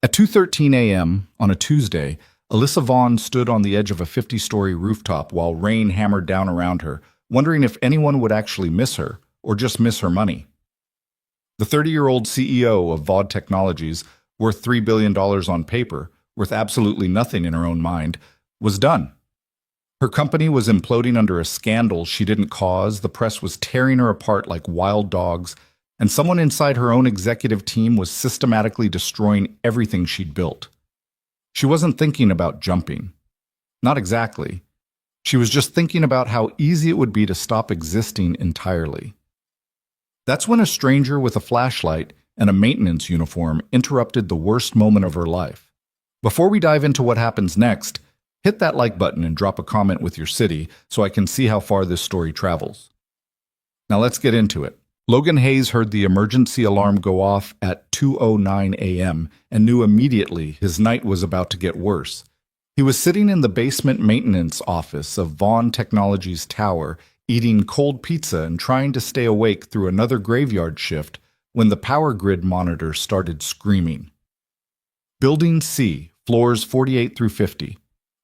At 2:13 a.m. on a Tuesday, Alyssa Vaughn stood on the edge of a 50-story rooftop while rain hammered down around her, wondering if anyone would actually miss her or just miss her money. The 30-year-old CEO of VOD Technologies, worth $3 billion on paper, worth absolutely nothing in her own mind, was done. Her company was imploding under a scandal she didn't cause, the press was tearing her apart like wild dogs, and someone inside her own executive team was systematically destroying everything she'd built. She wasn't thinking about jumping. Not exactly. She was just thinking about how easy it would be to stop existing entirely. That's when a stranger with a flashlight and a maintenance uniform interrupted the worst moment of her life. Before we dive into what happens next, hit that like button and drop a comment with your city so I can see how far this story travels. Now let's get into it. Logan Hayes heard the emergency alarm go off at 2:09 a.m. and knew immediately his night was about to get worse. He was sitting in the basement maintenance office of Vaughn Technologies Tower, eating cold pizza and trying to stay awake through another graveyard shift when the power grid monitor started screaming. Building C, floors 48 through 50.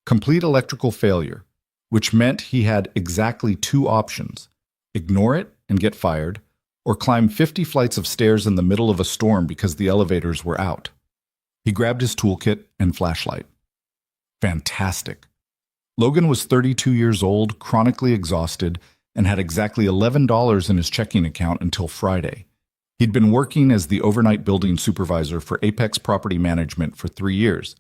Complete electrical failure, which meant he had exactly two options: ignore it and get fired, or climb 50 flights of stairs in the middle of a storm because the elevators were out. He grabbed his toolkit and flashlight. Fantastic. Logan was 32 years old, chronically exhausted, and had exactly $11 in his checking account until Friday. He'd been working as the overnight building supervisor for Apex Property Management for 3 years,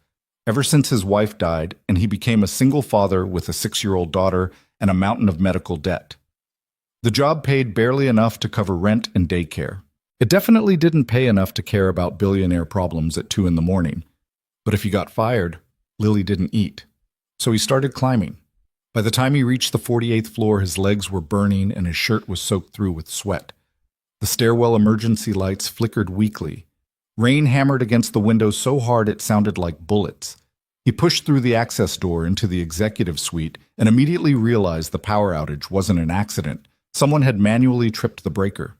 ever since his wife died and he became a single father with a 6-year-old daughter and a mountain of medical debt. The job paid barely enough to cover rent and daycare. It definitely didn't pay enough to care about billionaire problems at 2 in the morning. But if he got fired, Lily didn't eat. So he started climbing. By the time he reached the 48th floor, his legs were burning and his shirt was soaked through with sweat. The stairwell emergency lights flickered weakly. Rain hammered against the windows so hard it sounded like bullets. He pushed through the access door into the executive suite and immediately realized the power outage wasn't an accident. Someone had manually tripped the breaker.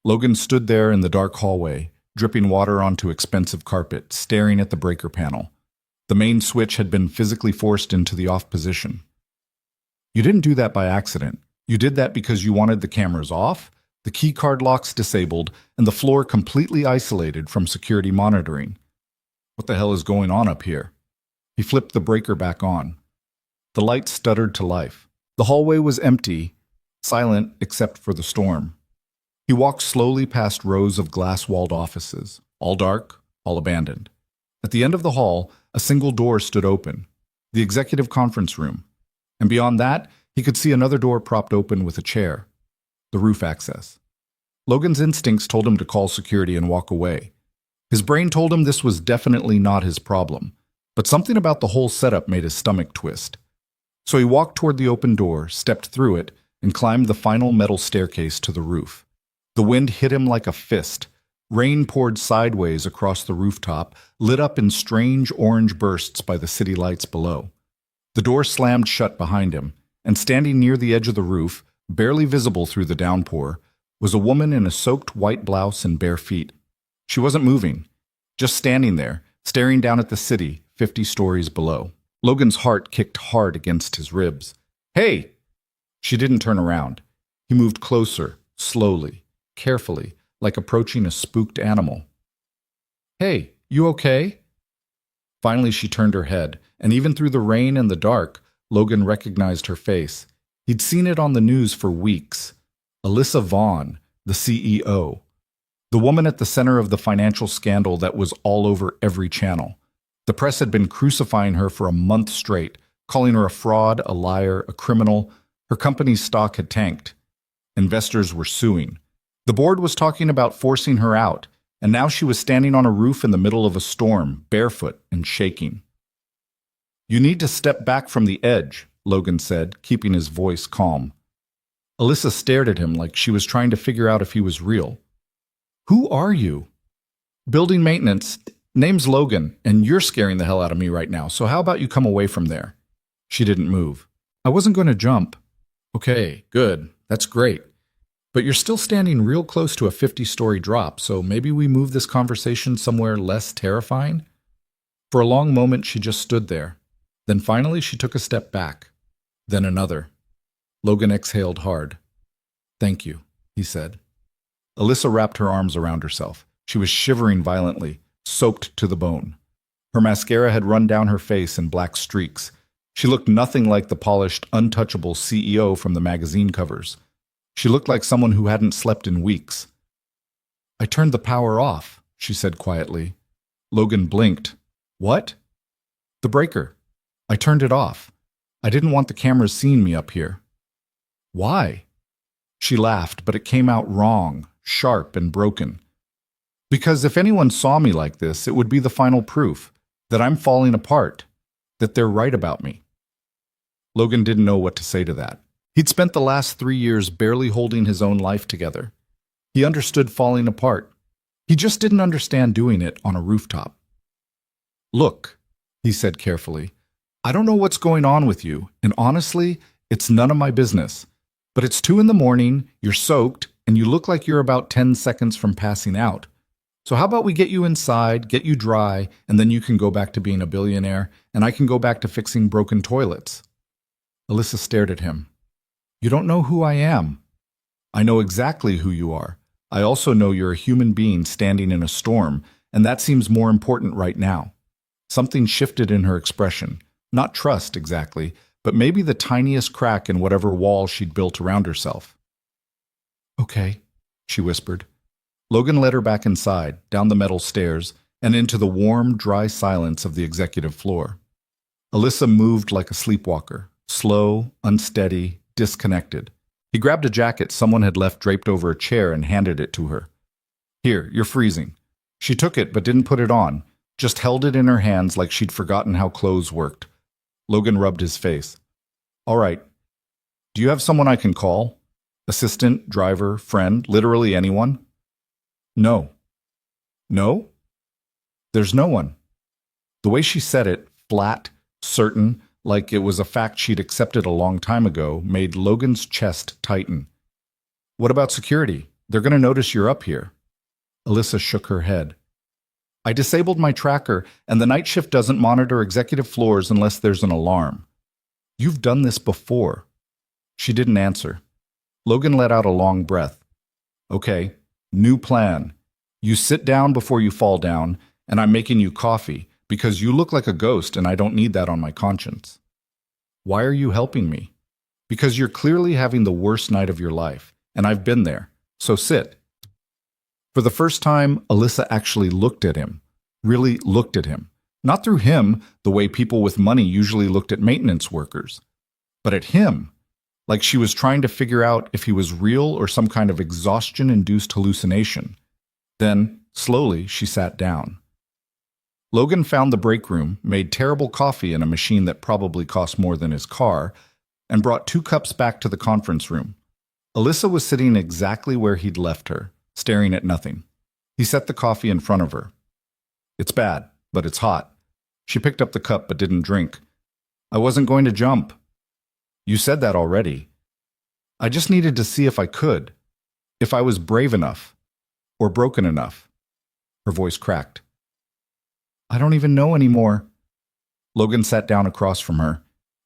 Logan stood there in the dark hallway, dripping water onto expensive carpet, staring at the breaker panel. The main switch had been physically forced into the off position. You didn't do that by accident. You did that because you wanted the cameras off, the key card locks disabled, and the floor completely isolated from security monitoring. What the hell is going on up here? He flipped the breaker back on. The light stuttered to life. The hallway was empty, silent except for the storm. He walked slowly past rows of glass-walled offices, all dark, all abandoned. At the end of the hall, a single door stood open, the executive conference room. And beyond that, he could see another door propped open with a chair, the roof access. Logan's instincts told him to call security and walk away. His brain told him this was definitely not his problem, but something about the whole setup made his stomach twist. So he walked toward the open door, stepped through it, and climbed the final metal staircase to the roof. The wind hit him like a fist. Rain poured sideways across the rooftop, lit up in strange orange bursts by the city lights below. The door slammed shut behind him, and standing near the edge of the roof, barely visible through the downpour, was a woman in a soaked white blouse and bare feet. She wasn't moving, just standing there, staring down at the city 50 stories below. Logan's heart kicked hard against his ribs. "Hey!" She didn't turn around. He moved closer, slowly, carefully, like approaching a spooked animal. "Hey, you okay?" Finally, she turned her head, and even through the rain and the dark, Logan recognized her face. He'd seen it on the news for weeks. Alyssa Vaughn, the CEO. The woman at the center of the financial scandal that was all over every channel. The press had been crucifying her for a month straight, calling her a fraud, a liar, a criminal. Her company's stock had tanked. Investors were suing. The board was talking about forcing her out, and now she was standing on a roof in the middle of a storm, barefoot and shaking. "You need to step back from the edge," Logan said, keeping his voice calm. Alyssa stared at him like she was trying to figure out if he was real. "Who are you?" "Building maintenance. Name's Logan, and you're scaring the hell out of me right now, so how about you come away from there?" She didn't move. "I wasn't going to jump." "Okay, good. That's great. But you're still standing real close to a 50-story drop, so maybe we move this conversation somewhere less terrifying? For a long moment, she just stood there. Then finally, she took a step back. Then another. Logan exhaled hard. "Thank you," he said. Alyssa wrapped her arms around herself. She was shivering violently, soaked to the bone. Her mascara had run down her face in black streaks. She looked nothing like the polished, untouchable CEO from the magazine covers. She looked like someone who hadn't slept in weeks. "I turned the power off," she said quietly. Logan blinked. "What?" "The breaker. I turned it off. I didn't want the cameras seeing me up here." "Why?" She laughed, but it came out wrong, sharp and broken. "Because if anyone saw me like this, it would be the final proof that I'm falling apart, that they're right about me." Logan didn't know what to say to that. He'd spent the last 3 years barely holding his own life together. He understood falling apart. He just didn't understand doing it on a rooftop. "Look," he said carefully, "I don't know what's going on with you, and honestly, it's none of my business. But it's 2 in the morning, you're soaked, and you look like you're about 10 seconds from passing out. So how about we get you inside, get you dry, and then you can go back to being a billionaire, and I can go back to fixing broken toilets." Alyssa stared at him. "You don't know who I am." "I know exactly who you are. I also know you're a human being standing in a storm, and that seems more important right now." Something shifted in her expression. Not trust, exactly, but maybe the tiniest crack in whatever wall she'd built around herself. "Okay," she whispered. Logan led her back inside, down the metal stairs, and into the warm, dry silence of the executive floor. Alyssa moved like a sleepwalker, slow, unsteady, disconnected. He grabbed a jacket someone had left draped over a chair and handed it to her. "Here, you're freezing." She took it but didn't put it on, just held it in her hands like she'd forgotten how clothes worked. Logan rubbed his face. "All right. Do you have someone I can call? Assistant, driver, friend, literally anyone?" "No." "No?" "There's no one." The way she said it, flat, certain, like it was a fact she'd accepted a long time ago, made Logan's chest tighten. "What about security? They're going to notice you're up here." Alyssa shook her head. "I disabled my tracker, and the night shift doesn't monitor executive floors unless there's an alarm." "You've done this before." She didn't answer. Logan let out a long breath. "Okay, new plan. You sit down before you fall down, and I'm making you coffee, because you look like a ghost and I don't need that on my conscience." "Why are you helping me?" "Because you're clearly having the worst night of your life, and I've been there. So sit." For the first time, Alyssa actually looked at him. Really looked at him. Not through him, the way people with money usually looked at maintenance workers. But at him, like she was trying to figure out if he was real or some kind of exhaustion-induced hallucination. Then, slowly, she sat down. Logan found the break room, made terrible coffee in a machine that probably cost more than his car, and brought 2 cups back to the conference room. Alyssa was sitting exactly where he'd left her, staring at nothing. He set the coffee in front of her. "It's bad, but it's hot." She picked up the cup but didn't drink. "I wasn't going to jump." "You said that already." "I just needed to see if I could. If I was brave enough. Or broken enough." Her voice cracked. "I don't even know anymore." Logan sat down across from her.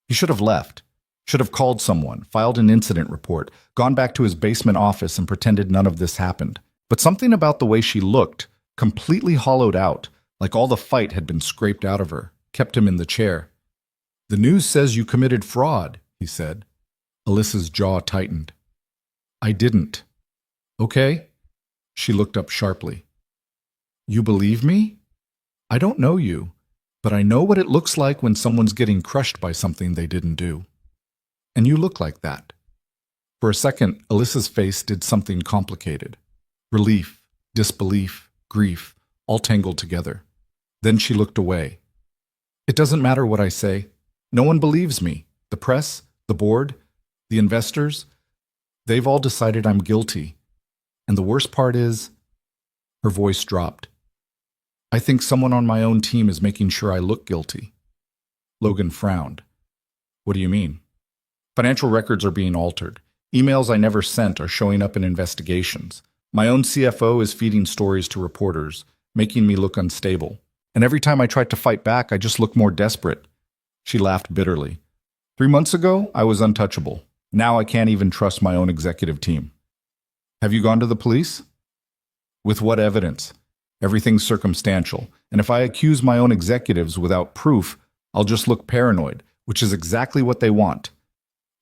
He should have left. Should have called someone, filed an incident report, gone back to his basement office and pretended none of this happened. But something about the way she looked, completely hollowed out, like all the fight had been scraped out of her, kept him in the chair. "The news says you committed fraud," he said. Alyssa's jaw tightened. "I didn't." "Okay." She looked up sharply. "You believe me? I don't know you, but I know what it looks like when someone's getting crushed by something they didn't do. And you look like that." For a second, Alyssa's face did something complicated. Relief, disbelief, grief, all tangled together. Then she looked away. "It doesn't matter what I say. No one believes me. The press, the board, the investors. They've all decided I'm guilty. And the worst part is..." Her voice dropped. "I think someone on my own team is making sure I look guilty." Logan frowned. "What do you mean?" "Financial records are being altered. Emails I never sent are showing up in investigations. My own CFO is feeding stories to reporters, making me look unstable. And every time I tried to fight back, I just look more desperate. She laughed bitterly. 3 months ago, I was untouchable. Now I can't even trust my own executive team. Have you gone to the police? With what evidence? Everything's circumstantial. And if I accuse my own executives without proof, I'll just look paranoid, which is exactly what they want.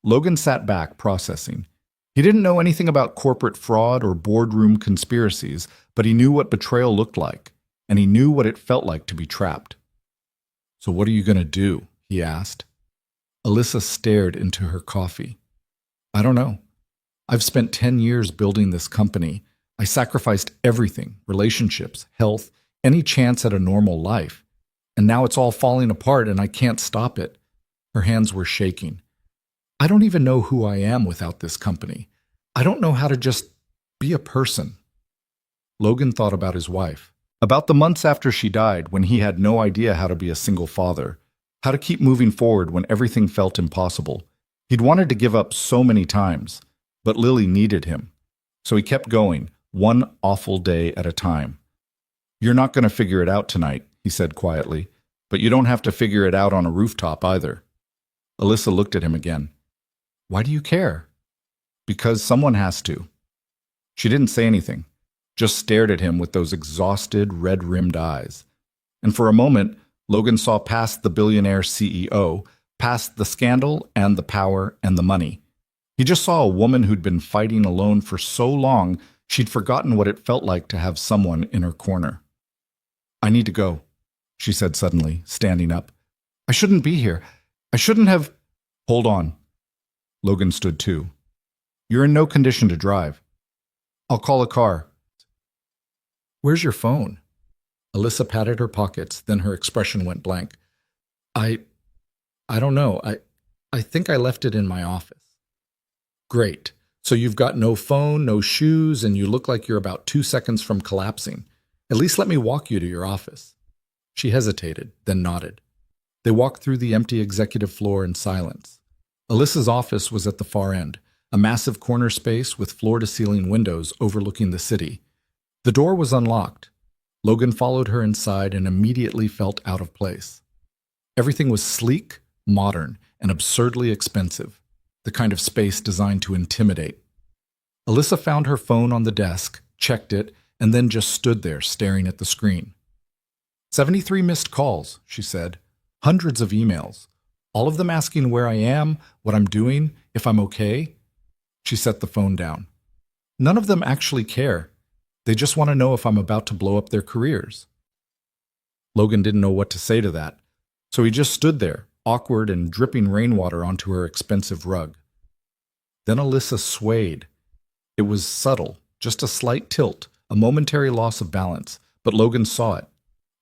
Logan sat back, processing. He didn't know anything about corporate fraud or boardroom conspiracies, but he knew what betrayal looked like, and he knew what it felt like to be trapped. So what are you going to do? He asked. Alyssa stared into her coffee. I don't know. I've spent 10 years building this company. I sacrificed everything, relationships, health, any chance at a normal life. And now it's all falling apart and I can't stop it. Her hands were shaking. I don't even know who I am without this company. I don't know how to just be a person. Logan thought about his wife. About the months after she died, when he had no idea how to be a single father, how to keep moving forward when everything felt impossible. He'd wanted to give up so many times, but Lily needed him. So he kept going, one awful day at a time. You're not going to figure it out tonight, he said quietly, but you don't have to figure it out on a rooftop either. Alyssa looked at him again. Why do you care? Because someone has to. She didn't say anything, just stared at him with those exhausted, red-rimmed eyes. And for a moment, Logan saw past the billionaire CEO, past the scandal and the power and the money. He just saw a woman who'd been fighting alone for so long, she'd forgotten what it felt like to have someone in her corner. I need to go, she said suddenly, standing up. I shouldn't be here. I shouldn't have... Hold on. Logan stood too. You're in no condition to drive. I'll call a car. Where's your phone? Alyssa patted her pockets, then her expression went blank. I don't know. I think I left it in my office. Great. So you've got no phone, no shoes, and you look like you're about 2 seconds from collapsing. At least let me walk you to your office. She hesitated, then nodded. They walked through the empty executive floor in silence. Alyssa's office was at the far end, a massive corner space with floor-to-ceiling windows overlooking the city. The door was unlocked. Logan followed her inside and immediately felt out of place. Everything was sleek, modern, and absurdly expensive, the kind of space designed to intimidate. Alyssa found her phone on the desk, checked it, and then just stood there staring at the screen. 73 missed calls, she said. Hundreds of emails. All of them asking where I am, what I'm doing, if I'm okay. She set the phone down. None of them actually care. They just want to know if I'm about to blow up their careers. Logan didn't know what to say to that, so he just stood there, awkward and dripping rainwater onto her expensive rug. Then Alyssa swayed. It was subtle, just a slight tilt, a momentary loss of balance, but Logan saw it.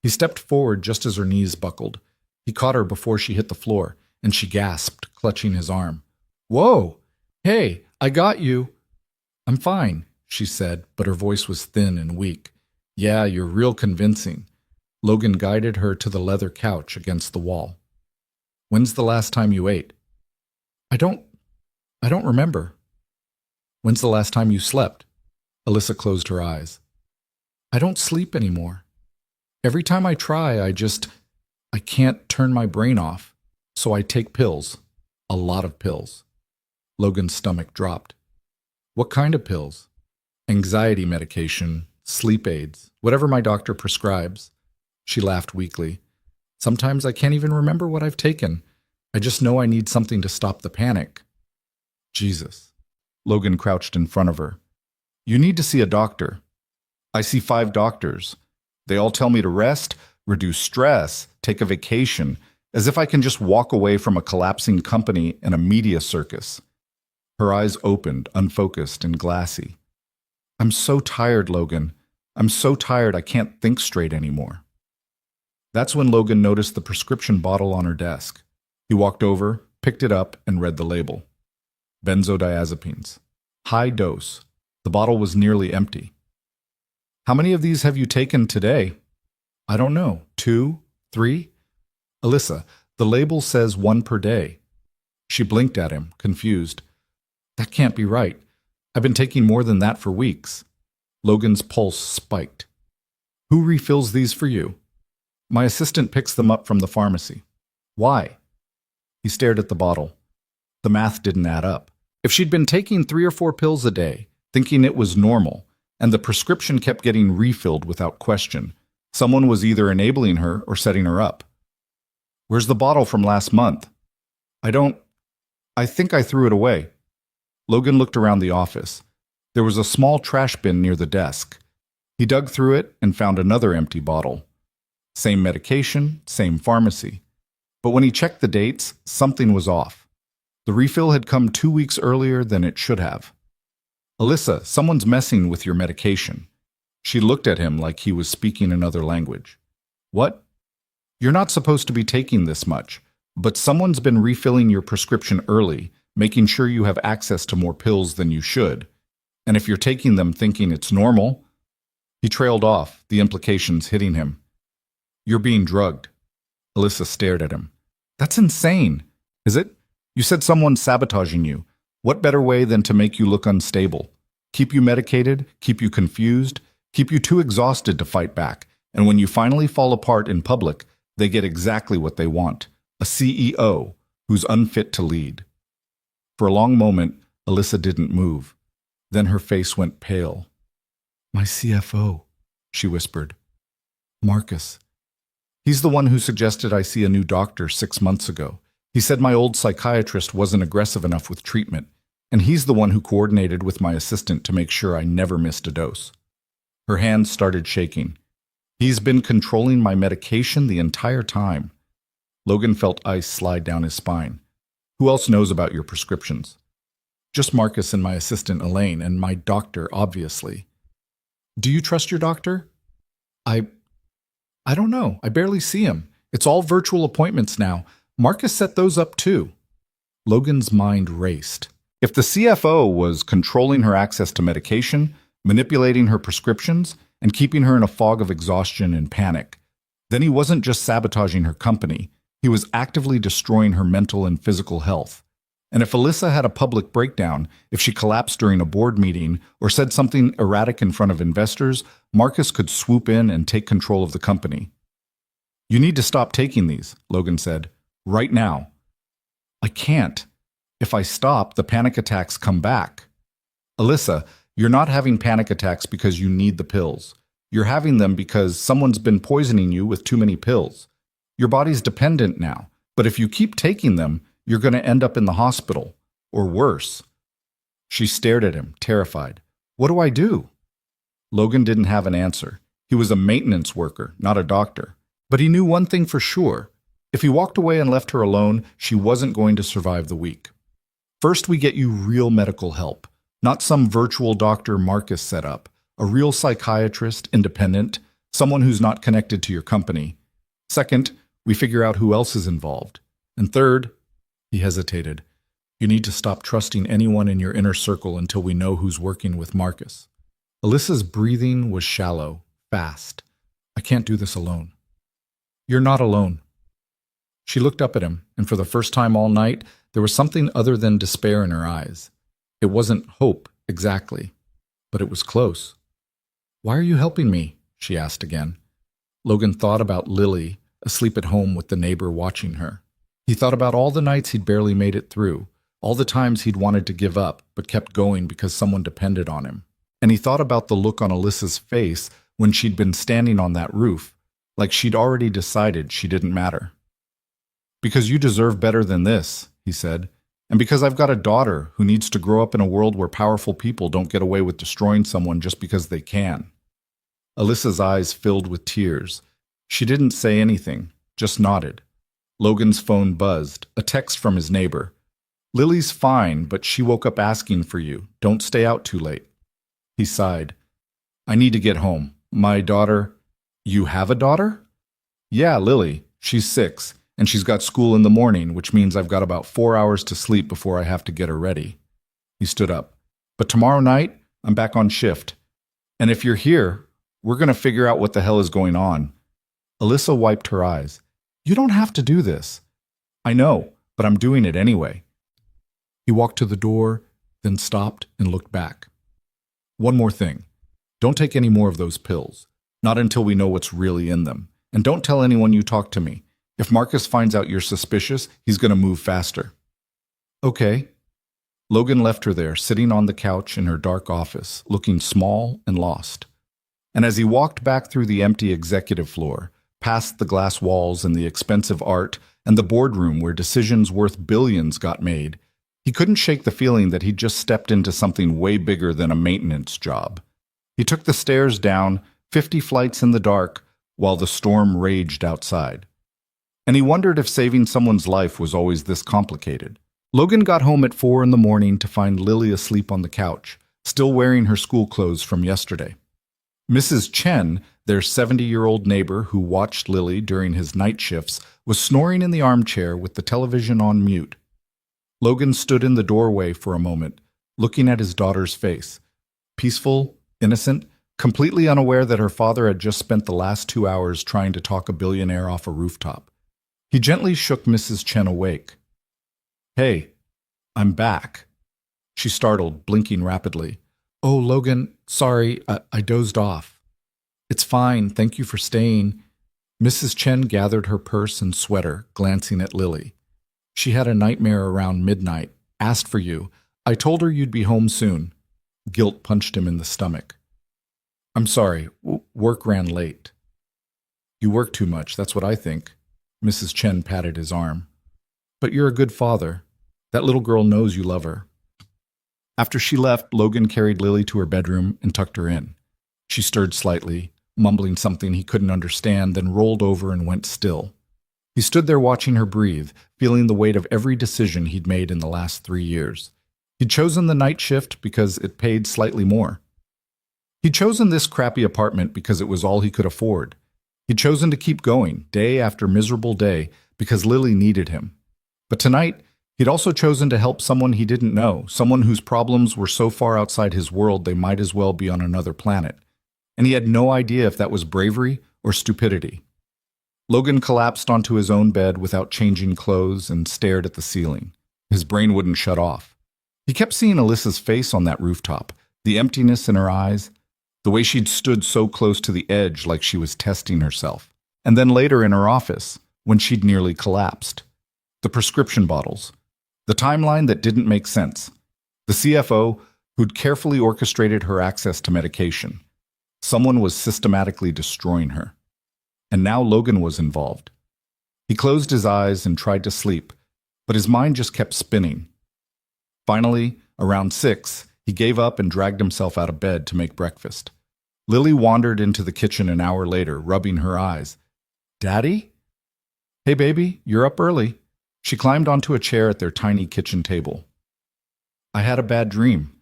He stepped forward just as her knees buckled. He caught her before she hit the floor, and she gasped, clutching his arm. Whoa! Hey, I got you. I'm fine, she said, but her voice was thin and weak. Yeah, you're real convincing. Logan guided her to the leather couch against the wall. When's the last time you ate? I don't remember. When's the last time you slept? Alyssa closed her eyes. I don't sleep anymore. Every time I try, I can't turn my brain off. So I take pills. A lot of pills. Logan's stomach dropped. What kind of pills? Anxiety medication, sleep aids, whatever my doctor prescribes. She laughed weakly. Sometimes I can't even remember what I've taken. I just know I need something to stop the panic. Jesus. Logan crouched in front of her. You need to see a doctor. I see 5 doctors. They all tell me to rest, reduce stress, take a vacation, as if I can just walk away from a collapsing company and a media circus. Her eyes opened, unfocused and glassy. I'm so tired, Logan. I'm so tired I can't think straight anymore. That's when Logan noticed the prescription bottle on her desk. He walked over, picked it up, and read the label. Benzodiazepines. High dose. The bottle was nearly empty. How many of these have you taken today? I don't know. 2? 3? Alyssa, the label says 1 per day. She blinked at him, confused. That can't be right. I've been taking more than that for weeks. Logan's pulse spiked. Who refills these for you? My assistant picks them up from the pharmacy. Why? He stared at the bottle. The math didn't add up. If she'd been taking 3 or 4 pills a day, thinking it was normal, and the prescription kept getting refilled without question, someone was either enabling her or setting her up. Where's the bottle from last month? I think I threw it away. Logan looked around the office. There was a small trash bin near the desk. He dug through it and found another empty bottle. Same medication, same pharmacy. But when he checked the dates, something was off. The refill had come 2 weeks earlier than it should have. Alyssa, someone's messing with your medication. She looked at him like he was speaking another language. What? You're not supposed to be taking this much, but someone's been refilling your prescription early, making sure you have access to more pills than you should. And if you're taking them thinking it's normal... He trailed off, the implications hitting him. You're being drugged. Alyssa stared at him. That's insane. Is it? You said someone's sabotaging you. What better way than to make you look unstable? Keep you medicated, keep you confused, keep you too exhausted to fight back. And when you finally fall apart in public, they get exactly what they want. A CEO who's unfit to lead. For a long moment, Alyssa didn't move. Then her face went pale. My CFO, she whispered. Marcus. He's the one who suggested I see a new doctor 6 months ago. He said my old psychiatrist wasn't aggressive enough with treatment, and he's the one who coordinated with my assistant to make sure I never missed a dose. Her hands started shaking. He's been controlling my medication the entire time. Logan felt ice slide down his spine. Who else knows about your prescriptions? Just Marcus and my assistant Elaine, and my doctor, obviously. Do you trust your doctor? I don't know. I barely see him. It's all virtual appointments now. Marcus set those up too. Logan's mind raced. If the CFO was controlling her access to medication, manipulating her prescriptions, and keeping her in a fog of exhaustion and panic, then he wasn't just sabotaging her company, he was actively destroying her mental and physical health. And if Alyssa had a public breakdown, if she collapsed during a board meeting or said something erratic in front of investors, Marcus could swoop in and take control of the company. You need to stop taking these, Logan said. Right now. I can't. If I stop, the panic attacks come back. Alyssa, you're not having panic attacks because you need the pills. You're having them because someone's been poisoning you with too many pills. Your body's dependent now, but if you keep taking them, you're going to end up in the hospital, or worse. She stared at him, terrified. What do I do? Logan didn't have an answer. He was a maintenance worker, not a doctor. But he knew one thing for sure. If he walked away and left her alone, she wasn't going to survive the week. First, we get you real medical help, not some virtual doctor Marcus set up, a real psychiatrist, independent, someone who's not connected to your company. Second, we figure out who else is involved. And third, he hesitated. You need to stop trusting anyone in your inner circle until we know who's working with Marcus. Alyssa's breathing was shallow, fast. I can't do this alone. You're not alone. She looked up at him, and for the first time all night, there was something other than despair in her eyes. It wasn't hope, exactly, but it was close. Why are you helping me? She asked again. Logan thought about Lily, asleep at home with the neighbor watching her. He thought about all the nights he'd barely made it through, all the times he'd wanted to give up but kept going because someone depended on him. And he thought about the look on Alyssa's face when she'd been standing on that roof, like she'd already decided she didn't matter. Because you deserve better than this, he said, and because I've got a daughter who needs to grow up in a world where powerful people don't get away with destroying someone just because they can. Alyssa's eyes filled with tears. She didn't say anything, just nodded. Logan's phone buzzed, a text from his neighbor. Lily's fine, but she woke up asking for you. Don't stay out too late. He sighed. I need to get home. My daughter... You have a daughter? Yeah, Lily. She's 6, and she's got school in the morning, which means I've got about 4 hours to sleep before I have to get her ready. He stood up. But tomorrow night, I'm back on shift. And if you're here, we're going to figure out what the hell is going on. Alyssa wiped her eyes. You don't have to do this. I know, but I'm doing it anyway. He walked to the door, then stopped and looked back. One more thing. Don't take any more of those pills. Not until we know what's really in them. And don't tell anyone you talk to me. If Marcus finds out you're suspicious, he's going to move faster. Okay. Logan left her there, sitting on the couch in her dark office, looking small and lost. And as he walked back through the empty executive floor, past the glass walls and the expensive art and the boardroom where decisions worth billions got made, he couldn't shake the feeling that he'd just stepped into something way bigger than a maintenance job. He took the stairs down, 50 flights in the dark, while the storm raged outside. And he wondered if saving someone's life was always this complicated. Logan got home at 4 a.m. to find Lily asleep on the couch, still wearing her school clothes from yesterday. Mrs. Chen, their 70-year-old neighbor who watched Lily during his night shifts, was snoring in the armchair with the television on mute. Logan stood in the doorway for a moment, looking at his daughter's face. Peaceful, innocent, completely unaware that her father had just spent the last 2 hours trying to talk a billionaire off a rooftop. He gently shook Mrs. Chen awake. "Hey, I'm back." She startled, blinking rapidly. "Oh, Logan, sorry, I dozed off." "It's fine, thank you for staying." Mrs. Chen gathered her purse and sweater, glancing at Lily. "She had a nightmare around midnight, asked for you. I told her you'd be home soon." Guilt punched him in the stomach. "I'm sorry, work ran late." "You work too much, that's what I think." Mrs. Chen patted his arm. "But you're a good father. That little girl knows you love her." After she left, Logan carried Lily to her bedroom and tucked her in. She stirred slightly, mumbling something he couldn't understand, then rolled over and went still. He stood there watching her breathe, feeling the weight of every decision he'd made in the last 3 years. He'd chosen the night shift because it paid slightly more. He'd chosen this crappy apartment because it was all he could afford. He'd chosen to keep going, day after miserable day, because Lily needed him. But tonight, he'd also chosen to help someone he didn't know, someone whose problems were so far outside his world they might as well be on another planet. And he had no idea if that was bravery or stupidity. Logan collapsed onto his own bed without changing clothes and stared at the ceiling. His brain wouldn't shut off. He kept seeing Alyssa's face on that rooftop, the emptiness in her eyes, the way she'd stood so close to the edge like she was testing herself. And then later in her office, when she'd nearly collapsed. The prescription bottles. The timeline that didn't make sense. The CFO who'd carefully orchestrated her access to medication. Someone was systematically destroying her. And now Logan was involved. He closed his eyes and tried to sleep, but his mind just kept spinning. Finally, around 6, he gave up and dragged himself out of bed to make breakfast. Lily wandered into the kitchen an hour later, rubbing her eyes. "Daddy?" "Hey, baby, you're up early." She climbed onto a chair at their tiny kitchen table. "I had a bad dream."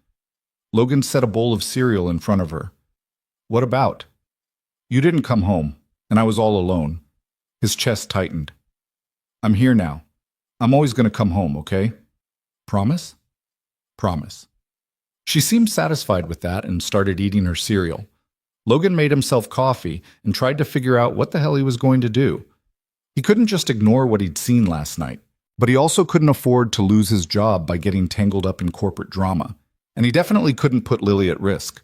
Logan set a bowl of cereal in front of her. "What about?" "You didn't come home, and I was all alone." His chest tightened. "I'm here now. I'm always going to come home, okay? Promise?" "Promise." She seemed satisfied with that and started eating her cereal. Logan made himself coffee and tried to figure out what the hell he was going to do. He couldn't just ignore what he'd seen last night, but he also couldn't afford to lose his job by getting tangled up in corporate drama, and he definitely couldn't put Lily at risk.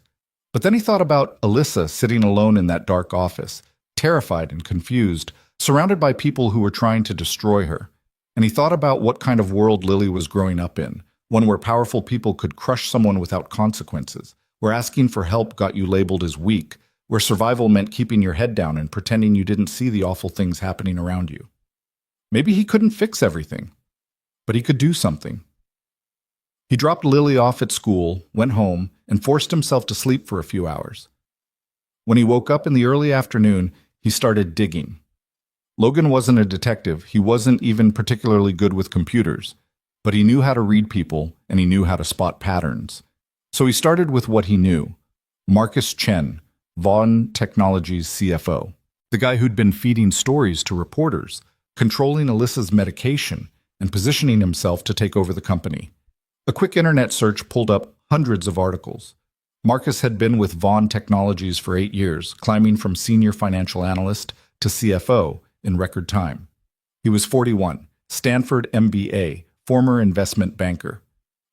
But then he thought about Alyssa sitting alone in that dark office, terrified and confused, surrounded by people who were trying to destroy her. And he thought about what kind of world Lily was growing up in, one where powerful people could crush someone without consequences, where asking for help got you labeled as weak, where survival meant keeping your head down and pretending you didn't see the awful things happening around you. Maybe he couldn't fix everything, but he could do something. He dropped Lily off at school, went home, and forced himself to sleep for a few hours. When he woke up in the early afternoon, he started digging. Logan wasn't a detective. He wasn't even particularly good with computers, but he knew how to read people and he knew how to spot patterns. So he started with what he knew. Marcus Chen, Vaughn Technologies CFO, the guy who'd been feeding stories to reporters, controlling Alyssa's medication, and positioning himself to take over the company. A quick internet search pulled up hundreds of articles. Marcus had been with Vaughn Technologies for 8 years, climbing from senior financial analyst to CFO in record time. He was 41, Stanford MBA, former investment banker.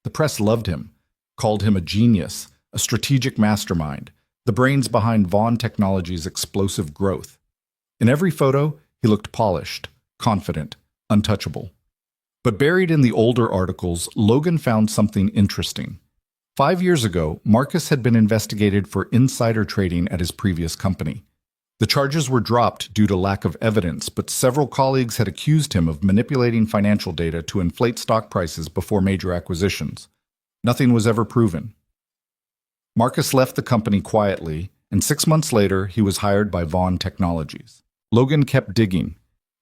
The press loved him. called him a genius, a strategic mastermind, the brains behind Vaughn Technologies' explosive growth. In every photo, he looked polished, confident, untouchable. But buried in the older articles, Logan found something interesting. 5 years ago, Marcus had been investigated for insider trading at his previous company. The charges were dropped due to lack of evidence, but several colleagues had accused him of manipulating financial data to inflate stock prices before major acquisitions. Nothing was ever proven. Marcus left the company quietly, and 6 months later, he was hired by Vaughn Technologies. Logan kept digging.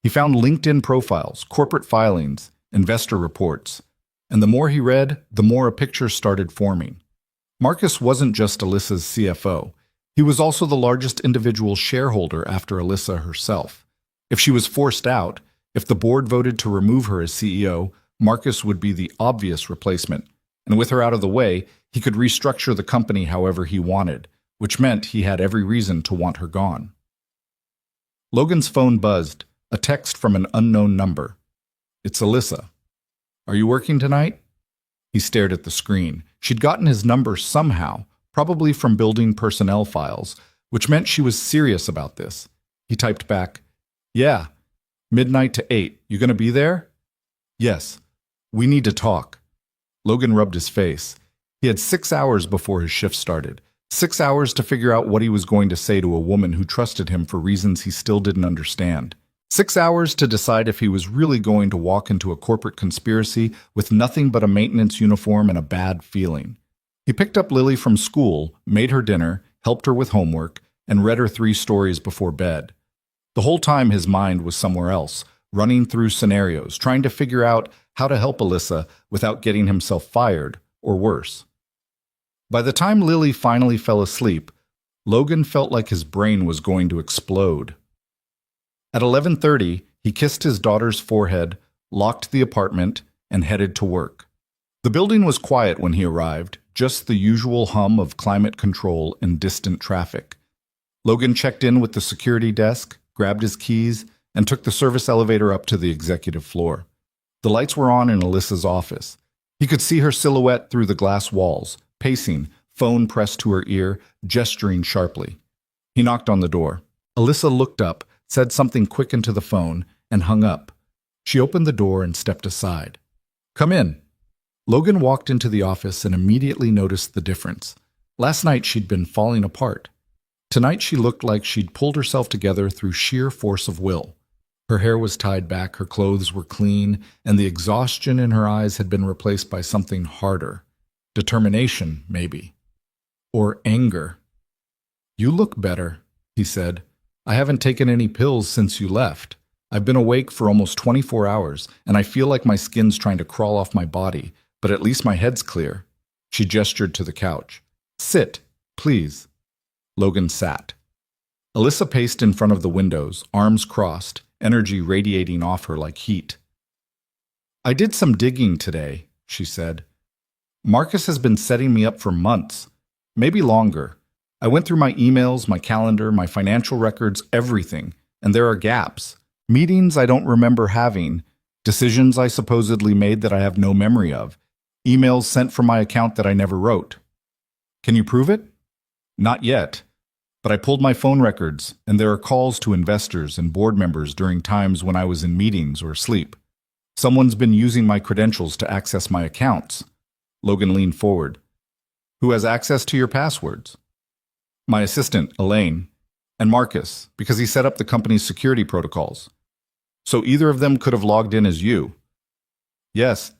He found LinkedIn profiles, corporate filings, investor reports, and the more he read, the more a picture started forming. Marcus wasn't just Alyssa's CFO. He was also the largest individual shareholder after Alyssa herself. If she was forced out, if the board voted to remove her as CEO, Marcus would be the obvious replacement. And with her out of the way, he could restructure the company however he wanted, which meant he had every reason to want her gone. Logan's phone buzzed, a text from an unknown number. It's Alyssa. Are you working tonight? He stared at the screen. She'd gotten his number somehow, probably from building personnel files, which meant she was serious about this. He typed back, Yeah, midnight to 8. You gonna be there? Yes. We need to talk. Logan rubbed his face. He had 6 hours before his shift started. 6 hours to figure out what he was going to say to a woman who trusted him for reasons he still didn't understand. 6 hours to decide if he was really going to walk into a corporate conspiracy with nothing but a maintenance uniform and a bad feeling. He picked up Lily from school, made her dinner, helped her with homework, and read her 3 stories before bed. The whole time his mind was somewhere else, running through scenarios, trying to figure out how to help Alyssa without getting himself fired, or worse. By the time Lily finally fell asleep, Logan felt like his brain was going to explode. At 11:30, he kissed his daughter's forehead, locked the apartment, and headed to work. The building was quiet when he arrived, just the usual hum of climate control and distant traffic. Logan checked in with the security desk, grabbed his keys, and took the service elevator up to the executive floor. The lights were on in Alyssa's office. He could see her silhouette through the glass walls, pacing, phone pressed to her ear, gesturing sharply. He knocked on the door. Alyssa looked up, said something quick into the phone, and hung up. She opened the door and stepped aside. Come in. Logan walked into the office and immediately noticed the difference. Last night she'd been falling apart. Tonight she looked like she'd pulled herself together through sheer force of will. Her hair was tied back, her clothes were clean, and the exhaustion in her eyes had been replaced by something harder. Determination, maybe. Or anger. You look better, he said. I haven't taken any pills since you left. I've been awake for almost 24 hours, and I feel like my skin's trying to crawl off my body, but at least my head's clear. She gestured to the couch. Sit, please. Logan sat. Alyssa paced in front of the windows, arms crossed, energy radiating off her like heat. I did some digging today, she said. Marcus has been setting me up for months, maybe longer. I went through my emails, my calendar, my financial records, everything, and there are gaps. Meetings I don't remember having, decisions I supposedly made that I have no memory of, emails sent from my account that I never wrote. Can you prove it? Not yet, but I pulled my phone records, and there are calls to investors and board members during times when I was in meetings or asleep. Someone's been using my credentials to access my accounts. Logan leaned forward. Who has access to your passwords? My assistant, Elaine, and Marcus, because he set up the company's security protocols. So either of them could have logged in as you. Yes.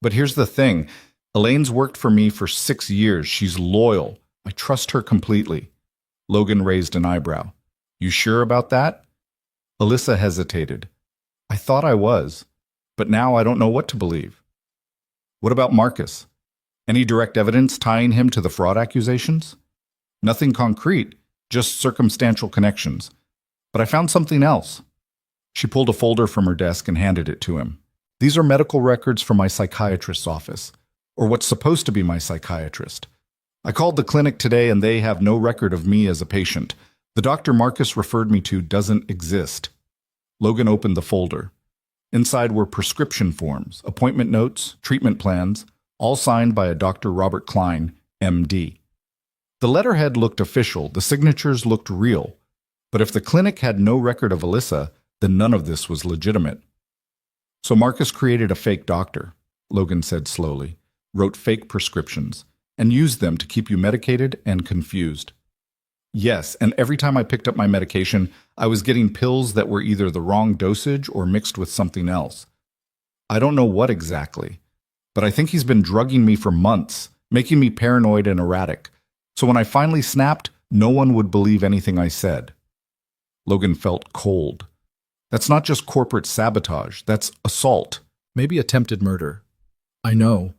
But here's the thing. Elaine's worked for me for 6 years. She's loyal. I trust her completely. Logan raised an eyebrow. You sure about that? Alyssa hesitated. I thought I was, but now I don't know what to believe. What about Marcus? Any direct evidence tying him to the fraud accusations? Nothing concrete, just circumstantial connections. But I found something else. She pulled a folder from her desk and handed it to him. These are medical records from my psychiatrist's office, or what's supposed to be my psychiatrist. I called the clinic today and they have no record of me as a patient. The doctor Marcus referred me to doesn't exist. Logan opened the folder. Inside were prescription forms, appointment notes, treatment plans, all signed by a Dr. Robert Klein, MD. The letterhead looked official, the signatures looked real, but if the clinic had no record of Alyssa, then none of this was legitimate. So Marcus created a fake doctor, Logan said slowly, wrote fake prescriptions, and used them to keep you medicated and confused. Yes, and every time I picked up my medication, I was getting pills that were either the wrong dosage or mixed with something else. I don't know what exactly, but I think he's been drugging me for months, making me paranoid and erratic. So when I finally snapped, no one would believe anything I said. Logan felt cold. That's not just corporate sabotage, that's assault, maybe attempted murder. I know,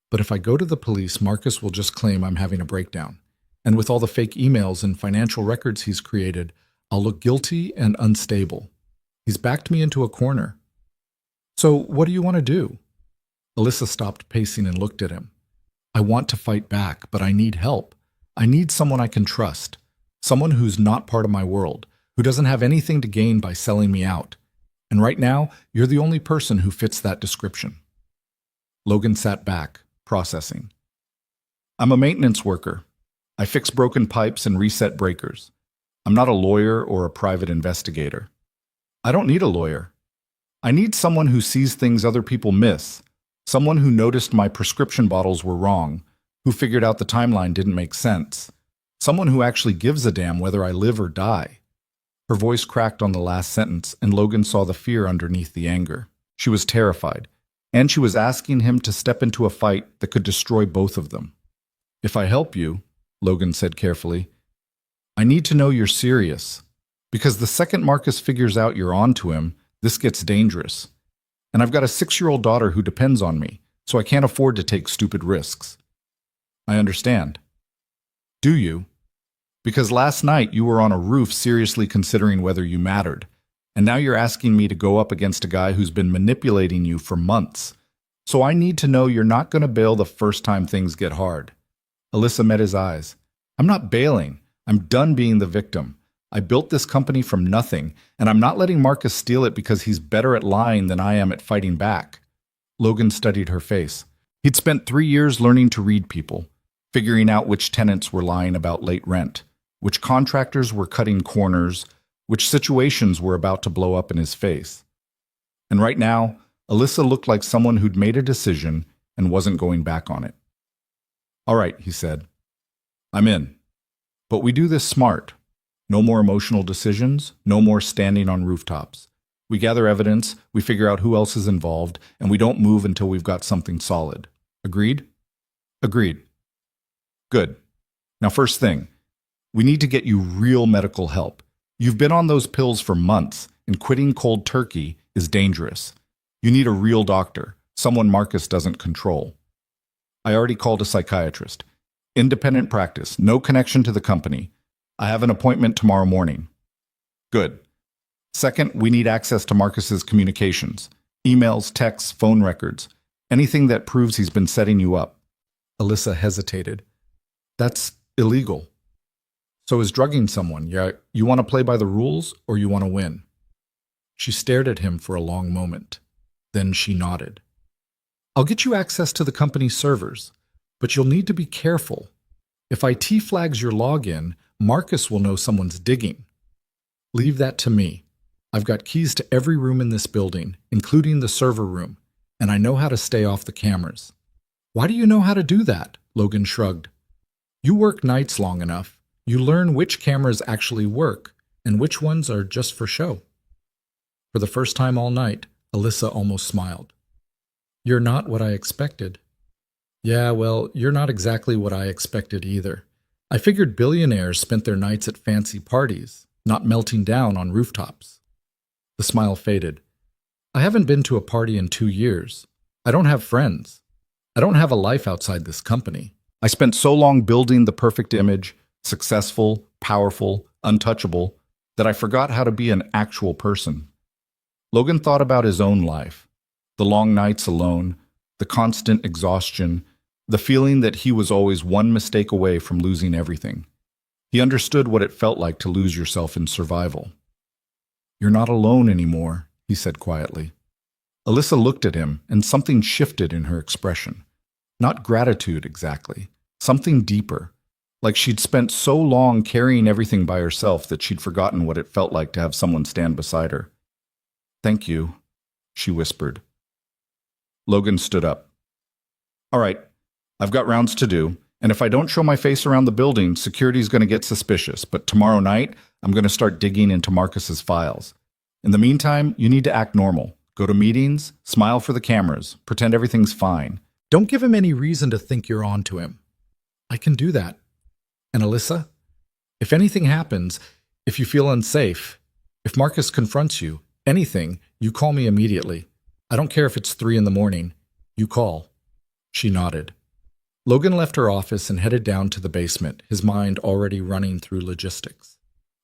but if I go to the police, Marcus will just claim I'm having a breakdown. And with all the fake emails and financial records he's created, I'll look guilty and unstable. He's backed me into a corner. So what do you want to do? Alyssa stopped pacing and looked at him. I want to fight back, but I need help. I need someone I can trust. Someone who's not part of my world, who doesn't have anything to gain by selling me out. And right now, you're the only person who fits that description. Logan sat back, processing. I'm a maintenance worker. I fix broken pipes and reset breakers. I'm not a lawyer or a private investigator. I don't need a lawyer. I need someone who sees things other people miss, someone who noticed my prescription bottles were wrong, who figured out the timeline didn't make sense, someone who actually gives a damn whether I live or die. Her voice cracked on the last sentence, and Logan saw the fear underneath the anger. She was terrified, and she was asking him to step into a fight that could destroy both of them. If I help you, Logan said carefully, I need to know you're serious, because the second Marcus figures out you're onto him, this gets dangerous. And I've got a 6-year-old daughter who depends on me, so I can't afford to take stupid risks. I understand. Do you? Because last night you were on a roof seriously considering whether you mattered, and now you're asking me to go up against a guy who's been manipulating you for months. So I need to know you're not going to bail the first time things get hard. Alyssa met his eyes. I'm not bailing. I'm done being the victim. I built this company from nothing, and I'm not letting Marcus steal it because he's better at lying than I am at fighting back. Logan studied her face. He'd spent 3 years learning to read people, figuring out which tenants were lying about late rent, which contractors were cutting corners, which situations were about to blow up in his face. And right now, Alyssa looked like someone who'd made a decision and wasn't going back on it. All right, he said. I'm in. But we do this smart. No more emotional decisions, no more standing on rooftops. We gather evidence, we figure out who else is involved, and we don't move until we've got something solid. Agreed? Agreed. Good. Now, first thing, we need to get you real medical help. You've been on those pills for months, and quitting cold turkey is dangerous. You need a real doctor, someone Marcus doesn't control. I already called a psychiatrist. Independent practice, no connection to the company. I have an appointment tomorrow morning. Good. Second, we need access to Marcus's communications. Emails, texts, phone records. Anything that proves he's been setting you up. Alyssa hesitated. That's illegal. So is drugging someone, you want to play by the rules or you want to win? She stared at him for a long moment. Then she nodded. I'll get you access to the company's servers, but you'll need to be careful. If IT flags your login, Marcus will know someone's digging. Leave that to me. I've got keys to every room in this building, including the server room, and I know how to stay off the cameras. Why do you know how to do that? Logan shrugged. You work nights long enough. You learn which cameras actually work and which ones are just for show. For the first time all night, Alyssa almost smiled. You're not what I expected. Yeah, well, you're not exactly what I expected either. I figured billionaires spent their nights at fancy parties, not melting down on rooftops. The smile faded. I haven't been to a party in 2 years. I don't have friends. I don't have a life outside this company. I spent so long building the perfect image, successful, powerful, untouchable, that I forgot how to be an actual person. Logan thought about his own life. The long nights alone, the constant exhaustion, the feeling that he was always one mistake away from losing everything. He understood what it felt like to lose yourself in survival. You're not alone anymore, he said quietly. Alyssa looked at him, and something shifted in her expression. Not gratitude exactly, something deeper. Like she'd spent so long carrying everything by herself that she'd forgotten what it felt like to have someone stand beside her. "Thank you," she whispered. Logan stood up. "All right, I've got rounds to do, and if I don't show my face around the building, security's going to get suspicious, but tomorrow night, I'm going to start digging into Marcus's files. In the meantime, you need to act normal. Go to meetings, smile for the cameras, pretend everything's fine. Don't give him any reason to think you're on to him." "I can do that. And Alyssa, if anything happens, if you feel unsafe, if Marcus confronts you, anything, you call me immediately. I don't care if it's 3 in the morning. You call." She nodded. Logan left her office and headed down to the basement, his mind already running through logistics.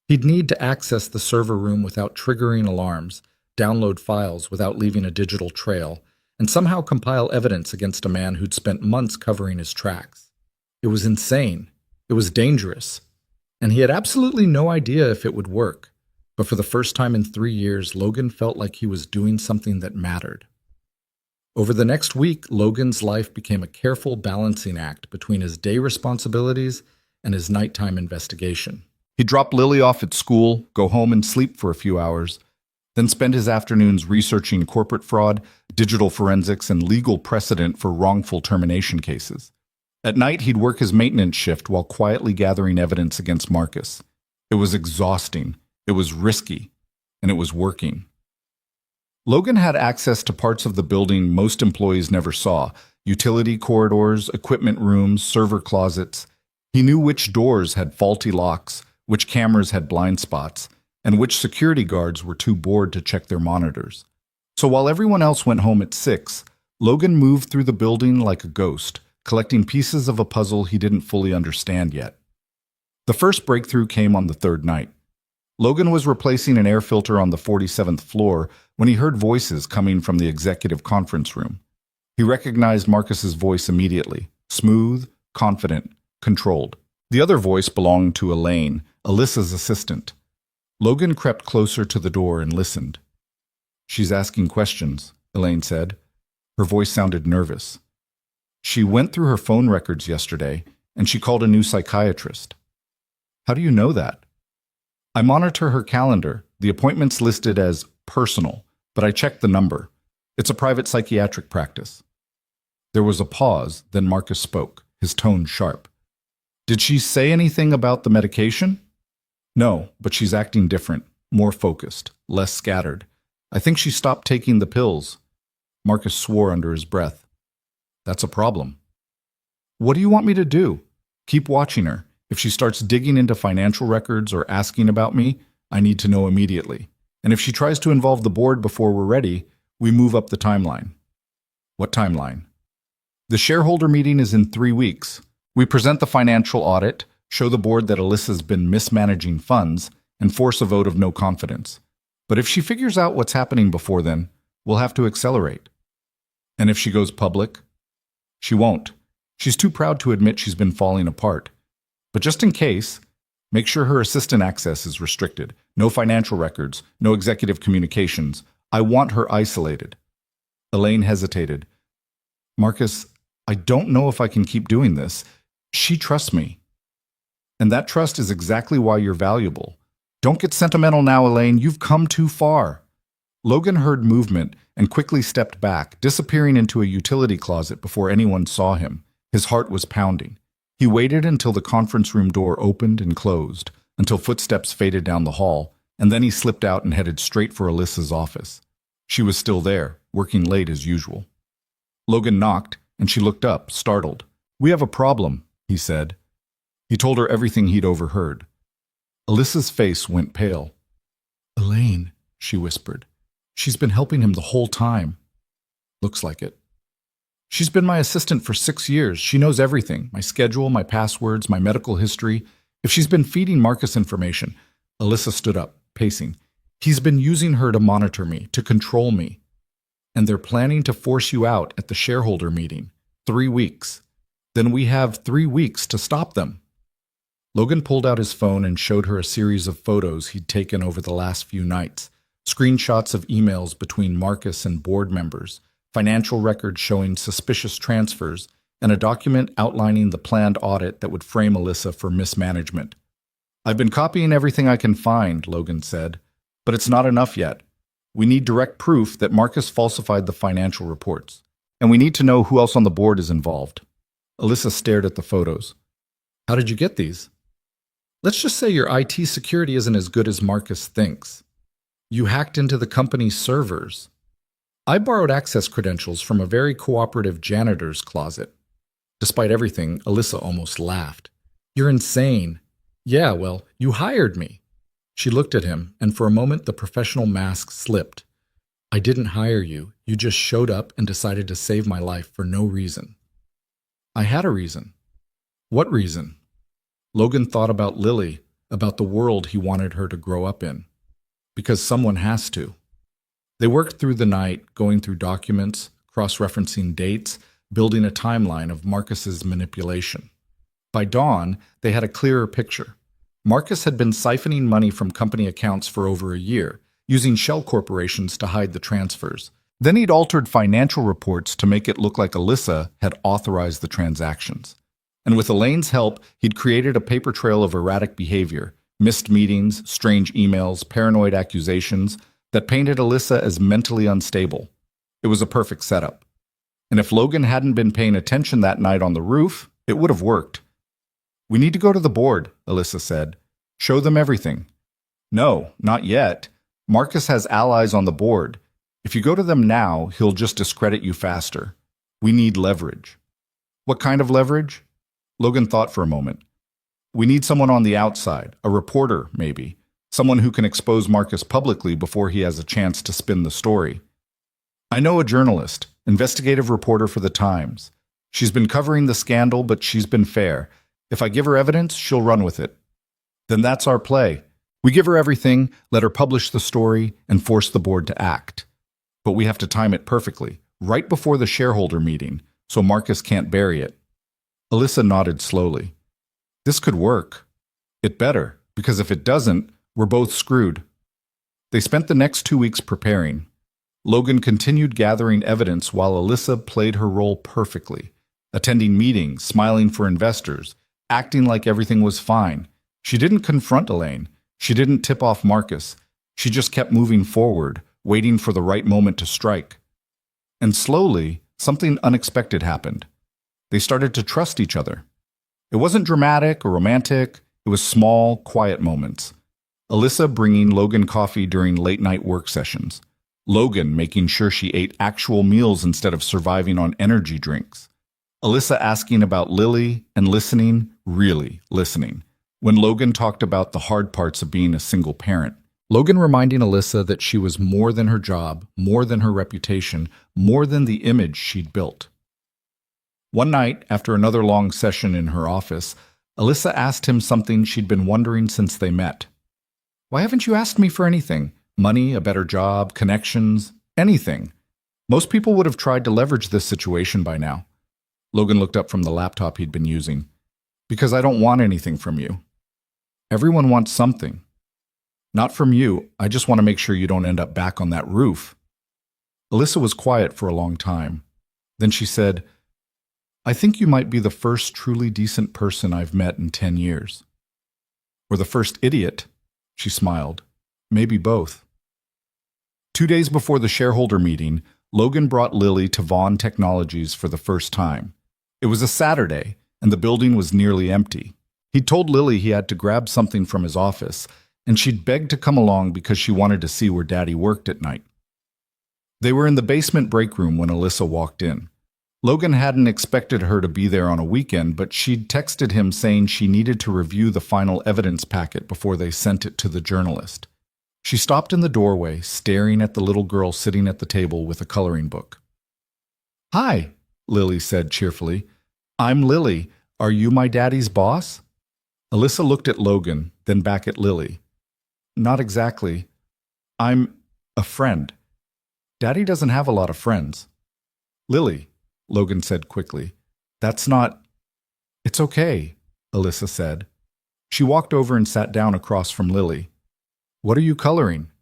He'd need to access the server room without triggering alarms, download files without leaving a digital trail, and somehow compile evidence against a man who'd spent months covering his tracks. It was insane. It was dangerous. And he had absolutely no idea if it would work. But for the first time in 3 years, Logan felt like he was doing something that mattered. Over the next week, Logan's life became a careful balancing act between his day responsibilities and his nighttime investigation. He'd drop Lily off at school, go home and sleep for a few hours, then spend his afternoons researching corporate fraud, digital forensics, and legal precedent for wrongful termination cases. At night, he'd work his maintenance shift while quietly gathering evidence against Marcus. It was exhausting, it was risky, and it was working. Logan had access to parts of the building most employees never saw: utility corridors, equipment rooms, server closets. He knew which doors had faulty locks, which cameras had blind spots, and which security guards were too bored to check their monitors. So while everyone else went home at 6, Logan moved through the building like a ghost, collecting pieces of a puzzle he didn't fully understand yet. The first breakthrough came on the 3rd night. Logan was replacing an air filter on the 47th floor when he heard voices coming from the executive conference room. He recognized Marcus's voice immediately: smooth, confident, controlled. The other voice belonged to Elaine, Alyssa's assistant. Logan crept closer to the door and listened. "She's asking questions," Elaine said. Her voice sounded nervous. "She went through her phone records yesterday, and she called a new psychiatrist." "How do you know that?" "I monitor her calendar. The appointment's listed as personal, but I checked the number. It's a private psychiatric practice." There was a pause, then Marcus spoke, his tone sharp. "Did she say anything about the medication?" "No, but she's acting different, more focused, less scattered. I think she stopped taking the pills." Marcus swore under his breath. "That's a problem." "What do you want me to do?" "Keep watching her. If she starts digging into financial records or asking about me, I need to know immediately. And if she tries to involve the board before we're ready, we move up the timeline." "What timeline?" "The shareholder meeting is in 3 weeks. We present the financial audit, show the board that Alyssa's been mismanaging funds, and force a vote of no confidence. But if she figures out what's happening before then, we'll have to accelerate." "And if she goes public?" "She won't. She's too proud to admit she's been falling apart. But just in case, make sure her assistant access is restricted. No financial records, no executive communications. I want her isolated." Elaine hesitated. "Marcus, I don't know if I can keep doing this. She trusts me." "And that trust is exactly why you're valuable. Don't get sentimental now, Elaine. You've come too far." Logan heard movement and quickly stepped back, disappearing into a utility closet before anyone saw him. His heart was pounding. He waited until the conference room door opened and closed, until footsteps faded down the hall, and then he slipped out and headed straight for Alyssa's office. She was still there, working late as usual. Logan knocked, and she looked up, startled. "We have a problem," he said. He told her everything he'd overheard. Alyssa's face went pale. "Elaine," she whispered. "She's been helping him the whole time." "Looks like it." "She's been my assistant for 6 years. She knows everything, my schedule, my passwords, my medical history. If she's been feeding Marcus information..." Alyssa stood up, pacing. "He's been using her to monitor me, to control me. And they're planning to force you out at the shareholder meeting. 3 weeks. Then we have 3 weeks to stop them." Logan pulled out his phone and showed her a series of photos he'd taken over the last few nights. Screenshots of emails between Marcus and board members, financial records showing suspicious transfers, and a document outlining the planned audit that would frame Alyssa for mismanagement. "I've been copying everything I can find," Logan said, "but it's not enough yet. We need direct proof that Marcus falsified the financial reports, and we need to know who else on the board is involved." Alyssa stared at the photos. "How did you get these?" "Let's just say your IT security isn't as good as Marcus thinks. You hacked into the company's servers. I borrowed access credentials from a very cooperative janitor's closet." Despite everything, Alyssa almost laughed. "You're insane." "Yeah, well, you hired me." She looked at him, and for a moment the professional mask slipped. "I didn't hire you. You just showed up and decided to save my life for no reason." "I had a reason." "What reason?" Logan thought about Lily, about the world he wanted her to grow up in. Because someone has to. They worked through the night, going through documents, cross-referencing dates, building a timeline of Marcus's manipulation. By dawn, they had a clearer picture. Marcus had been siphoning money from company accounts for over a year, using shell corporations to hide the transfers. Then he'd altered financial reports to make it look like Alyssa had authorized the transactions. And with Elaine's help, he'd created a paper trail of erratic behavior, missed meetings, strange emails, paranoid accusations that painted Alyssa as mentally unstable. It was a perfect setup. And if Logan hadn't been paying attention that night on the roof, it would have worked. "We need to go to the board," Alyssa said. "Show them everything." "No, not yet. Marcus has allies on the board. If you go to them now, he'll just discredit you faster. We need leverage." "What kind of leverage?" Logan thought for a moment. "We need someone on the outside, a reporter, maybe. Someone who can expose Marcus publicly before he has a chance to spin the story. I know a journalist, investigative reporter for the Times. She's been covering the scandal, but she's been fair. If I give her evidence, she'll run with it." "Then that's our play. We give her everything, let her publish the story, and force the board to act. But we have to time it perfectly, right before the shareholder meeting, so Marcus can't bury it." Alyssa nodded slowly. "This could work. It better, because if it doesn't, we're both screwed." They spent the next 2 weeks preparing. Logan continued gathering evidence while Alyssa played her role perfectly, attending meetings, smiling for investors, acting like everything was fine. She didn't confront Elaine. She didn't tip off Marcus. She just kept moving forward, waiting for the right moment to strike. And slowly, something unexpected happened. They started to trust each other. It wasn't dramatic or romantic. It was small, quiet moments. Alyssa bringing Logan coffee during late-night work sessions. Logan making sure she ate actual meals instead of surviving on energy drinks. Alyssa asking about Lily and listening, really listening, when Logan talked about the hard parts of being a single parent. Logan reminding Alyssa that she was more than her job, more than her reputation, more than the image she'd built. One night, after another long session in her office, Alyssa asked him something she'd been wondering since they met. "Why haven't you asked me for anything? Money, a better job, connections, anything. Most people would have tried to leverage this situation by now." Logan looked up from the laptop he'd been using. "Because I don't want anything from you." "Everyone wants something." "Not from you. I just want to make sure you don't end up back on that roof." Alyssa was quiet for a long time. Then she said, "I think you might be the first truly decent person I've met in 10 years. Or the first idiot," she smiled. "Maybe both." 2 days before the shareholder meeting, Logan brought Lily to Vaughn Technologies for the first time. It was a Saturday, and the building was nearly empty. He told Lily he had to grab something from his office, and she'd begged to come along because she wanted to see where Daddy worked at night. They were in the basement break room when Alyssa walked in. Logan hadn't expected her to be there on a weekend, but she'd texted him saying she needed to review the final evidence packet before they sent it to the journalist. She stopped in the doorway, staring at the little girl sitting at the table with a coloring book. "Hi," Lily said cheerfully. "I'm Lily. Are you my daddy's boss?" Alyssa looked at Logan, then back at Lily. "Not exactly. I'm a friend. Daddy doesn't have a lot of friends." "Lily," Logan said quickly, "that's not—" "It's okay," Alyssa said. She walked over and sat down across from Lily. "What are you coloring?"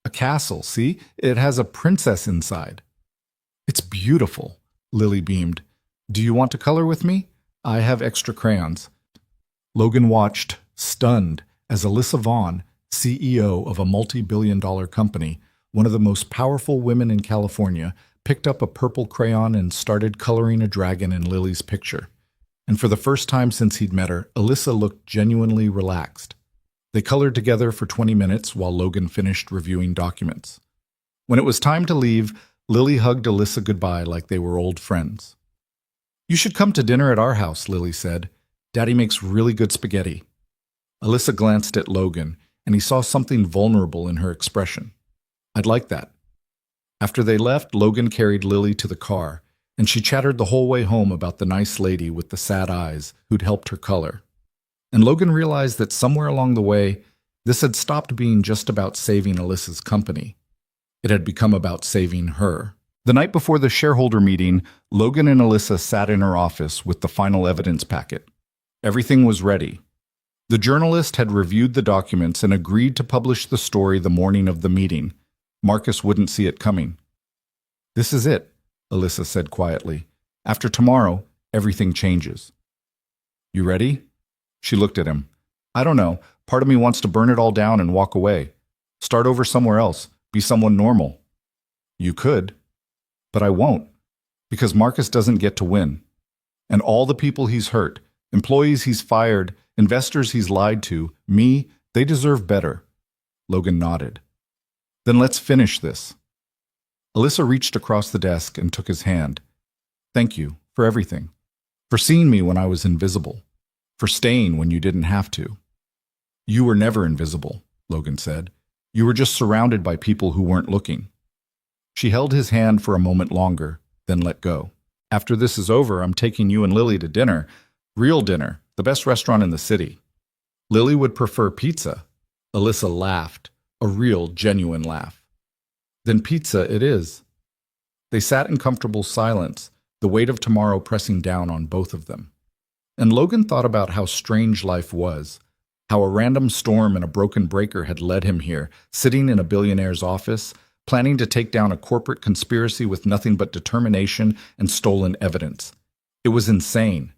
"A castle, see? It has a princess inside." "It's beautiful," Lily beamed. Do you want to color with me? I have extra crayons. Logan watched, stunned, as Alyssa Vaughn, CEO of a multi-billion-dollar company, one of the most powerful women in California, picked up a purple crayon and started coloring a dragon in Lily's picture. And for the first time since he'd met her, Alyssa looked genuinely relaxed. They colored together for 20 minutes while Logan finished reviewing documents. When it was time to leave, Lily hugged Alyssa goodbye like they were old friends. You should come to dinner at our house, Lily said. Daddy makes really good spaghetti. Alyssa glanced at Logan, and he saw something vulnerable in her expression. I'd like that. After they left, Logan carried Lily to the car, and she chattered the whole way home about the nice lady with the sad eyes who'd helped her color. And Logan realized that somewhere along the way, this had stopped being just about saving Alyssa's company. It had become about saving her. The night before the shareholder meeting, Logan and Alyssa sat in her office with the final evidence packet. Everything was ready. The journalist had reviewed the documents and agreed to publish the story the morning of the meeting. Marcus wouldn't see it coming. This is it, Alyssa said quietly. After tomorrow, everything changes. You ready? She looked at him. I don't know. Part of me wants to burn it all down and walk away. Start over somewhere else. Be someone normal. You could. But I won't. Because Marcus doesn't get to win. And all the people he's hurt, employees he's fired, investors he's lied to, me, they deserve better. Logan nodded. Then let's finish this. Alyssa reached across the desk and took his hand. Thank you for everything. For seeing me when I was invisible. For staying when you didn't have to. You were never invisible, Logan said. You were just surrounded by people who weren't looking. She held his hand for a moment longer, then let go. After this is over, I'm taking you and Lily to dinner. Real dinner, the best restaurant in the city. Lily would prefer pizza. Alyssa laughed, a real, genuine laugh. Then pizza it is. They sat in comfortable silence, the weight of tomorrow pressing down on both of them. And Logan thought about how strange life was, how a random storm and a broken breaker had led him here, sitting in a billionaire's office, planning to take down a corporate conspiracy with nothing but determination and stolen evidence. It was insane.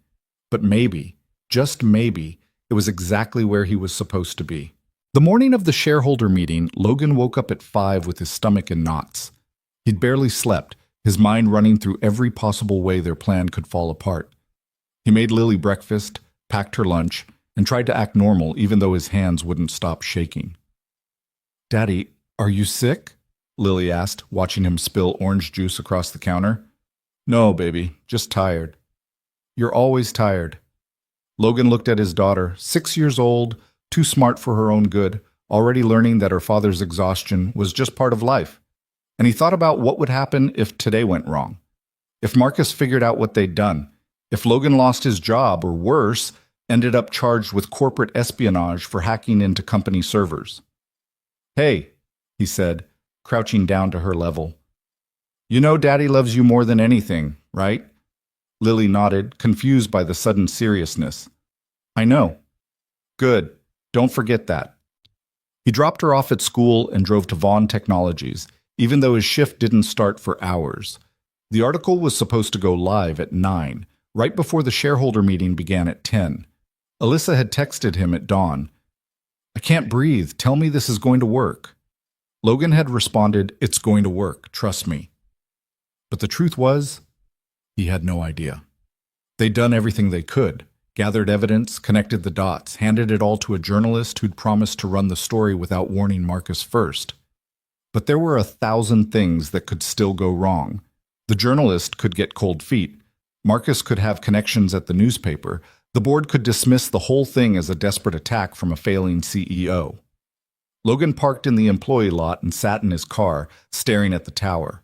But maybe, just maybe, it was exactly where he was supposed to be. The morning of the shareholder meeting, Logan woke up at 5 with his stomach in knots. He'd barely slept, his mind running through every possible way their plan could fall apart. He made Lily breakfast, packed her lunch, and tried to act normal even though his hands wouldn't stop shaking. Daddy, are you sick? Lily asked, watching him spill orange juice across the counter. No, baby, just tired. You're always tired. Logan looked at his daughter, 6 years old, too smart for her own good, already learning that her father's exhaustion was just part of life. And he thought about what would happen if today went wrong. If Marcus figured out what they'd done. If Logan lost his job, or worse, ended up charged with corporate espionage for hacking into company servers. Hey, he said, crouching down to her level. You know Daddy loves you more than anything, right? Lily nodded, confused by the sudden seriousness. I know. Good. Don't forget that. He dropped her off at school and drove to Vaughn Technologies, even though his shift didn't start for hours. The article was supposed to go live at 9, right before the shareholder meeting began at 10. Alyssa had texted him at dawn. I can't breathe. Tell me this is going to work. Logan had responded, it's going to work, trust me. But the truth was, he had no idea. They'd done everything they could, gathered evidence, connected the dots, handed it all to a journalist who'd promised to run the story without warning Marcus first. But there were 1,000 things that could still go wrong. The journalist could get cold feet. Marcus could have connections at the newspaper. The board could dismiss the whole thing as a desperate attack from a failing CEO. Logan parked in the employee lot and sat in his car, staring at the tower.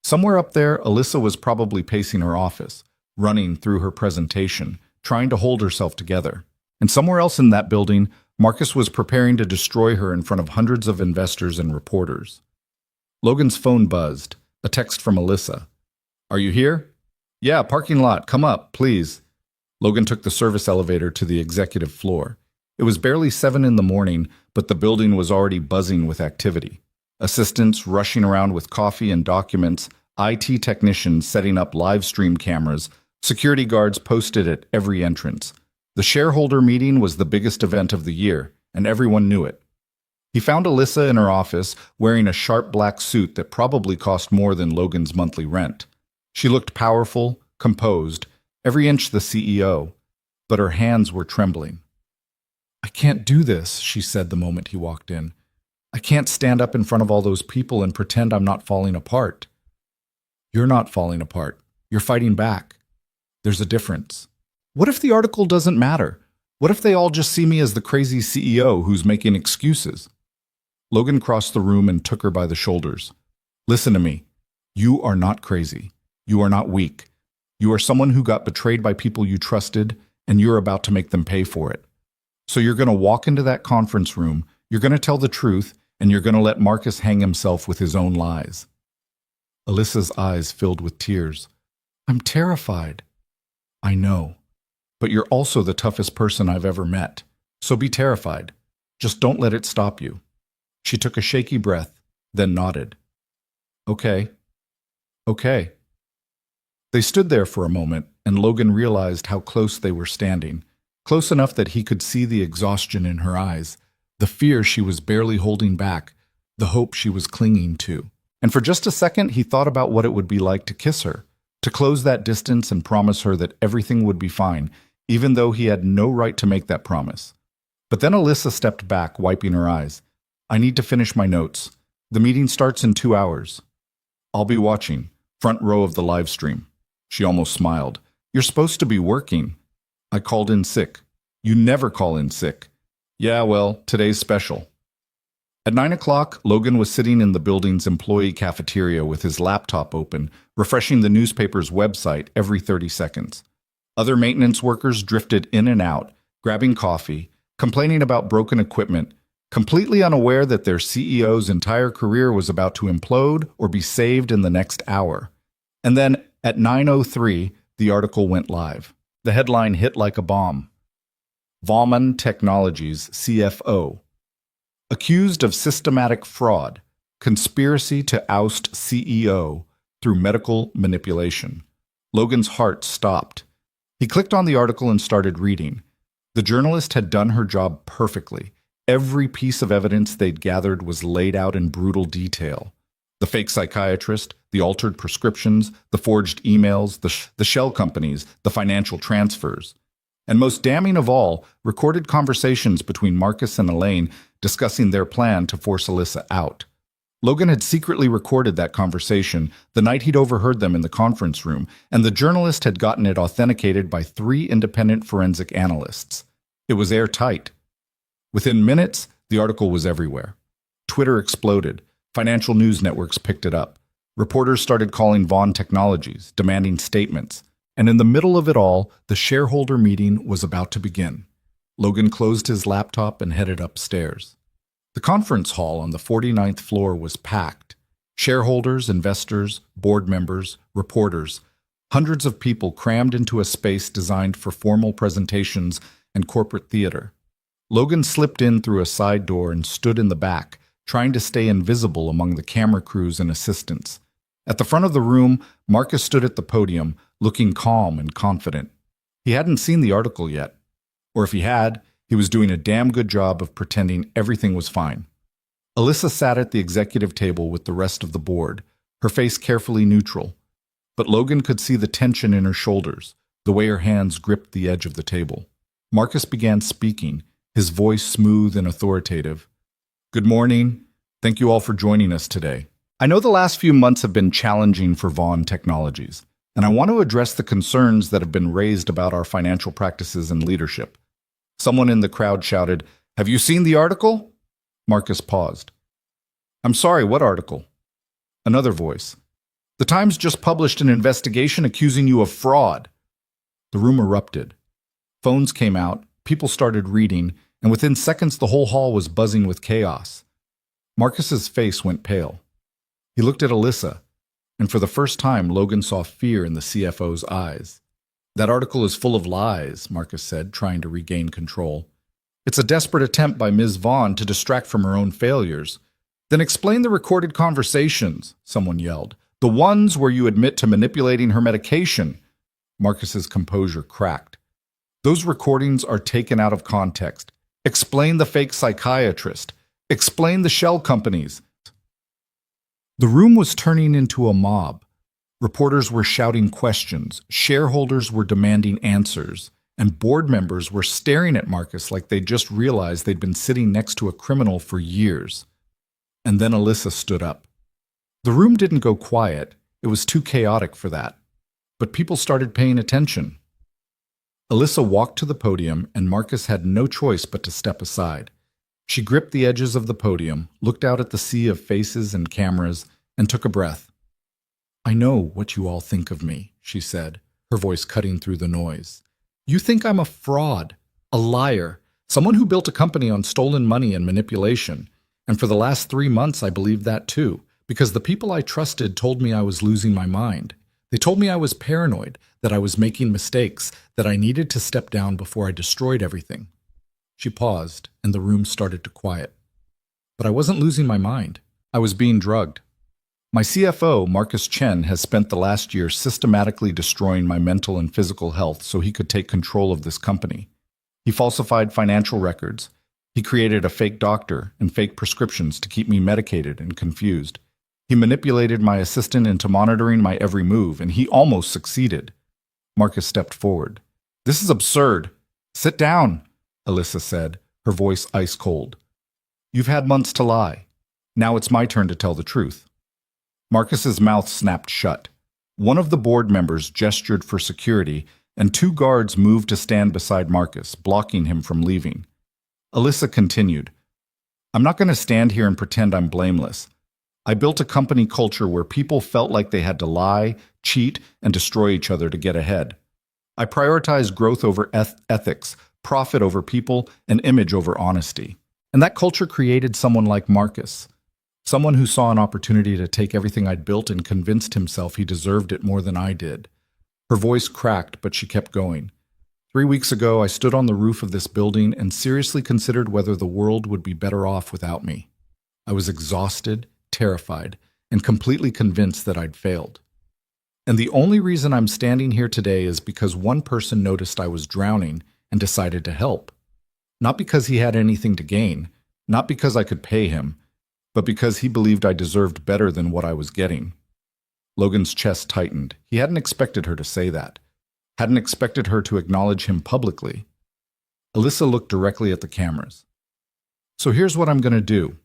Somewhere up there, Alyssa was probably pacing her office, running through her presentation, trying to hold herself together. And somewhere else in that building, Marcus was preparing to destroy her in front of hundreds of investors and reporters. Logan's phone buzzed, a text from Alyssa. Are you here? Yeah, parking lot, come up, please. Logan took the service elevator to the executive floor. It was barely 7 in the morning, but the building was already buzzing with activity. Assistants rushing around with coffee and documents, IT technicians setting up live stream cameras, Security guards posted at every entrance. The shareholder meeting was the biggest event of the year, and everyone knew it. He found Alyssa in her office wearing a sharp black suit that probably cost more than Logan's monthly rent. She looked powerful, composed, every inch the CEO, but her hands were trembling. "I can't do this," she said the moment he walked in. "I can't stand up in front of all those people and pretend I'm not falling apart." "You're not falling apart. You're fighting back. There's a difference. What if the article doesn't matter? What if they all just see me as the crazy CEO who's making excuses?" Logan crossed the room and took her by the shoulders. "Listen to me. You are not crazy. You are not weak. You are someone who got betrayed by people you trusted, and you're about to make them pay for it. So you're going to walk into that conference room, you're going to tell the truth, and you're going to let Marcus hang himself with his own lies." Alyssa's eyes filled with tears. "I'm terrified." "I know. But you're also the toughest person I've ever met. So be terrified. Just don't let it stop you." She took a shaky breath, then nodded. "Okay. Okay." They stood there for a moment, and Logan realized how close they were standing, close enough that he could see the exhaustion in her eyes, the fear she was barely holding back, the hope she was clinging to. And for just a second, he thought about what it would be like to kiss her, to close that distance and promise her that everything would be fine, even though he had no right to make that promise. But then Alyssa stepped back, wiping her eyes. "I need to finish my notes. The meeting starts in 2 hours. I'll be watching, front row of the live stream." She almost smiled. "You're supposed to be working." "I called in sick." "You never call in sick." "Yeah, well, today's special." At 9 o'clock, Logan was sitting in the building's employee cafeteria with his laptop open, refreshing the newspaper's website every 30 seconds. Other maintenance workers drifted in and out, grabbing coffee, complaining about broken equipment, completely unaware that their CEO's entire career was about to implode or be saved in the next hour. And then, at 9:03, the article went live. The headline hit like a bomb. Vaughn Technologies CFO. Accused of systematic fraud, conspiracy to oust CEO through medical manipulation. Logan's heart stopped. He clicked on the article and started reading. The journalist had done her job perfectly. Every piece of evidence they'd gathered was laid out in brutal detail. The fake psychiatrist, the altered prescriptions, the forged emails, the shell companies, the financial transfers. And most damning of all, recorded conversations between Marcus and Elaine discussing their plan to force Alyssa out. Logan had secretly recorded that conversation the night he'd overheard them in the conference room, and the journalist had gotten it authenticated by 3 independent forensic analysts. It was airtight. Within minutes, the article was everywhere. Twitter exploded. Financial news networks picked it up. Reporters started calling Vaughn Technologies, demanding statements. And in the middle of it all, the shareholder meeting was about to begin. Logan closed his laptop and headed upstairs. The conference hall on the 49th floor was packed. Shareholders, investors, board members, reporters, hundreds of people crammed into a space designed for formal presentations and corporate theater. Logan slipped in through a side door and stood in the back, trying to stay invisible among the camera crews and assistants. At the front of the room, Marcus stood at the podium, looking calm and confident. He hadn't seen the article yet. Or if he had, he was doing a damn good job of pretending everything was fine. Alyssa sat at the executive table with the rest of the board, her face carefully neutral. But Logan could see the tension in her shoulders, the way her hands gripped the edge of the table. Marcus began speaking, his voice smooth and authoritative. "Good morning. Thank you all for joining us today. I know the last few months have been challenging for Vaughn Technologies, and I want to address the concerns that have been raised about our financial practices and leadership." Someone in the crowd shouted, "Have you seen the article?" Marcus paused. "I'm sorry, what article?" Another voice. "The Times just published an investigation accusing you of fraud." The room erupted. Phones came out, people started reading, and within seconds the whole hall was buzzing with chaos. Marcus's face went pale. He looked at Alyssa, and for the first time Logan saw fear in the CFO's eyes. "That article is full of lies," Marcus said, trying to regain control. "It's a desperate attempt by Ms. Vaughn to distract from her own failures." "Then explain the recorded conversations," someone yelled. "The ones where you admit to manipulating her medication." Marcus's composure cracked. Those recordings are taken out of context. Explain the fake psychiatrist. Explain the shell companies. The room was turning into a mob. Reporters were shouting questions, shareholders were demanding answers, and board members were staring at Marcus like they'd just realized they'd been sitting next to a criminal for years. And then Alyssa stood up. The room didn't go quiet. It was too chaotic for that. But people started paying attention. Alyssa walked to the podium, and Marcus had no choice but to step aside. She gripped the edges of the podium, looked out at the sea of faces and cameras, and took a breath. "I know what you all think of me," she said, her voice cutting through the noise. "You think I'm a fraud, a liar, someone who built a company on stolen money and manipulation. And for the last 3 months I believed that too, because the people I trusted told me I was losing my mind. They told me I was paranoid, that I was making mistakes, that I needed to step down before I destroyed everything." She paused, and the room started to quiet. But I wasn't losing my mind. I was being drugged. My CFO, Marcus Chen, has spent the last year systematically destroying my mental and physical health so he could take control of this company. He falsified financial records. He created a fake doctor and fake prescriptions to keep me medicated and confused. He manipulated my assistant into monitoring my every move, and he almost succeeded. Marcus stepped forward. "This is absurd." "Sit down," Alyssa said, her voice ice cold. "You've had months to lie. Now it's my turn to tell the truth." Marcus's mouth snapped shut. One of the board members gestured for security, and 2 guards moved to stand beside Marcus, blocking him from leaving. Alyssa continued, "I'm not going to stand here and pretend I'm blameless. I built a company culture where people felt like they had to lie, cheat, and destroy each other to get ahead. I prioritized growth over ethics, profit over people, and image over honesty. And that culture created someone like Marcus, someone who saw an opportunity to take everything I'd built and convinced himself he deserved it more than I did." Her voice cracked, but she kept going. 3 weeks ago, I stood on the roof of this building and seriously considered whether the world would be better off without me. I was exhausted, terrified, and completely convinced that I'd failed. And the only reason I'm standing here today is because one person noticed I was drowning and decided to help. Not because he had anything to gain, not because I could pay him, but because he believed I deserved better than what I was getting. Logan's chest tightened. He hadn't expected her to say that. Hadn't expected her to acknowledge him publicly. Alyssa looked directly at the cameras. "So here's what I'm going to do.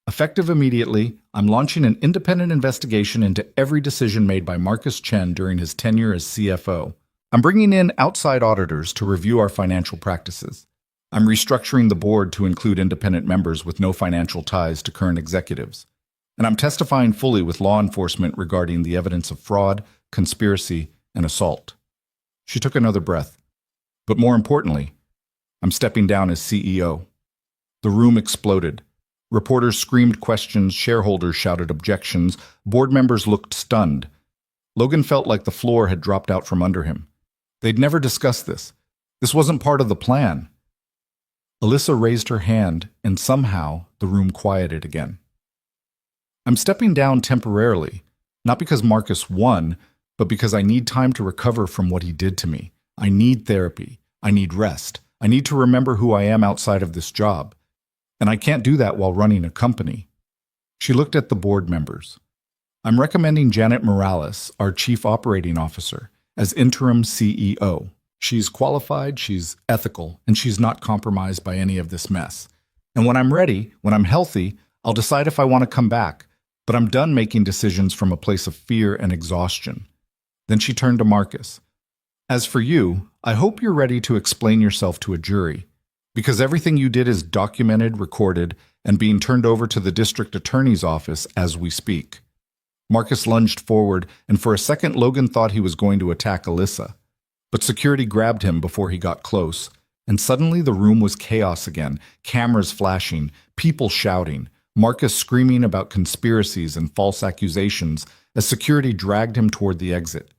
Effective immediately, I'm launching an independent investigation into every decision made by Marcus Chen during his tenure as CFO. I'm bringing in outside auditors to review our financial practices. I'm restructuring the board to include independent members with no financial ties to current executives. And I'm testifying fully with law enforcement regarding the evidence of fraud, conspiracy, and assault." She took another breath. "But more importantly, I'm stepping down as CEO." The room exploded. Reporters screamed questions, shareholders shouted objections, board members looked stunned. Logan felt like the floor had dropped out from under him. They'd never discussed this. This wasn't part of the plan. Alyssa raised her hand, and somehow the room quieted again. "I'm stepping down temporarily, not because Marcus won, but because I need time to recover from what he did to me. I need therapy. I need rest. I need to remember who I am outside of this job. And I can't do that while running a company." She looked at the board members. "I'm recommending Janet Morales, our Chief Operating Officer, as interim CEO. She's qualified, she's ethical, and she's not compromised by any of this mess. And when I'm ready, when I'm healthy, I'll decide if I want to come back. But I'm done making decisions from a place of fear and exhaustion." Then she turned to Marcus. "As for you, I hope you're ready to explain yourself to a jury. Because everything you did is documented, recorded, and being turned over to the district attorney's office as we speak." Marcus lunged forward, and for a second Logan thought he was going to attack Alyssa. But security grabbed him before he got close, and suddenly the room was chaos again, cameras flashing, people shouting, Marcus screaming about conspiracies and false accusations as security dragged him toward the exit.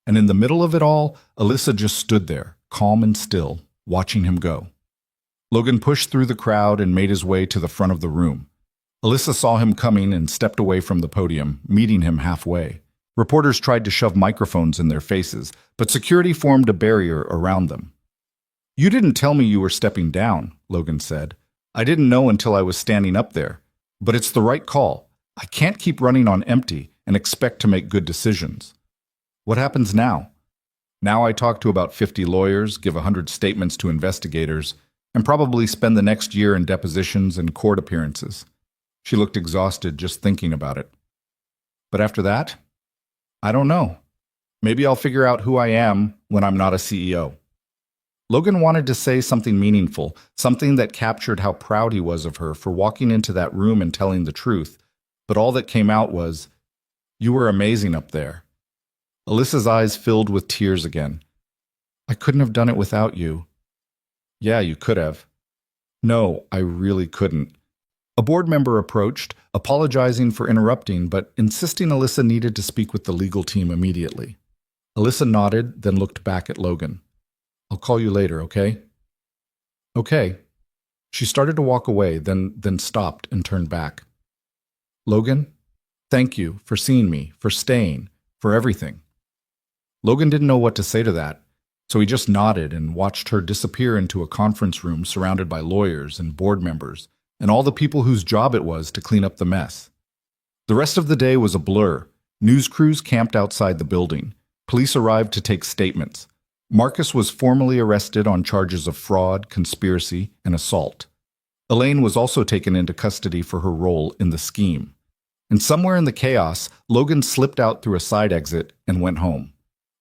And in the middle of it all, Alyssa just stood there, calm and still, watching him go. Logan pushed through the crowd and made his way to the front of the room. Alyssa saw him coming and stepped away from the podium, meeting him halfway. Reporters tried to shove microphones in their faces, but security formed a barrier around them. "You didn't tell me you were stepping down," Logan said. "I didn't know until I was standing up there. But it's the right call. I can't keep running on empty and expect to make good decisions." "What happens now?" "Now I talk to about 50 lawyers, give 100 statements to investigators, and probably spend the next year in depositions and court appearances." She looked exhausted just thinking about it. "But after that? I don't know. Maybe I'll figure out who I am when I'm not a CEO." Logan wanted to say something meaningful, something that captured how proud he was of her for walking into that room and telling the truth, but all that came out was, "You were amazing up there." Alyssa's eyes filled with tears again. "I couldn't have done it without you." "Yeah, you could have." "No, I really couldn't." A board member approached, apologizing for interrupting, but insisting Alyssa needed to speak with the legal team immediately. Alyssa nodded, then looked back at Logan. "I'll call you later, okay?" "Okay." She started to walk away, then stopped and turned back. "Logan, thank you for seeing me, for staying, for everything." Logan didn't know what to say to that, so he just nodded and watched her disappear into a conference room surrounded by lawyers and board members and all the people whose job it was to clean up the mess. The rest of the day was a blur. News crews camped outside the building. Police arrived to take statements. Marcus was formally arrested on charges of fraud, conspiracy, and assault. Elaine was also taken into custody for her role in the scheme. And somewhere in the chaos, Logan slipped out through a side exit and went home.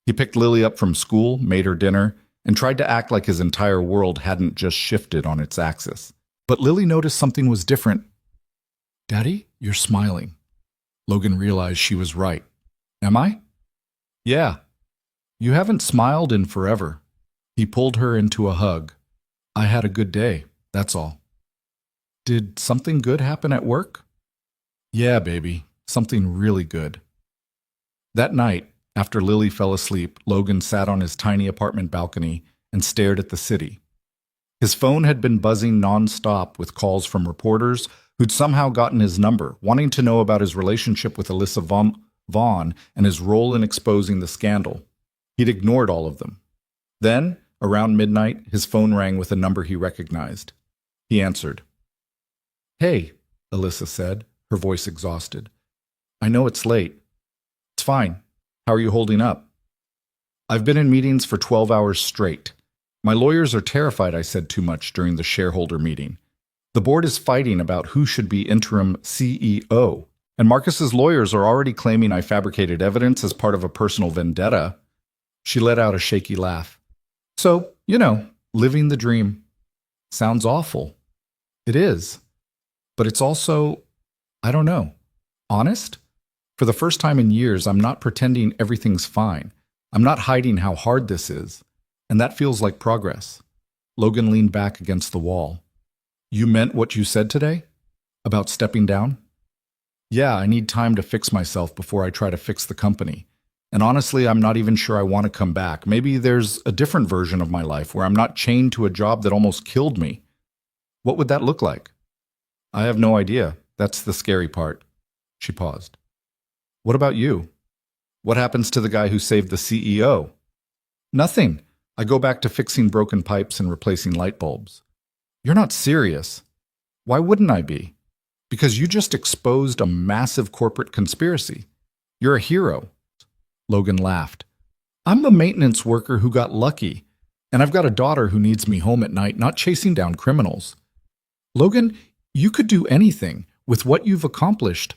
He picked Lily up from school, made her dinner, and tried to act like his entire world hadn't just shifted on its axis. But Lily noticed something was different. "Daddy, you're smiling." Logan realized she was right. "Am I?" "Yeah. You haven't smiled in forever." He pulled her into a hug. "I had a good day, that's all." "Did something good happen at work?" "Yeah, baby, something really good." That night, after Lily fell asleep, Logan sat on his tiny apartment balcony and stared at the city. His phone had been buzzing nonstop with calls from reporters who'd somehow gotten his number, wanting to know about his relationship with Alyssa Vaughn and his role in exposing the scandal. He'd ignored all of them. Then, around midnight, his phone rang with a number he recognized. He answered. "Hey," Alyssa said, her voice exhausted. "I know it's late." "It's fine. How are you holding up?" "I've been in meetings for 12 hours straight. My lawyers are terrified I said too much during the shareholder meeting. The board is fighting about who should be interim CEO, and Marcus's lawyers are already claiming I fabricated evidence as part of a personal vendetta." She let out a shaky laugh. "So, living the dream." "Sounds awful." "It is. But it's also, I don't know, honest? For the first time in years, I'm not pretending everything's fine. I'm not hiding how hard this is. And that feels like progress." Logan leaned back against the wall. "You meant what you said today? About stepping down?" "Yeah, I need time to fix myself before I try to fix the company. And honestly, I'm not even sure I want to come back. Maybe there's a different version of my life where I'm not chained to a job that almost killed me. What would that look like?" "I have no idea. That's the scary part." She paused. "What about you? What happens to the guy who saved the CEO?" "Nothing. I go back to fixing broken pipes and replacing light bulbs." "You're not serious." "Why wouldn't I be?" "Because you just exposed a massive corporate conspiracy. You're a hero." Logan laughed. "I'm a maintenance worker who got lucky, and I've got a daughter who needs me home at night, not chasing down criminals." "Logan, you could do anything with what you've accomplished."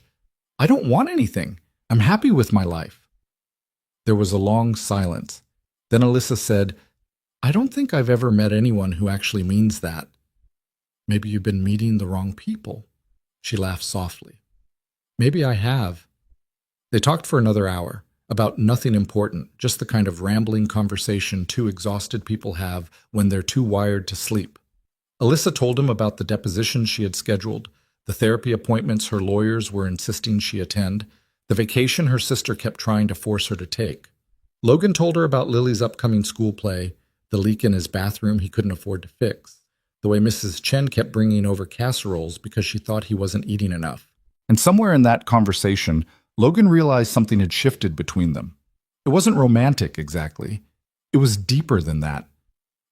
"I don't want anything. I'm happy with my life." There was a long silence. Then Alyssa said, "I don't think I've ever met anyone who actually means that." "Maybe you've been meeting the wrong people." She laughed softly. "Maybe I have." They talked for another hour, about nothing important, just the kind of rambling conversation two exhausted people have when they're too wired to sleep. Alyssa told him about the depositions she had scheduled, the therapy appointments her lawyers were insisting she attend, the vacation her sister kept trying to force her to take. Logan told her about Lily's upcoming school play, the leak in his bathroom he couldn't afford to fix, the way Mrs. Chen kept bringing over casseroles because she thought he wasn't eating enough. And somewhere in that conversation, Logan realized something had shifted between them. It wasn't romantic exactly. It was deeper than that.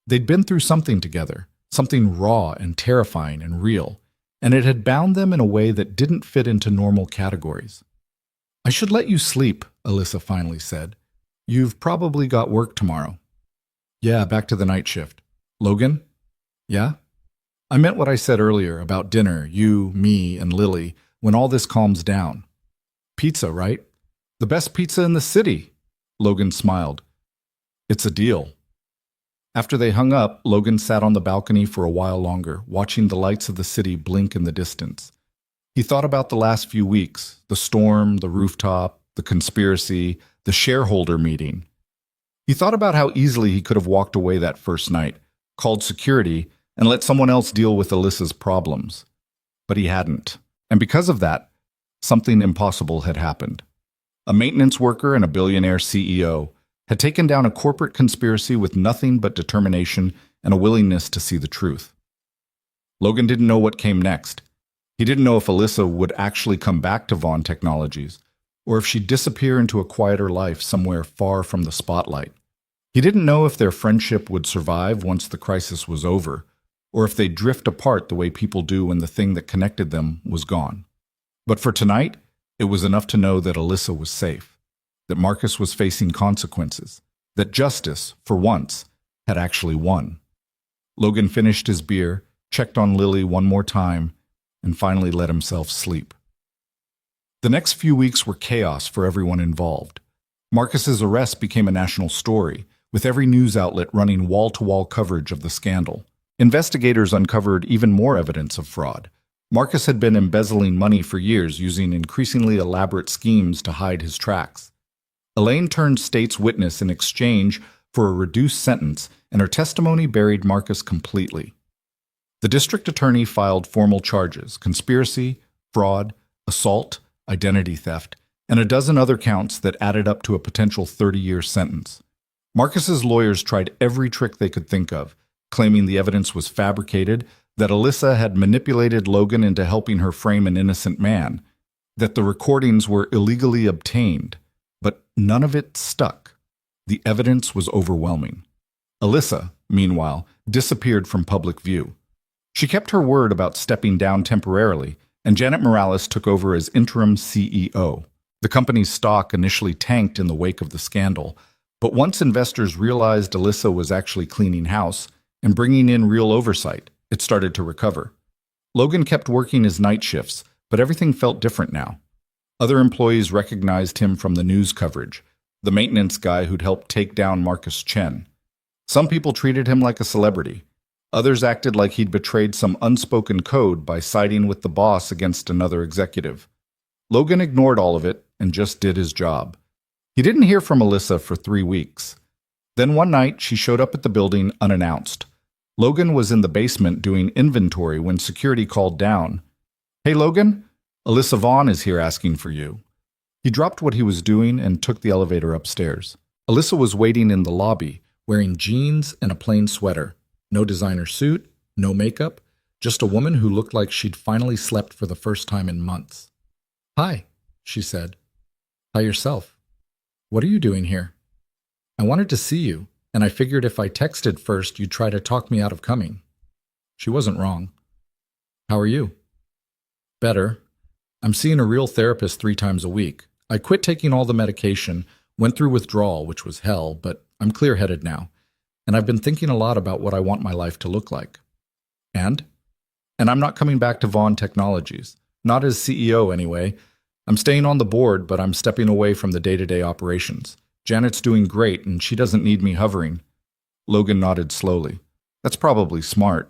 They'd been through something together, something raw and terrifying and real, and it had bound them in a way that didn't fit into normal categories. "I should let you sleep," Alyssa finally said. "You've probably got work tomorrow." "Yeah, back to the night shift." "Logan?" "Yeah?" "I meant what I said earlier about dinner, you, me, and Lily, when all this calms down." "Pizza, right?" "The best pizza in the city." Logan smiled. "It's a deal." After they hung up, Logan sat on the balcony for a while longer, watching the lights of the city blink in the distance. He thought about the last few weeks, the storm, the rooftop, the conspiracy, the shareholder meeting. He thought about how easily he could have walked away that first night, called security, and let someone else deal with Alyssa's problems. But he hadn't. And because of that, something impossible had happened. A maintenance worker and a billionaire CEO had taken down a corporate conspiracy with nothing but determination and a willingness to see the truth. Logan didn't know what came next. He didn't know if Alyssa would actually come back to Vaughn Technologies, or if she'd disappear into a quieter life somewhere far from the spotlight. He didn't know if their friendship would survive once the crisis was over, or if they'd drift apart the way people do when the thing that connected them was gone. But for tonight, it was enough to know that Alyssa was safe, that Marcus was facing consequences, that justice, for once, had actually won. Logan finished his beer, checked on Lily one more time, and finally let himself sleep. The next few weeks were chaos for everyone involved. Marcus's arrest became a national story, with every news outlet running wall-to-wall coverage of the scandal. Investigators uncovered even more evidence of fraud. Marcus had been embezzling money for years using increasingly elaborate schemes to hide his tracks. Elaine turned state's witness in exchange for a reduced sentence, and her testimony buried Marcus completely. The district attorney filed formal charges: conspiracy, fraud, assault, identity theft, and a dozen other counts that added up to a potential 30-year sentence. Marcus's lawyers tried every trick they could think of, claiming the evidence was fabricated, that Alyssa had manipulated Logan into helping her frame an innocent man, that the recordings were illegally obtained. But none of it stuck. The evidence was overwhelming. Alyssa, meanwhile, disappeared from public view. She kept her word about stepping down temporarily, and Janet Morales took over as interim CEO. The company's stock initially tanked in the wake of the scandal, but once investors realized Alyssa was actually cleaning house and bringing in real oversight, it started to recover. Logan kept working his night shifts, but everything felt different now. Other employees recognized him from the news coverage, the maintenance guy who'd helped take down Marcus Chen. Some people treated him like a celebrity. Others acted like he'd betrayed some unspoken code by siding with the boss against another executive. Logan ignored all of it and just did his job. He didn't hear from Alyssa for 3 weeks. Then one night, she showed up at the building unannounced. Logan was in the basement doing inventory when security called down. "Hey, Logan, Alyssa Vaughn is here asking for you." He dropped what he was doing and took the elevator upstairs. Alyssa was waiting in the lobby, wearing jeans and a plain sweater. No designer suit, no makeup, just a woman who looked like she'd finally slept for the first time in months. "Hi," she said. "Hi yourself. What are you doing here?" "I wanted to see you, and I figured if I texted first, you'd try to talk me out of coming." She wasn't wrong. "How are you?" "Better. I'm seeing a real therapist 3 times a week. I quit taking all the medication, went through withdrawal, which was hell, but I'm clear-headed now. And I've been thinking a lot about what I want my life to look like." And I'm not coming back to Vaughn Technologies. Not as CEO, anyway. I'm staying on the board, but I'm stepping away from the day-to-day operations. Janet's doing great, and she doesn't need me hovering. Logan nodded slowly. "That's probably smart.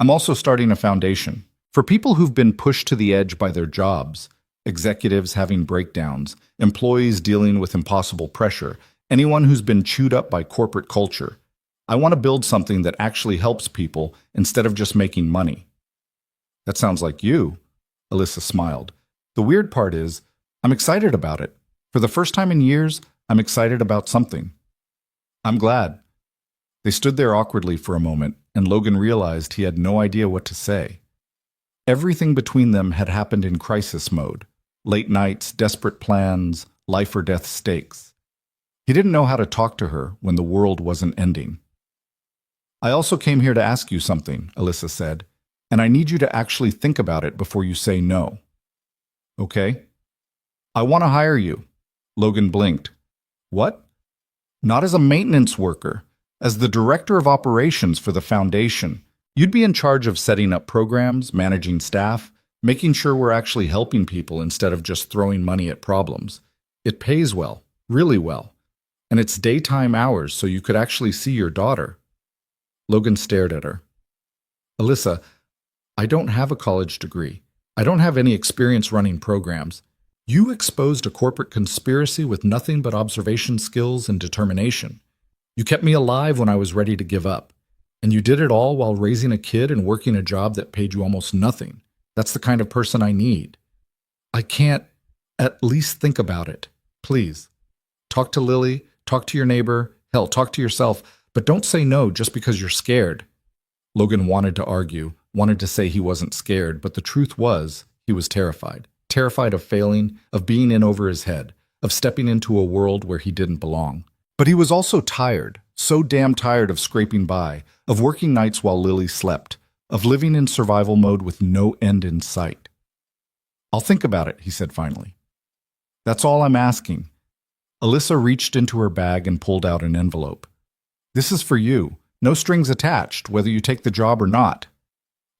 I'm also starting a foundation for people who've been pushed to the edge by their jobs, executives having breakdowns, employees dealing with impossible pressure, anyone who's been chewed up by corporate culture. I want to build something that actually helps people instead of just making money." "That sounds like you," Alyssa smiled. "The weird part is, I'm excited about it. For the first time in years, I'm excited about something." "I'm glad." They stood there awkwardly for a moment, and Logan realized he had no idea what to say. Everything between them had happened in crisis mode, Late nights, desperate plans, life or death stakes. He didn't know how to talk to her when the world wasn't ending. I also came here to ask you something, Alyssa said, and I need you to actually think about it before you say no. Okay? I want to hire you. Logan blinked. What? Not as a maintenance worker, as the director of operations for the foundation. You'd be in charge of setting up programs, managing staff, making sure we're actually helping people instead of just throwing money at problems. It pays well, really well. And it's daytime hours, so you could actually see your daughter. Logan stared at her. Alyssa, I don't have a college degree. I don't have any experience running programs. You exposed a corporate conspiracy with nothing but observation skills and determination. You kept me alive when I was ready to give up. And you did it all while raising a kid and working a job that paid you almost nothing. That's the kind of person I need. I can't at least think about it. Please. Talk to Lily, talk to your neighbor, hell, talk to yourself, but don't say no just because you're scared. Logan wanted to argue, wanted to say he wasn't scared, but the truth was he was terrified. Terrified of failing, of being in over his head, of stepping into a world where he didn't belong. But he was also tired, so damn tired of scraping by, of working nights while Lily slept, of living in survival mode with no end in sight. I'll think about it, he said finally. That's all I'm asking. Alyssa reached into her bag and pulled out an envelope. This is for you, no strings attached, whether you take the job or not.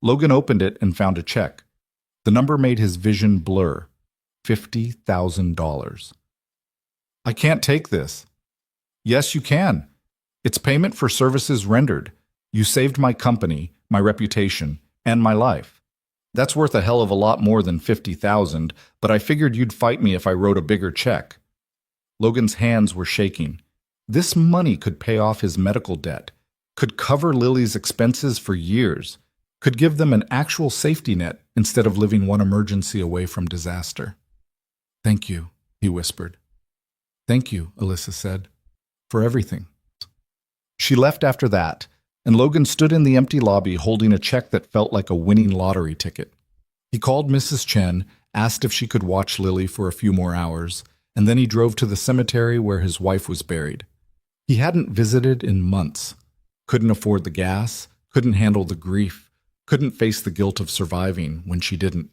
Logan opened it and found a check. The number made his vision blur. $50,000. I can't take this. Yes, you can. It's payment for services rendered. You saved my company, my reputation, and my life. That's worth a hell of a lot more than $50,000, but I figured you'd fight me if I wrote a bigger check. Logan's hands were shaking. This money could pay off his medical debt, could cover Lily's expenses for years, could give them an actual safety net instead of living one emergency away from disaster. Thank you, he whispered. Thank you, Alyssa said, for everything. She left after that, and Logan stood in the empty lobby holding a check that felt like a winning lottery ticket. He called Mrs. Chen, asked if she could watch Lily for a few more hours, and then he drove to the cemetery where his wife was buried. He hadn't visited in months. Couldn't afford the gas, couldn't handle the grief, couldn't face the guilt of surviving when she didn't.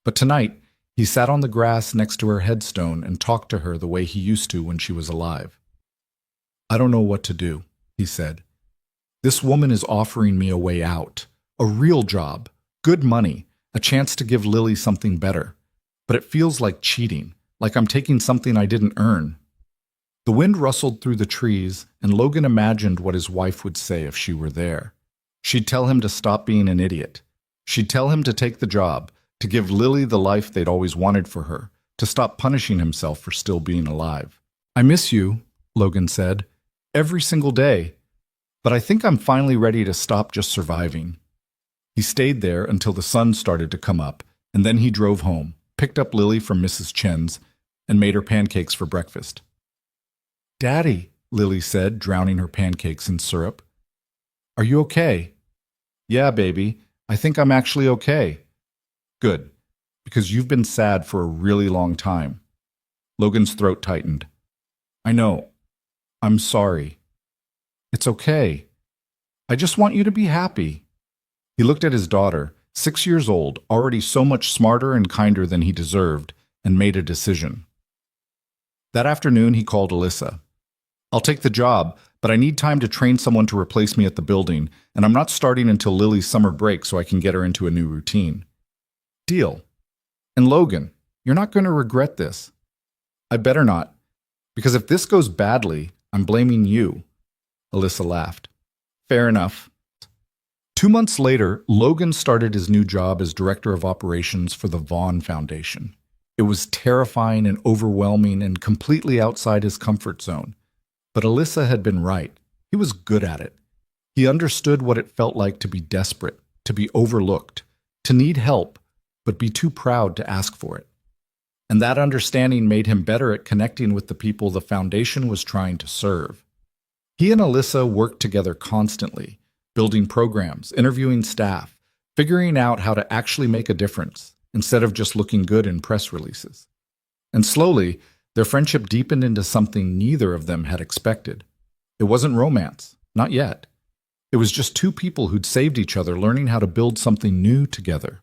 But tonight, he sat on the grass next to her headstone and talked to her the way he used to when she was alive. I don't know what to do, he said. This woman is offering me a way out, a real job, good money, a chance to give Lily something better. But it feels like cheating, like I'm taking something I didn't earn. The wind rustled through the trees, and Logan imagined what his wife would say if she were there. She'd tell him to stop being an idiot. She'd tell him to take the job, to give Lily the life they'd always wanted for her, to stop punishing himself for still being alive. I miss you, Logan said, every single day. But I think I'm finally ready to stop just surviving. He stayed there until the sun started to come up, and then he drove home, picked up Lily from Mrs. Chen's, and made her pancakes for breakfast. Daddy, Lily said, drowning her pancakes in syrup. Are you okay? Yeah, baby. I think I'm actually okay. Good, because you've been sad for a really long time. Logan's throat tightened. I know. I'm sorry. It's okay. I just want you to be happy. He looked at his daughter, 6 years old, already so much smarter and kinder than he deserved, and made a decision. That afternoon, he called Alyssa. I'll take the job, but I need time to train someone to replace me at the building, and I'm not starting until Lily's summer break so I can get her into a new routine. Deal. And Logan, you're not going to regret this. I better not, because if this goes badly, I'm blaming you. Alyssa laughed. Fair enough. 2 months later, Logan started his new job as Director of Operations for the Vaughn Foundation. It was terrifying and overwhelming and completely outside his comfort zone. But Alyssa had been right. He was good at it. He understood what it felt like to be desperate, to be overlooked, to need help, but be too proud to ask for it. And that understanding made him better at connecting with the people the foundation was trying to serve. He and Alyssa worked together constantly, building programs, interviewing staff, figuring out how to actually make a difference. instead of just looking good in press releases. And slowly, their friendship deepened into something neither of them had expected. It wasn't romance, not yet. It was just two people who'd saved each other learning how to build something new together.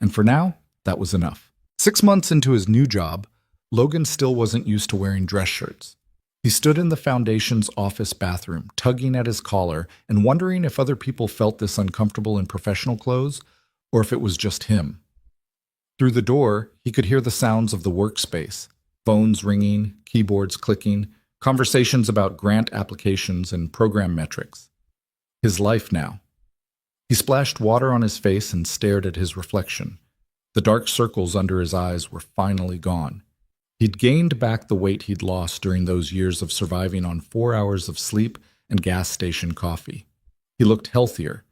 And for now, that was enough. 6 months into his new job, Logan still wasn't used to wearing dress shirts. He stood in the foundation's office bathroom, tugging at his collar and wondering if other people felt this uncomfortable in professional clothes or if it was just him. Through the door, he could hear the sounds of the workspace, phones ringing, keyboards clicking, conversations about grant applications and program metrics. His life now. He splashed water on his face and stared at his reflection. The dark circles under his eyes were finally gone. He'd gained back the weight he'd lost during those years of surviving on 4 hours of sleep and gas station coffee. He looked healthier,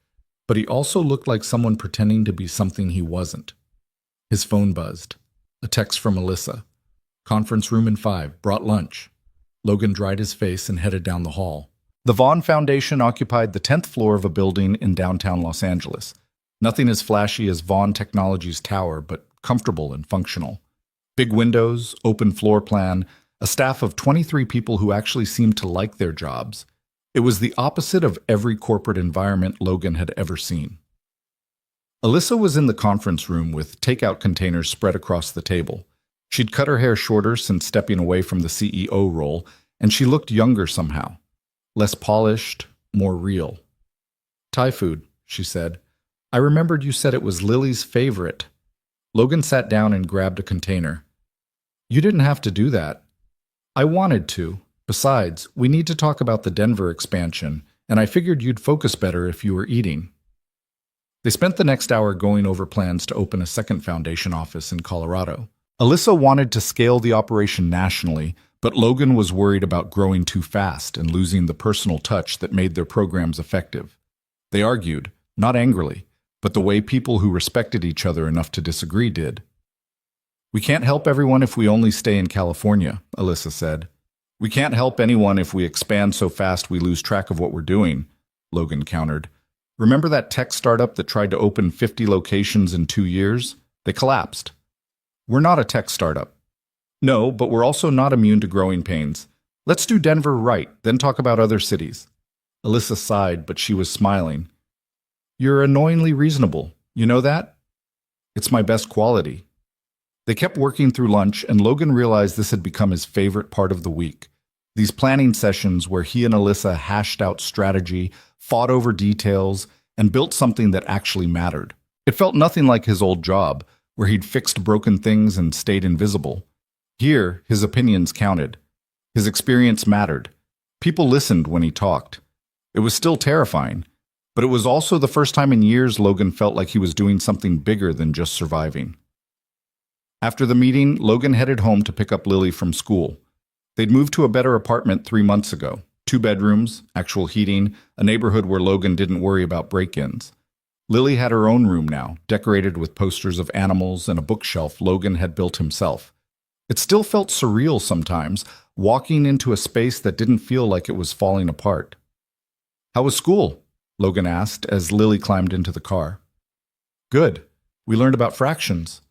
but he also looked like someone pretending to be something he wasn't. His phone buzzed. A text from Alyssa. Conference room in 5, brought lunch. Logan dried his face and headed down the hall. The Vaughn Foundation occupied the 10th floor of a building in downtown Los Angeles. Nothing as flashy as Vaughn Technologies Tower, but comfortable and functional. Big windows, open floor plan, a staff of 23 people who actually seemed to like their jobs. It was the opposite of every corporate environment Logan had ever seen. Alyssa was in the conference room with takeout containers spread across the table. She'd cut her hair shorter since stepping away from the CEO role, and she looked younger somehow. Less polished, more real. Thai food, she said. I remembered you said it was Lily's favorite. Logan sat down and grabbed a container. You didn't have to do that. I wanted to. Besides, we need to talk about the Denver expansion, and I figured you'd focus better if you were eating. They spent the next hour going over plans to open a second foundation office in Colorado. Alyssa wanted to scale the operation nationally, but Logan was worried about growing too fast and losing the personal touch that made their programs effective. They argued, not angrily, but the way people who respected each other enough to disagree did. We can't help everyone if we only stay in California, Alyssa said. We can't help anyone if we expand so fast we lose track of what we're doing, Logan countered. Remember that tech startup that tried to open 50 locations in 2 years? They collapsed. We're not a tech startup. No, but we're also not immune to growing pains. Let's do Denver right, then talk about other cities. Alyssa sighed, but she was smiling. You're annoyingly reasonable. You know that? It's my best quality. They kept working through lunch, and Logan realized this had become his favorite part of the week. These planning sessions where he and Alyssa hashed out strategy, fought over details, and built something that actually mattered. It felt nothing like his old job, where he'd fixed broken things and stayed invisible. Here, his opinions counted. His experience mattered. People listened when he talked. It was still terrifying, but it was also the first time in years Logan felt like he was doing something bigger than just surviving. After the meeting, Logan headed home to pick up Lily from school. They'd moved to a better apartment 3 months ago. 2 bedrooms, actual heating, a neighborhood where Logan didn't worry about break-ins. Lily had her own room now, decorated with posters of animals and a bookshelf Logan had built himself. It still felt surreal sometimes, walking into a space that didn't feel like it was falling apart. How was school? Logan asked as Lily climbed into the car. Good. We learned about fractions.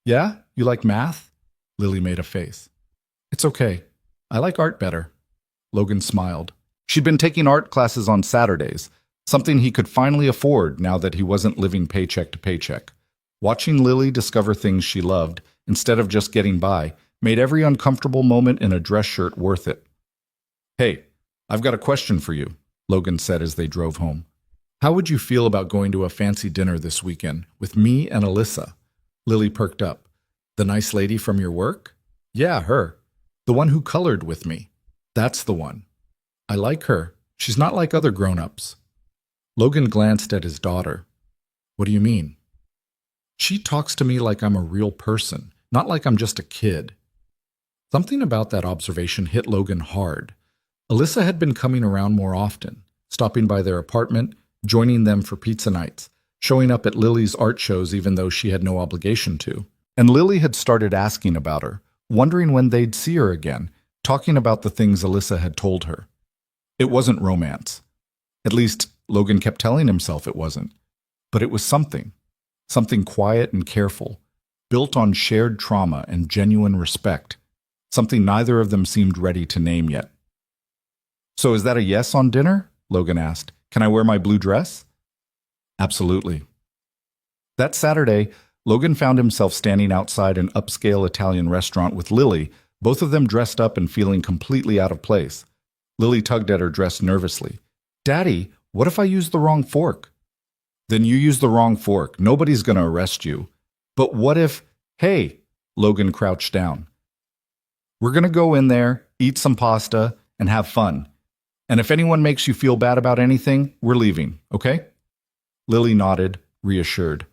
Yeah? You like math? Lily made a face. It's okay. I like art better. Logan smiled. She'd been taking art classes on Saturdays, something he could finally afford now that he wasn't living paycheck to paycheck. Watching Lily discover things she loved, instead of just getting by, made every uncomfortable moment in a dress shirt worth it. Hey, I've got a question for you, Logan said as they drove home. How would you feel about going to a fancy dinner this weekend with me and Alyssa? Lily perked up. The nice lady from your work? Yeah, her. The one who colored with me. That's the one. I like her. She's not like other grown-ups. Logan glanced at his daughter. What do you mean? She talks to me like I'm a real person, not like I'm just a kid. Something about that observation hit Logan hard. Alyssa had been coming around more often, stopping by their apartment, joining them for pizza nights, showing up at Lily's art shows even though she had no obligation to. And Lily had started asking about her, wondering when they'd see her again, talking about the things Alyssa had told her. It wasn't romance. At least, Logan kept telling himself it wasn't. But it was something quiet and careful, built on shared trauma and genuine respect, something neither of them seemed ready to name yet. "So is that a yes on dinner?" Logan asked. "Can I wear my blue dress?" "Absolutely." That Saturday, Logan found himself standing outside an upscale Italian restaurant with Lily, both of them dressed up and feeling completely out of place. Lily tugged at her dress nervously. "Daddy, what if I use the wrong fork?" "Then you use the wrong fork. Nobody's going to arrest you." "But what if—" "Hey," Logan crouched down. "We're going to go in there, eat some pasta, and have fun. And if anyone makes you feel bad about anything, we're leaving, okay?" Lily nodded, reassured.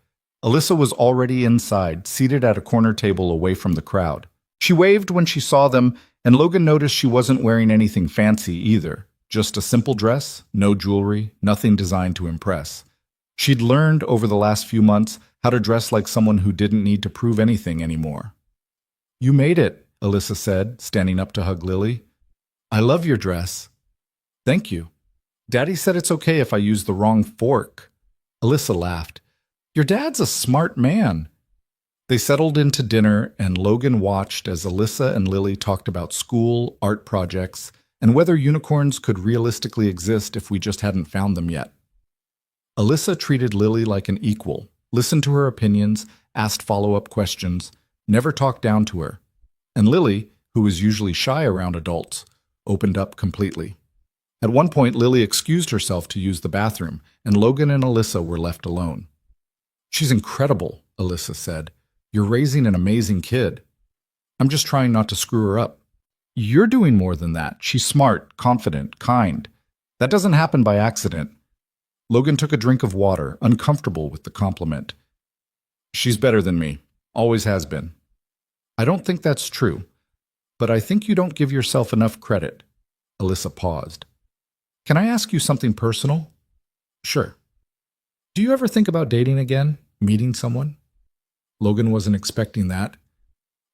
Alyssa was already inside, seated at a corner table away from the crowd. She waved when she saw them, and Logan noticed she wasn't wearing anything fancy either. Just a simple dress, no jewelry, nothing designed to impress. She'd learned over the last few months how to dress like someone who didn't need to prove anything anymore. "You made it," Alyssa said, standing up to hug Lily. "I love your dress." "Thank you. Daddy said it's okay if I use the wrong fork." Alyssa laughed. "Your dad's a smart man." They settled into dinner, and Logan watched as Alyssa and Lily talked about school, art projects, and whether unicorns could realistically exist if we just hadn't found them yet. Alyssa treated Lily like an equal, listened to her opinions, asked follow-up questions, never talked down to her. And Lily, who was usually shy around adults, opened up completely. At one point, Lily excused herself to use the bathroom, and Logan and Alyssa were left alone. "She's incredible," Alyssa said. "You're raising an amazing kid." "I'm just trying not to screw her up." "You're doing more than that. She's smart, confident, kind. That doesn't happen by accident." Logan took a drink of water, uncomfortable with the compliment. "She's better than me. Always has been." "I don't think that's true, but I think you don't give yourself enough credit." Alyssa paused. "Can I ask you something personal?" "Sure." "Do you ever think about dating again? Meeting someone?" Logan wasn't expecting that.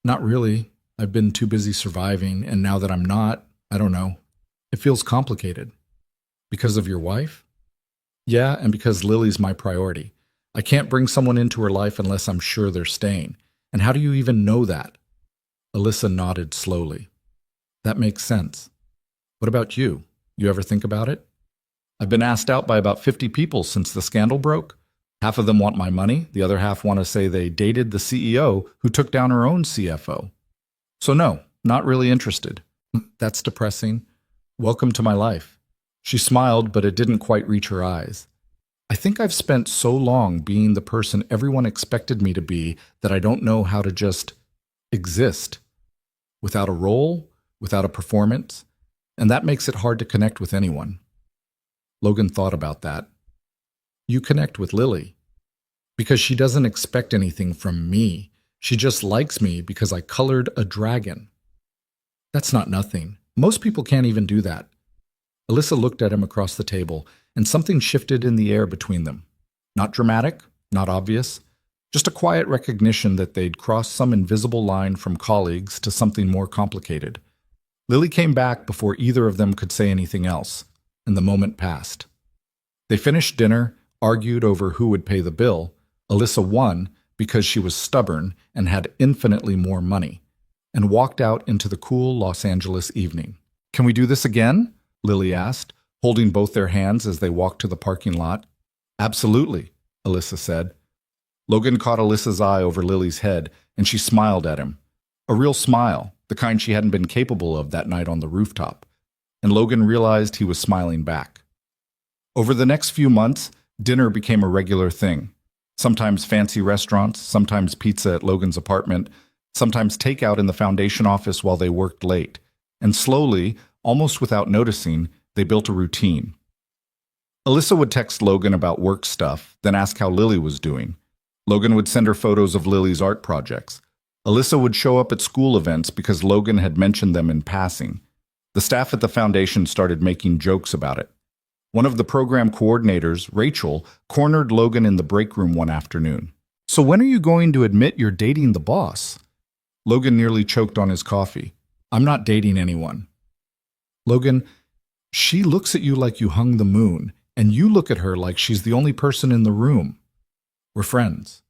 "Not really. I've been too busy surviving, and now that I'm not, I don't know. It feels complicated." "Because of your wife?" "Yeah, and because Lily's my priority. I can't bring someone into her life unless I'm sure they're staying. And how do you even know that?" Alyssa nodded slowly. "That makes sense. What about you? You ever think about it?" "I've been asked out by about 50 people since the scandal broke. Half of them want my money, the other half want to say they dated the CEO who took down her own CFO. So no, not really interested." "That's depressing. Welcome to my life." She smiled, but it didn't quite reach her eyes. "I think I've spent so long being the person everyone expected me to be that I don't know how to just exist. Without a role, without a performance, and that makes it hard to connect with anyone." Logan thought about that. "You connect with Lily because she doesn't expect anything from me. She just likes me because I colored a dragon." "That's not nothing. Most people can't even do that." Alyssa looked at him across the table, and something shifted in the air between them. Not dramatic, not obvious, just a quiet recognition that they'd crossed some invisible line from colleagues to something more complicated. Lily came back before either of them could say anything else, and the moment passed. They finished dinner, argued over who would pay the bill. Alyssa won because she was stubborn and had infinitely more money, and walked out into the cool Los Angeles evening. "Can we do this again?" Lily asked, holding both their hands as they walked to the parking lot. "Absolutely," Alyssa said. Logan caught Alyssa's eye over Lily's head, and she smiled at him. A real smile, the kind she hadn't been capable of that night on the rooftop. And Logan realized he was smiling back. Over the next few months, dinner became a regular thing. Sometimes fancy restaurants, sometimes pizza at Logan's apartment, sometimes takeout in the foundation office while they worked late. And slowly, almost without noticing, they built a routine. Alyssa would text Logan about work stuff, then ask how Lily was doing. Logan would send her photos of Lily's art projects. Alyssa would show up at school events because Logan had mentioned them in passing. The staff at the foundation started making jokes about it. One of the program coordinators, Rachel, cornered Logan in the break room one afternoon. "So when are you going to admit you're dating the boss?" Logan nearly choked on his coffee. "I'm not dating anyone." "Logan, she looks at you like you hung the moon, and you look at her like she's the only person in the room. We're friends."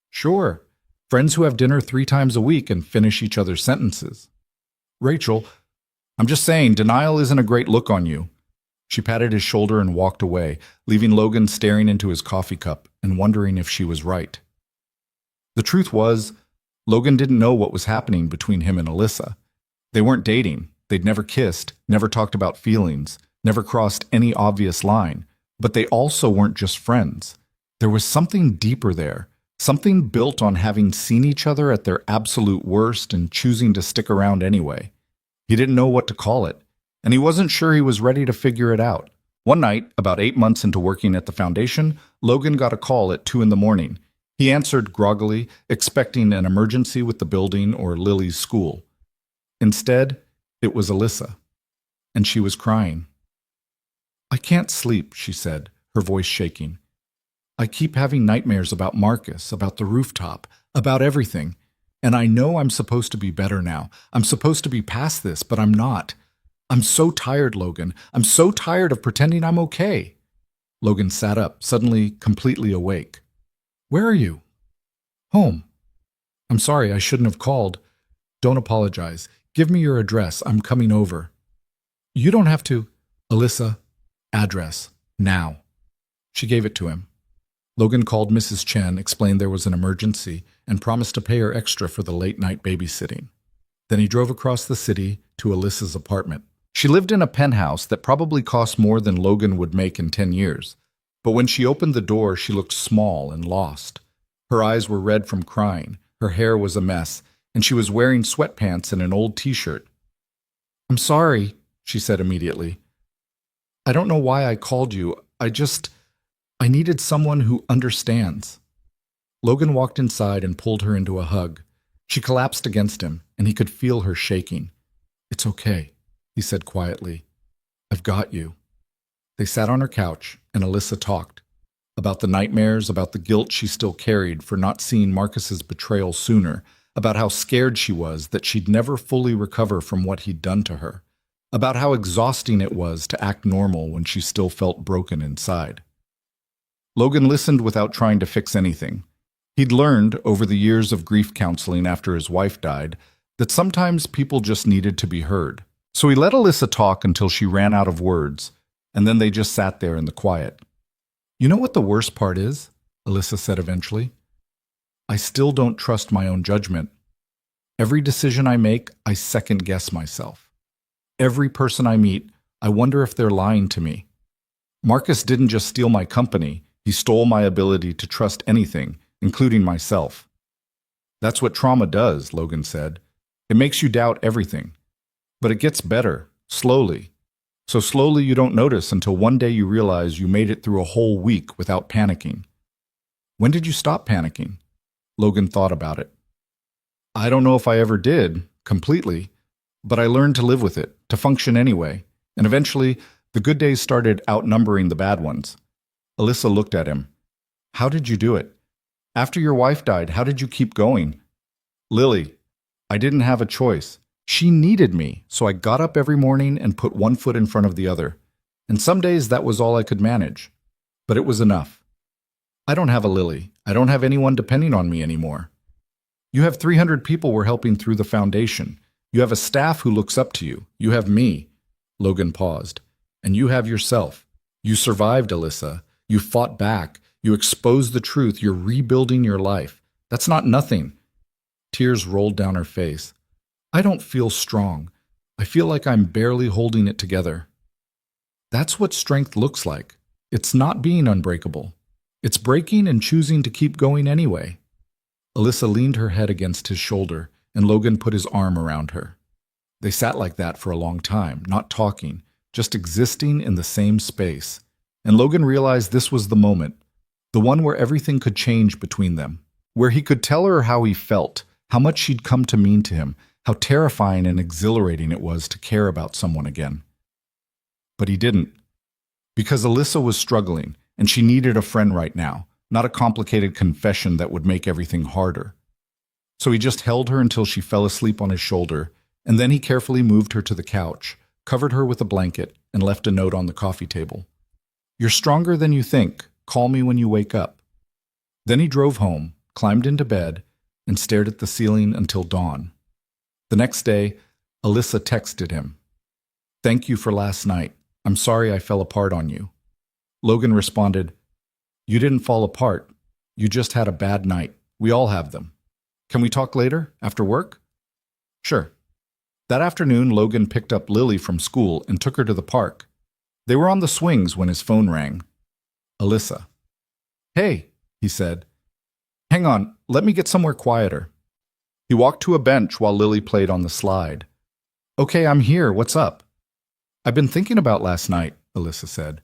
"Sure, Friends who have dinner 3 times a week and finish each other's sentences. Rachel, I'm just saying, denial isn't a great look on you. She patted his shoulder and walked away, leaving Logan staring into his coffee cup and wondering if she was right. The truth was, Logan didn't know what was happening between him and Alyssa. They weren't dating. They'd never kissed, never talked about feelings, never crossed any obvious line. But they also weren't just friends. There was something deeper there, something built on having seen each other at their absolute worst and choosing to stick around anyway. He didn't know what to call it, and he wasn't sure he was ready to figure it out. One night, about 8 months into working at the foundation, Logan got a call at 2 in the morning. He answered groggily, expecting an emergency with the building or Lily's school. Instead, it was Alyssa, and she was crying. I can't sleep, she said, her voice shaking. I keep having nightmares about Marcus, about the rooftop, about everything. And I know I'm supposed to be better now. I'm supposed to be past this, but I'm not. I'm so tired, Logan. I'm so tired of pretending I'm okay. Logan sat up, suddenly completely awake. Where are you? Home. I'm sorry, I shouldn't have called. Don't apologize. Give me your address. I'm coming over. You don't have to. Alyssa, address. Now. She gave it to him. Logan called Mrs. Chen, explained there was an emergency, and promised to pay her extra for the late-night babysitting. Then he drove across the city to Alyssa's apartment. She lived in a penthouse that probably cost more than Logan would make in 10 years. But when she opened the door, she looked small and lost. Her eyes were red from crying, her hair was a mess, and she was wearing sweatpants and an old t-shirt. I'm sorry, she said immediately. I don't know why I called you. I needed someone who understands. Logan walked inside and pulled her into a hug. She collapsed against him, and he could feel her shaking. It's okay, he said quietly. I've got you. They sat on her couch, and Alyssa talked. About the nightmares, about the guilt she still carried for not seeing Marcus's betrayal sooner, about how scared she was that she'd never fully recover from what he'd done to her, about how exhausting it was to act normal when she still felt broken inside. Logan listened without trying to fix anything. He'd learned, over the years of grief counseling after his wife died, that sometimes people just needed to be heard. So he let Alyssa talk until she ran out of words, and then they just sat there in the quiet. You know what the worst part is? Alyssa said eventually. I still don't trust my own judgment. Every decision I make, I second-guess myself. Every person I meet, I wonder if they're lying to me. Marcus didn't just steal my company, he stole my ability to trust anything, including myself. That's what trauma does, Logan said. It makes you doubt everything. But it gets better, slowly. So slowly you don't notice until one day you realize you made it through a whole week without panicking. When did you stop panicking? Logan thought about it. I don't know if I ever did, completely, but I learned to live with it, to function anyway, and eventually the good days started outnumbering the bad ones. Alyssa looked at him. How did you do it? After your wife died, how did you keep going? Lily, I didn't have a choice. She needed me, so I got up every morning and put one foot in front of the other. And some days that was all I could manage. But it was enough. I don't have a Lily. I don't have anyone depending on me anymore. You have 300 people we're helping through the foundation. You have a staff who looks up to you. You have me. Logan paused. And you have yourself. You survived, Alyssa. You fought back. You exposed the truth. You're rebuilding your life. That's not nothing. Tears rolled down her face. I don't feel strong. I feel like I'm barely holding it together. That's what strength looks like. It's not being unbreakable. It's breaking and choosing to keep going anyway. Alyssa leaned her head against his shoulder, and Logan put his arm around her. They sat like that for a long time, not talking, just existing in the same space. And Logan realized this was the moment, the one where everything could change between them, where he could tell her how he felt, how much she'd come to mean to him, how terrifying and exhilarating it was to care about someone again. But he didn't, because Alyssa was struggling, and she needed a friend right now, not a complicated confession that would make everything harder. So he just held her until she fell asleep on his shoulder, and then he carefully moved her to the couch, covered her with a blanket, and left a note on the coffee table. You're stronger than you think. Call me when you wake up. Then he drove home, climbed into bed, and stared at the ceiling until dawn. The next day, Alyssa texted him, "Thank you for last night. I'm sorry I fell apart on you." Logan responded, "You didn't fall apart. You just had a bad night. We all have them. Can we talk later, after work?" "Sure." That afternoon, Logan picked up Lily from school and took her to the park. They were on the swings when his phone rang. Alyssa. "Hey," he said. "Hang on, let me get somewhere quieter." He walked to a bench while Lily played on the slide. "Okay, I'm here. What's up?" "I've been thinking about last night," Alyssa said.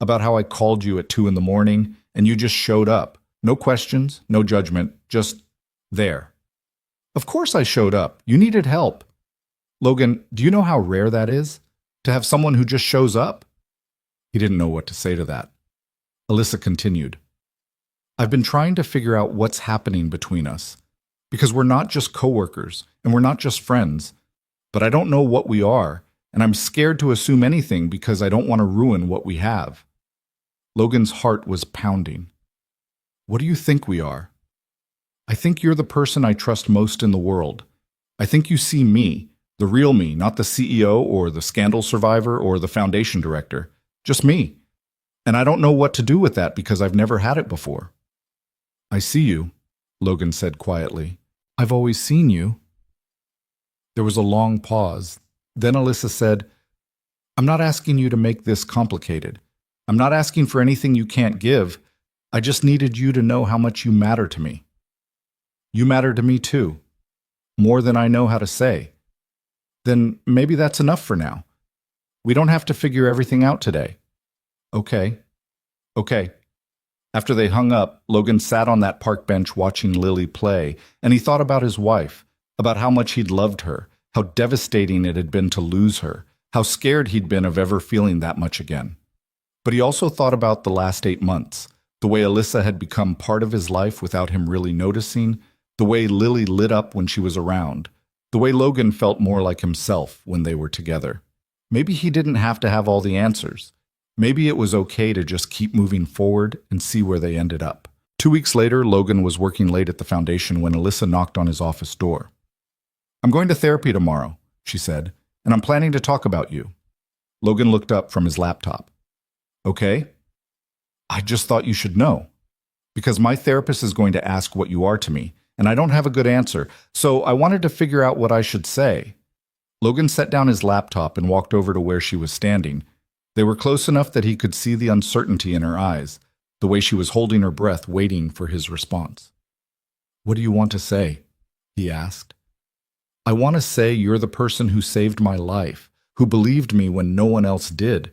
"About how I called you at 2 in the morning and you just showed up. No questions, no judgment, just there." "Of course I showed up. You needed help." "Logan, do you know how rare that is? To have someone who just shows up?" He didn't know what to say to that. Alyssa continued, "I've been trying to figure out what's happening between us. Because we're not just coworkers, and we're not just friends. But I don't know what we are, and I'm scared to assume anything because I don't want to ruin what we have." Logan's heart was pounding. "What do you think we are?" "I think you're the person I trust most in the world. I think you see me, the real me, not the CEO or the scandal survivor or the foundation director. Just me. And I don't know what to do with that because I've never had it before." "I see you," Logan said quietly. "I've always seen you." There was a long pause. Then Alyssa said, "I'm not asking you to make this complicated. I'm not asking for anything you can't give. I just needed you to know how much you matter to me. You matter to me too. More than I know how to say. Then maybe that's enough for now. We don't have to figure everything out today." "Okay. Okay." After they hung up, Logan sat on that park bench watching Lily play, and he thought about his wife, about how much he'd loved her, how devastating it had been to lose her, how scared he'd been of ever feeling that much again. But he also thought about the last 8 months, the way Alyssa had become part of his life without him really noticing, the way Lily lit up when she was around, the way Logan felt more like himself when they were together. Maybe he didn't have to have all the answers. Maybe it was okay to just keep moving forward and see where they ended up. 2 weeks later, Logan was working late at the foundation when Alyssa knocked on his office door. "I'm going to therapy tomorrow," she said, "and I'm planning to talk about you." Logan looked up from his laptop. "Okay?" "I just thought you should know. Because my therapist is going to ask what you are to me, and I don't have a good answer, so I wanted to figure out what I should say." Logan set down his laptop and walked over to where she was standing. They were close enough that he could see the uncertainty in her eyes, the way she was holding her breath, waiting for his response. "What do you want to say?" he asked. "I want to say you're the person who saved my life, who believed me when no one else did,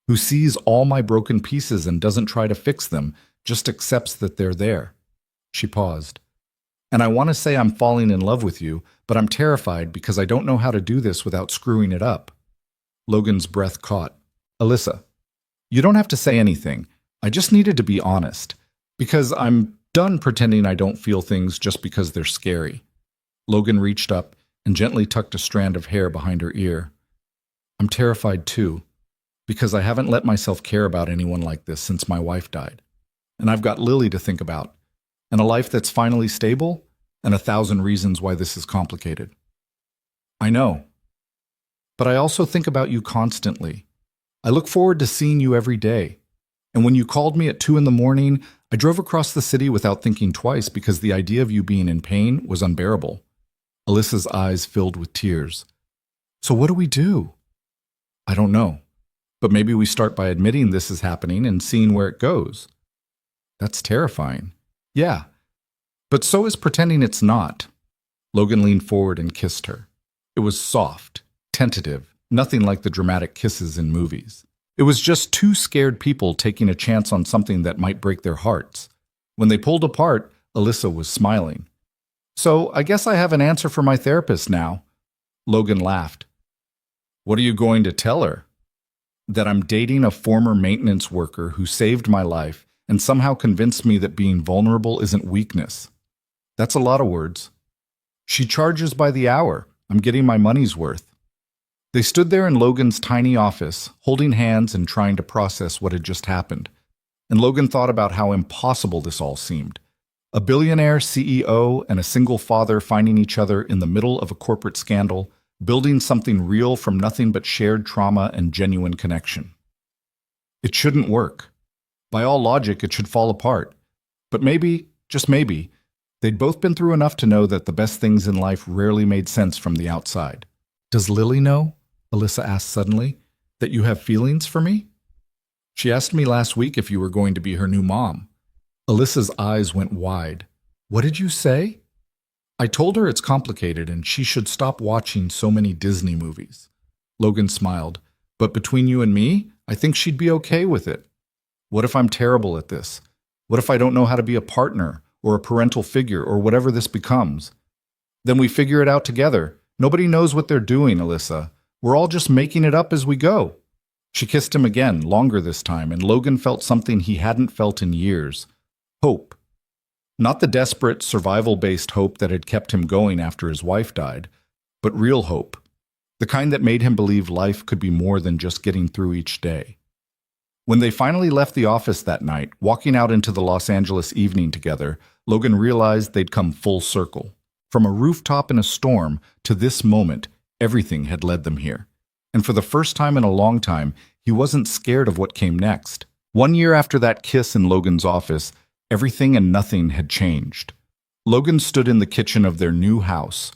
who sees all my broken pieces and doesn't try to fix them, just accepts that they're there." She paused. "And I want to say I'm falling in love with you, but I'm terrified because I don't know how to do this without screwing it up." Logan's breath caught. "Alyssa, you don't have to say anything. I just needed to be honest, because I'm done pretending I don't feel things just because they're scary." Logan reached up and gently tucked a strand of hair behind her ear. "I'm terrified too, because I haven't let myself care about anyone like this since my wife died. And I've got Lily to think about, and a life that's finally stable, and 1,000 reasons why this is complicated." "I know. But I also think about you constantly. I look forward to seeing you every day. And when you called me at 2 in the morning, I drove across the city without thinking twice because the idea of you being in pain was unbearable." Alyssa's eyes filled with tears. "So what do we do?" "I don't know. But maybe we start by admitting this is happening and seeing where it goes." "That's terrifying." "Yeah. But so is pretending it's not." Logan leaned forward and kissed her. It was soft, tentative, nothing like the dramatic kisses in movies. It was just two scared people taking a chance on something that might break their hearts. When they pulled apart, Alyssa was smiling. "So I guess I have an answer for my therapist now." Logan laughed. "What are you going to tell her?" "That I'm dating a former maintenance worker who saved my life and somehow convinced me that being vulnerable isn't weakness." "That's a lot of words." "She charges by the hour. I'm getting my money's worth." They stood there in Logan's tiny office, holding hands and trying to process what had just happened. And Logan thought about how impossible this all seemed. A billionaire CEO and a single father finding each other in the middle of a corporate scandal, building something real from nothing but shared trauma and genuine connection. It shouldn't work. By all logic, it should fall apart. But maybe, just maybe, they'd both been through enough to know that the best things in life rarely made sense from the outside. Does Lily know, Alyssa asked suddenly, that you have feelings for me? She asked me last week if you were going to be her new mom. Alyssa's eyes went wide. What did you say? I told her it's complicated and she should stop watching so many Disney movies. Logan smiled. But between you and me, I think she'd be okay with it. What if I'm terrible at this? What if I don't know how to be a partner or a parental figure or whatever this becomes? Then we figure it out together. Nobody knows what they're doing, Alyssa. We're all just making it up as we go. She kissed him again, longer this time, and Logan felt something he hadn't felt in years. Hope. Not the desperate, survival-based hope that had kept him going after his wife died, but real hope. The kind that made him believe life could be more than just getting through each day. When they finally left the office that night, walking out into the Los Angeles evening together, Logan realized they'd come full circle. From a rooftop in a storm to this moment, everything had led them here. And for the first time in a long time, he wasn't scared of what came next. 1 year after that kiss in Logan's office, everything and nothing had changed. Logan stood in the kitchen of their new house.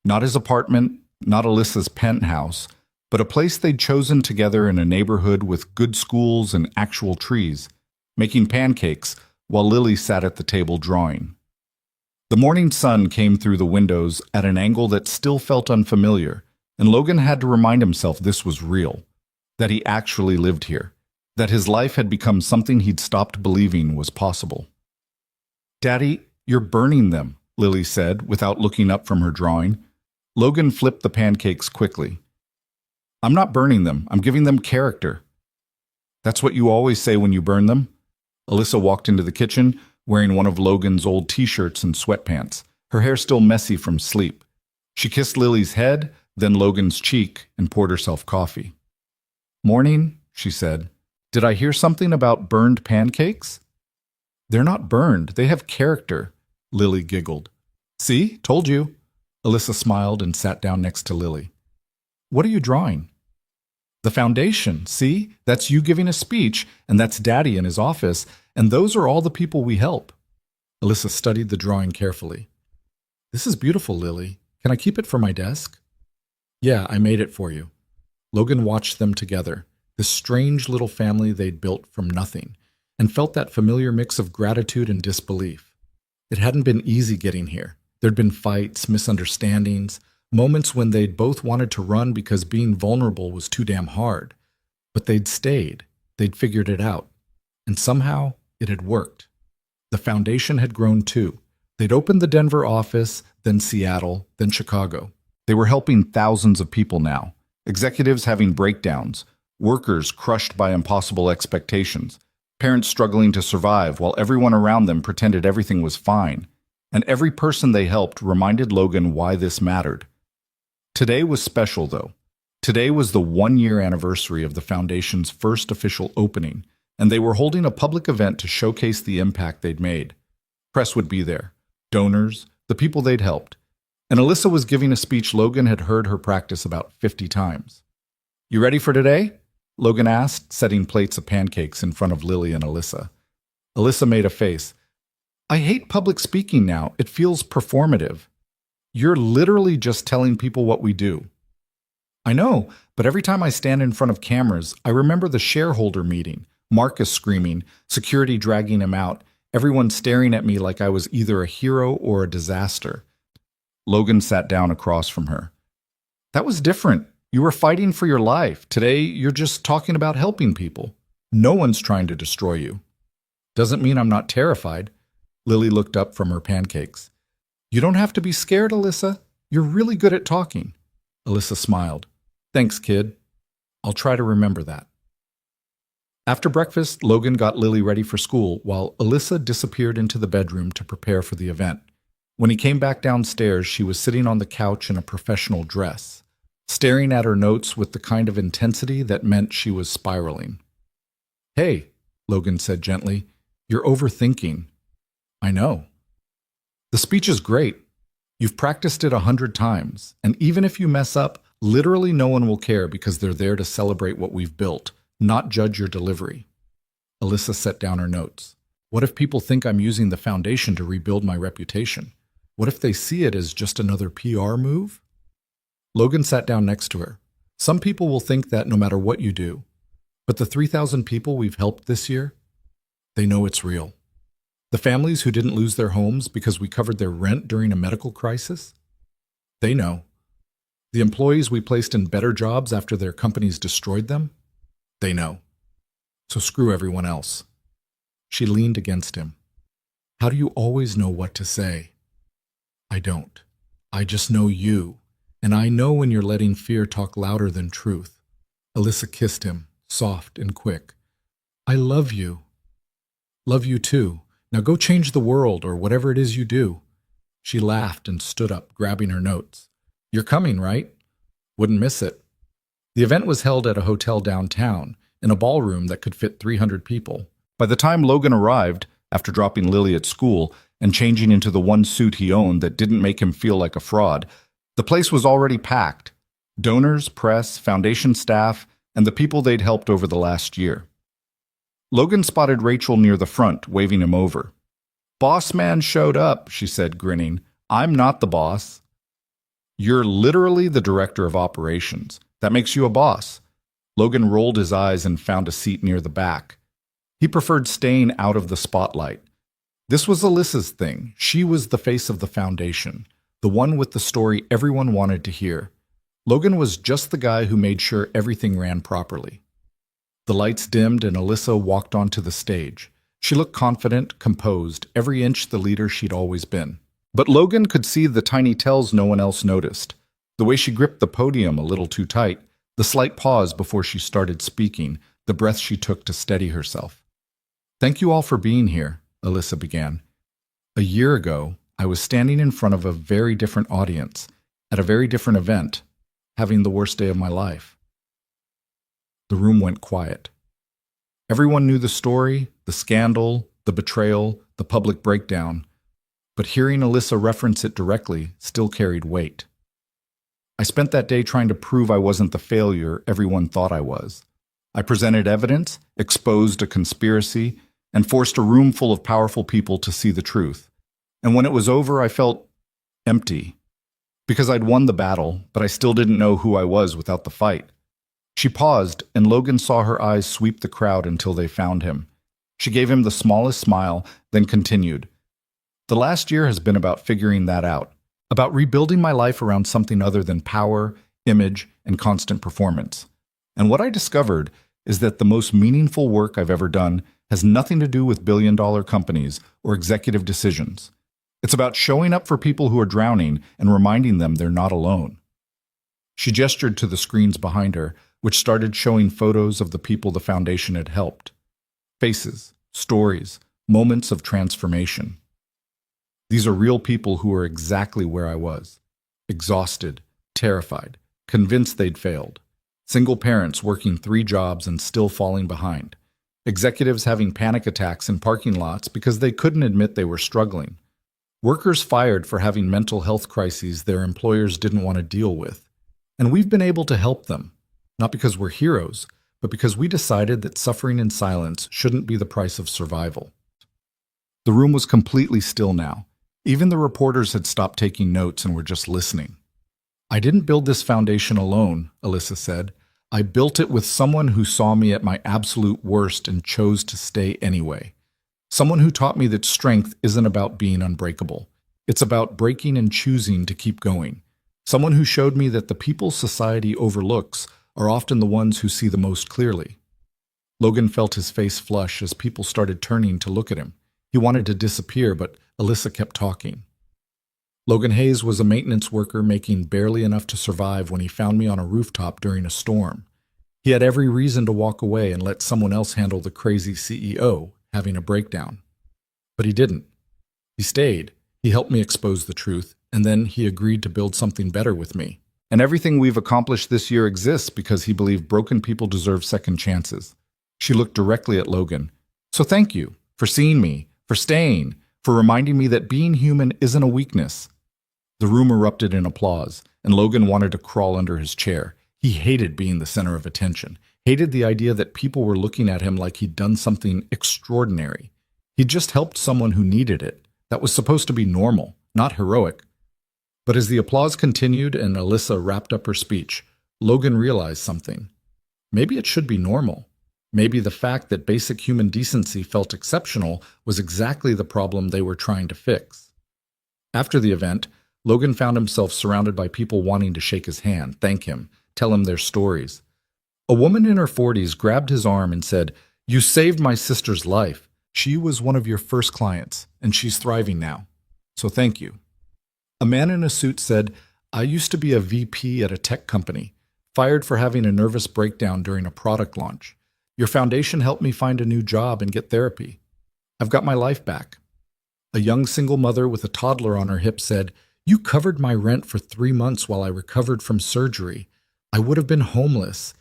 Not his apartment, not Alyssa's penthouse, but a place they'd chosen together in a neighborhood with good schools and actual trees, making pancakes while Lily sat at the table drawing. The morning sun came through the windows at an angle that still felt unfamiliar, and Logan had to remind himself this was real, that he actually lived here, that his life had become something he'd stopped believing was possible. "Daddy, you're burning them," Lily said, without looking up from her drawing. Logan flipped the pancakes quickly. "I'm not burning them. I'm giving them character." "That's what you always say when you burn them." Alyssa walked into the kitchen, wearing one of Logan's old t-shirts and sweatpants, her hair still messy from sleep. She kissed Lily's head, then Logan's cheek, and poured herself coffee. "Morning," she said. "Did I hear something about burned pancakes?" "They're not burned. They have character," Lily giggled. "See? Told you." Alyssa smiled and sat down next to Lily. "What are you drawing?" "The foundation. See? That's you giving a speech, and that's Daddy in his office, and those are all the people we help." Alyssa studied the drawing carefully. "This is beautiful, Lily. Can I keep it for my desk?" "Yeah, I made it for you." Logan watched them together, this strange little family they'd built from nothing, and felt that familiar mix of gratitude and disbelief. It hadn't been easy getting here. There'd been fights, misunderstandings, moments when they'd both wanted to run because being vulnerable was too damn hard. But they'd stayed. They'd figured it out. And somehow, it had worked. The foundation had grown too. They'd opened the Denver office, then Seattle, then Chicago. They were helping thousands of people now. Executives having breakdowns, workers crushed by impossible expectations, parents struggling to survive while everyone around them pretended everything was fine. And every person they helped reminded Logan why this mattered. Today was special, though. Today was the 1-year anniversary of the Foundation's first official opening, and they were holding a public event to showcase the impact they'd made. Press would be there, donors, the people they'd helped. And Alyssa was giving a speech Logan had heard her practice about 50 times. "You ready for today?" Logan asked, setting plates of pancakes in front of Lily and Alyssa. Alyssa made a face. "I hate public speaking now. It feels performative." "You're literally just telling people what we do." "I know, but every time I stand in front of cameras, I remember the shareholder meeting, Marcus screaming, security dragging him out, everyone staring at me like I was either a hero or a disaster." Logan sat down across from her. "That was different. You were fighting for your life. Today, you're just talking about helping people. No one's trying to destroy you." "Doesn't mean I'm not terrified." Lily looked up from her pancakes. "You don't have to be scared, Alyssa. You're really good at talking." Alyssa smiled. "Thanks, kid. I'll try to remember that." After breakfast, Logan got Lily ready for school while Alyssa disappeared into the bedroom to prepare for the event. When he came back downstairs, she was sitting on the couch in a professional dress, staring at her notes with the kind of intensity that meant she was spiraling. "Hey," Logan said gently, "you're overthinking." "I know." The speech is great. You've practiced it 100 times, and even if you mess up, literally no one will care because they're there to celebrate what we've built, not judge your delivery. Alyssa set down her notes. What if people think I'm using the foundation to rebuild my reputation? What if they see it as just another PR move? Logan sat down next to her. Some people will think that no matter what you do. But the 3,000 people we've helped this year, they know it's real. The families who didn't lose their homes because we covered their rent during a medical crisis, they know. The employees we placed in better jobs after their companies destroyed them, they know. So screw everyone else. She leaned against him. How do you always know what to say? I don't. I just know you. And I know when you're letting fear talk louder than truth. Alyssa kissed him, soft and quick. I love you. Love you too. Now go change the world or whatever it is you do. She laughed and stood up, grabbing her notes. You're coming, right? Wouldn't miss it. The event was held at a hotel downtown, in a ballroom that could fit 300 people. By the time Logan arrived, after dropping Lily at school and changing into the one suit he owned that didn't make him feel like a fraud, the place was already packed. Donors, press, foundation staff, and the people they'd helped over the last year. Logan spotted Rachel near the front, waving him over. Boss man showed up, she said, grinning. I'm not the boss. You're literally the director of operations. That makes you a boss. Logan rolled his eyes and found a seat near the back. He preferred staying out of the spotlight. This was Alyssa's thing. She was the face of the foundation, the one with the story everyone wanted to hear. Logan was just the guy who made sure everything ran properly. The lights dimmed and Alyssa walked onto the stage. She looked confident, composed, every inch the leader she'd always been. But Logan could see the tiny tells no one else noticed. The way she gripped the podium a little too tight, the slight pause before she started speaking, the breath she took to steady herself. Thank you all for being here, Alyssa began. A year ago, I was standing in front of a very different audience, at a very different event, having the worst day of my life. The room went quiet. Everyone knew the story, the scandal, the betrayal, the public breakdown, but hearing Alyssa reference it directly still carried weight. I spent that day trying to prove I wasn't the failure everyone thought I was. I presented evidence, exposed a conspiracy, and forced a room full of powerful people to see the truth. And when it was over, I felt empty. Because I'd won the battle, but I still didn't know who I was without the fight. She paused, and Logan saw her eyes sweep the crowd until they found him. She gave him the smallest smile, then continued. The last year has been about figuring that out, about rebuilding my life around something other than power, image, and constant performance. And what I discovered is that the most meaningful work I've ever done has nothing to do with billion-dollar companies or executive decisions. It's about showing up for people who are drowning and reminding them they're not alone. She gestured to the screens behind her, which started showing photos of the people the foundation had helped. Faces, stories, moments of transformation. These are real people who are exactly where I was. Exhausted, terrified, convinced they'd failed. Single parents working 3 jobs and still falling behind. Executives having panic attacks in parking lots because they couldn't admit they were struggling. Workers fired for having mental health crises their employers didn't want to deal with. And we've been able to help them. Not because we're heroes, but because we decided that suffering in silence shouldn't be the price of survival. The room was completely still now. Even the reporters had stopped taking notes and were just listening. I didn't build this foundation alone, Alyssa said. I built it with someone who saw me at my absolute worst and chose to stay anyway. Someone who taught me that strength isn't about being unbreakable. It's about breaking and choosing to keep going. Someone who showed me that the people society overlooks are often the ones who see the most clearly. Logan felt his face flush as people started turning to look at him. He wanted to disappear, but Alyssa kept talking. Logan Hayes was a maintenance worker making barely enough to survive when he found me on a rooftop during a storm. He had every reason to walk away and let someone else handle the crazy CEO having a breakdown. But he didn't. He stayed. He helped me expose the truth, and then he agreed to build something better with me. And everything we've accomplished this year exists because he believed broken people deserve second chances. She looked directly at Logan. So thank you for seeing me, for staying, for reminding me that being human isn't a weakness." The room erupted in applause, and Logan wanted to crawl under his chair. He hated being the center of attention, hated the idea that people were looking at him like he'd done something extraordinary. He'd just helped someone who needed it. That was supposed to be normal, not heroic. But as the applause continued and Alyssa wrapped up her speech, Logan realized something. Maybe it should be normal. Maybe the fact that basic human decency felt exceptional was exactly the problem they were trying to fix. After the event, Logan found himself surrounded by people wanting to shake his hand, thank him, tell him their stories. A woman in her 40s grabbed his arm and said, "You saved my sister's life. She was one of your first clients, and she's thriving now. So thank you." A man in a suit said, "I used to be a VP at a tech company, fired for having a nervous breakdown during a product launch. Your foundation helped me find a new job and get therapy. I've got my life back." A young single mother with a toddler on her hip said, "You covered my rent for 3 months while I recovered from surgery. I would have been homeless.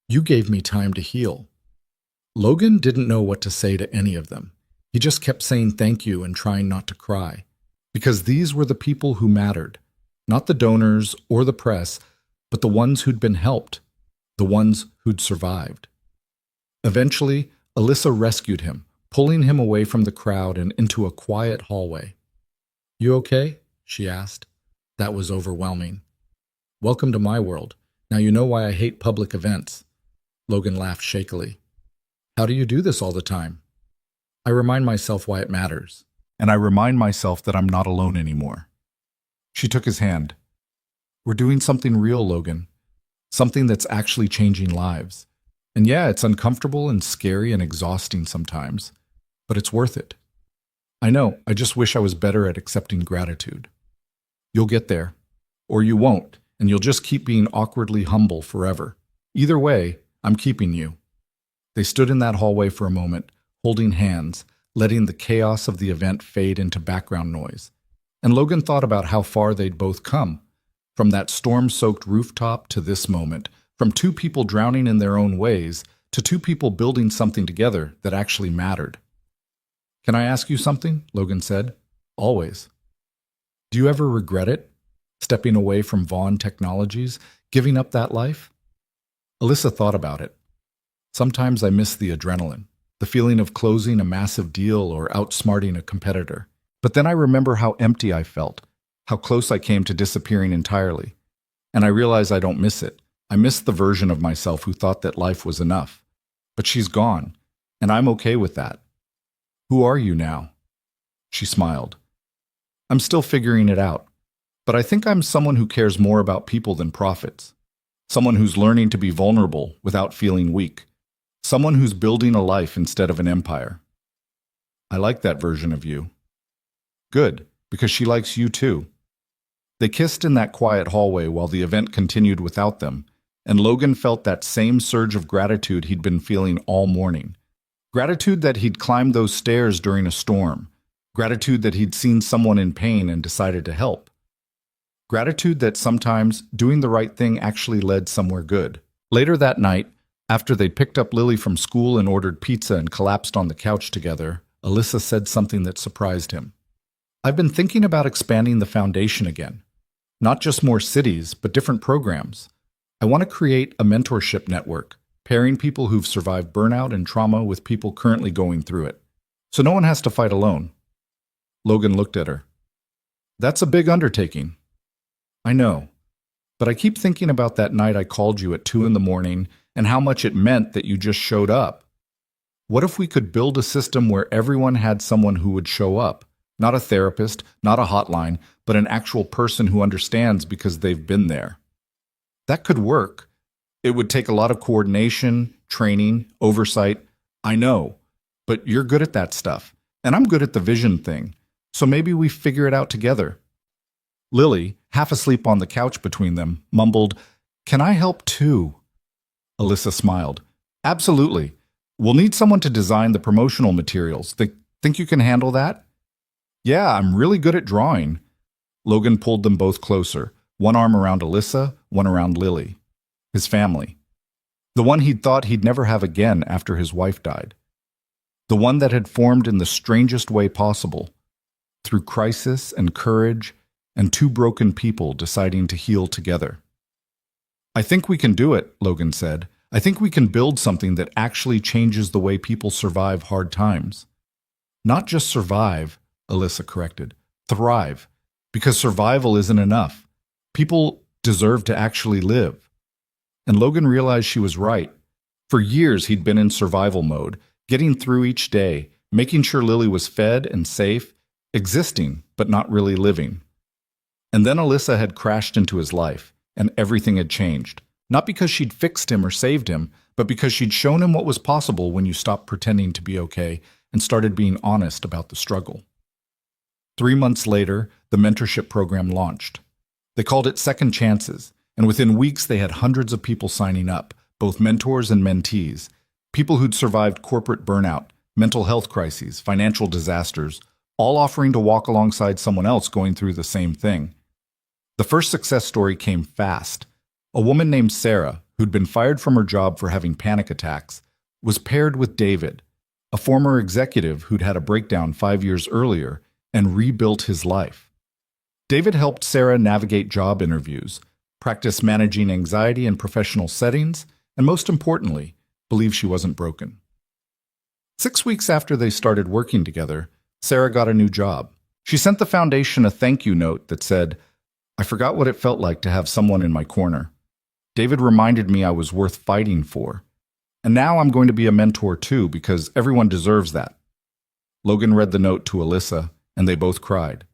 You gave me time to heal." Logan didn't know what to say to any of them. He just kept saying thank you and trying not to cry. Because these were the people who mattered. Not the donors or the press, but the ones who'd been helped. The ones who'd survived. Eventually, Alyssa rescued him, pulling him away from the crowd and into a quiet hallway. "You okay?" she asked. That was overwhelming. "Welcome to my world. Now you know why I hate public events." Logan laughed shakily. "How do you do this all the time?" "I remind myself why it matters. And I remind myself that I'm not alone anymore." She took his hand. "We're doing something real, Logan. Something that's actually changing lives. And yeah, it's uncomfortable and scary and exhausting sometimes, but it's worth it. I know, I just wish I was better at accepting gratitude." "You'll get there. Or you won't, and you'll just keep being awkwardly humble forever. Either way, I'm keeping you." They stood in that hallway for a moment, holding hands, letting the chaos of the event fade into background noise. And Logan thought about how far they'd both come, from that storm-soaked rooftop to this moment, from two people drowning in their own ways to two people building something together that actually mattered. "Can I ask you something?" Logan said. "Always." "Do you ever regret it? Stepping away from Vaughn Technologies, giving up that life?" Alyssa thought about it. "Sometimes I miss the adrenaline, the feeling of closing a massive deal or outsmarting a competitor. But then I remember how empty I felt, how close I came to disappearing entirely. And I realize I don't miss it. I miss the version of myself who thought that life was enough. But she's gone, and I'm okay with that." "Who are you now?" She smiled. "I'm still figuring it out, but I think I'm someone who cares more about people than profits. Someone who's learning to be vulnerable without feeling weak. Someone who's building a life instead of an empire." "I like that version of you." "Good, because she likes you too." They kissed in that quiet hallway while the event continued without them, and Logan felt that same surge of gratitude he'd been feeling all morning. Gratitude that he'd climbed those stairs during a storm. Gratitude that he'd seen someone in pain and decided to help. Gratitude that sometimes doing the right thing actually led somewhere good. Later that night, after they'd picked up Lily from school and ordered pizza and collapsed on the couch together, Alyssa said something that surprised him. "I've been thinking about expanding the foundation again. Not just more cities, but different programs. I want to create a mentorship network, pairing people who've survived burnout and trauma with people currently going through it. So no one has to fight alone." Logan looked at her. "That's a big undertaking." "I know, but I keep thinking about that night I called you at 2 a.m. and how much it meant that you just showed up. What if we could build a system where everyone had someone who would show up? Not a therapist, not a hotline, but an actual person who understands because they've been there." "That could work. It would take a lot of coordination, training, oversight. I know, but you're good at that stuff, and I'm good at the vision thing. So maybe we figure it out together." Lily, half asleep on the couch between them, mumbled, "Can I help too?" Alyssa smiled. "Absolutely. We'll need someone to design the promotional materials. Think you can handle that?" "Yeah, I'm really good at drawing." Logan pulled them both closer, one arm around Alyssa, one around Lily. His family. The one he'd thought he'd never have again after his wife died. The one that had formed in the strangest way possible. through crisis and courage, and two broken people deciding to heal together. "I think we can do it," Logan said. "I think we can build something that actually changes the way people survive hard times." "Not just survive," Alyssa corrected. "Thrive. Because survival isn't enough. People deserve to actually live." And Logan realized she was right. For years, he'd been in survival mode, getting through each day, making sure Lily was fed and safe, existing, but not really living. And then Alyssa had crashed into his life, and everything had changed. Not because she'd fixed him or saved him, but because she'd shown him what was possible when you stopped pretending to be okay and started being honest about the struggle. 3 months later, the mentorship program launched. They called it Second Chances, and within weeks they had hundreds of people signing up, both mentors and mentees, people who'd survived corporate burnout, mental health crises, financial disasters, all offering to walk alongside someone else going through the same thing. The first success story came fast. A woman named Sarah, who'd been fired from her job for having panic attacks, was paired with David, a former executive who'd had a breakdown 5 years earlier and rebuilt his life. David helped Sarah navigate job interviews, practice managing anxiety in professional settings, and most importantly, believe she wasn't broken. 6 weeks after they started working together, Sarah got a new job. She sent the foundation a thank you note that said, "I forgot what it felt like to have someone in my corner. David reminded me I was worth fighting for. And now I'm going to be a mentor too, because everyone deserves that." Logan read the note to Alyssa, and they both cried.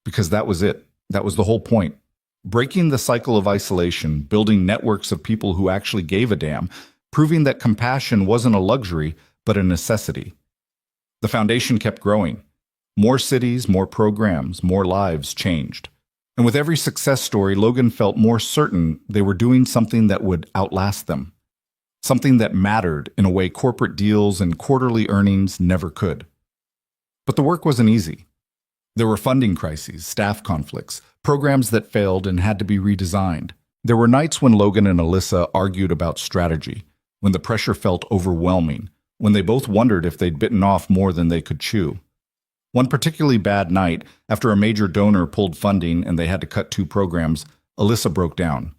Because that was it. That was the whole point. Breaking the cycle of isolation, building networks of people who actually gave a damn, proving that compassion wasn't a luxury, but a necessity. The foundation kept growing. More cities, more programs, more lives changed. And with every success story, Logan felt more certain they were doing something that would outlast them. Something that mattered in a way corporate deals and quarterly earnings never could. But the work wasn't easy. There were funding crises, staff conflicts, programs that failed and had to be redesigned. There were nights when Logan and Alyssa argued about strategy, when the pressure felt overwhelming, when they both wondered if they'd bitten off more than they could chew. One particularly bad night, after a major donor pulled funding and they had to cut 2 programs, Alyssa broke down.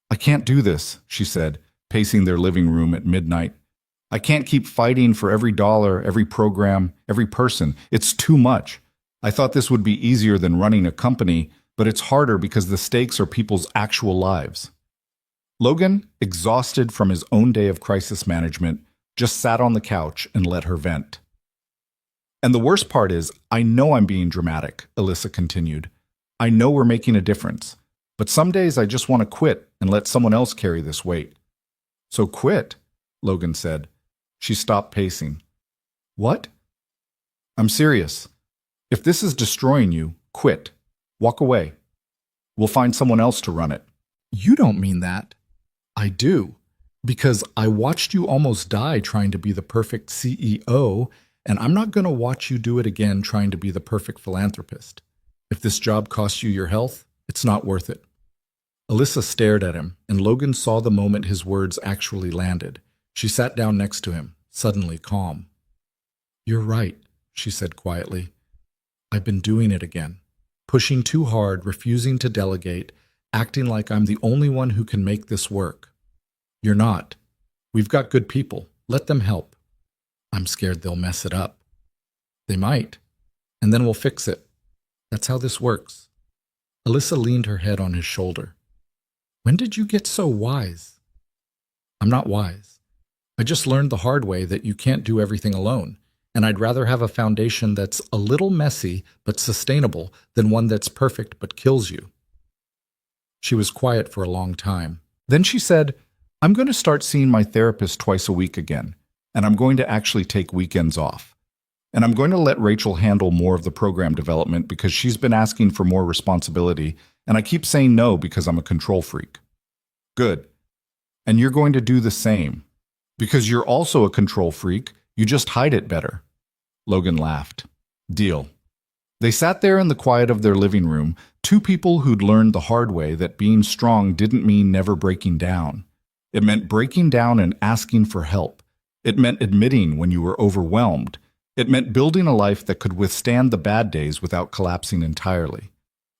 "I can't do this," she said, pacing their living room at midnight. "I can't keep fighting for every dollar, every program, every person. It's too much. I thought this would be easier than running a company, but it's harder because the stakes are people's actual lives." Logan, exhausted from his own day of crisis management, just sat on the couch and let her vent. "And the worst part is, I know I'm being dramatic," Alyssa continued. "I know we're making a difference. But some days I just want to quit and let someone else carry this weight." "So quit," Logan said. She stopped pacing. "What?" "I'm serious. If this is destroying you, quit. Walk away. We'll find someone else to run it." "You don't mean that." "I do. Because I watched you almost die trying to be the perfect CEO, and I'm not going to watch you do it again trying to be the perfect philanthropist. If this job costs you your health, it's not worth it." Alyssa stared at him, and Logan saw the moment his words actually landed. She sat down next to him, suddenly calm. "You're right," she said quietly. "I've been doing it again. Pushing too hard, refusing to delegate, acting like I'm the only one who can make this work. You're not. We've got good people. Let them help. I'm scared they'll mess it up." "They might. And then we'll fix it. That's how this works." Alyssa leaned her head on his shoulder. "When did you get so wise?" "I'm not wise. I just learned the hard way that you can't do everything alone, and I'd rather have a foundation that's a little messy but sustainable than one that's perfect but kills you." She was quiet for a long time. Then she said, "I'm going to start seeing my therapist twice a week again, and I'm going to actually take weekends off. And I'm going to let Rachel handle more of the program development because she's been asking for more responsibility, and I keep saying no because I'm a control freak." "Good. And you're going to do the same. Because you're also a control freak, you just hide it better." Logan laughed. "Deal." They sat there in the quiet of their living room, 2 people who'd learned the hard way that being strong didn't mean never breaking down. It meant breaking down and asking for help. It meant admitting when you were overwhelmed, It meant building a life that could withstand the bad days without collapsing entirely.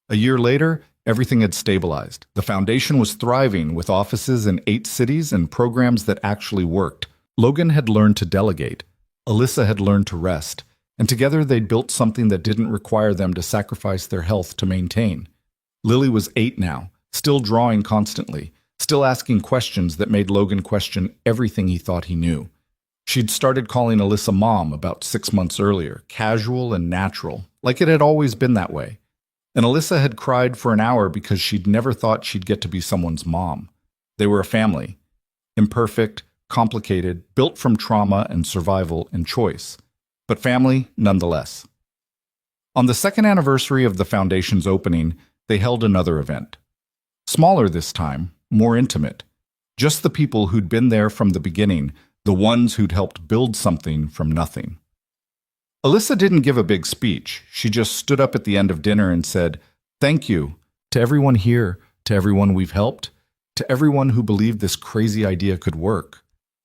A year later, everything had stabilized. The foundation was thriving with offices in 8 cities and programs that actually worked. Logan had learned to delegate. Alyssa had learned to rest. And together they'd built something that didn't require them to sacrifice their health to maintain. Lily was 8 now, still drawing constantly, still asking questions that made Logan question everything he thought he knew. She'd started calling Alyssa Mom about 6 months earlier, casual and natural, like it had always been that way. And Alyssa had cried for an hour because she'd never thought she'd get to be someone's mom. They were a family. Imperfect, complicated, built from trauma and survival and choice. But family nonetheless. On the second anniversary of the foundation's opening, they held another event. Smaller this time, more intimate. Just the people who'd been there from the beginning, the ones who'd helped build something from nothing. Alyssa didn't give a big speech. She just stood up at the end of dinner and said, "Thank you to everyone here, to everyone we've helped, to everyone who believed this crazy idea could work.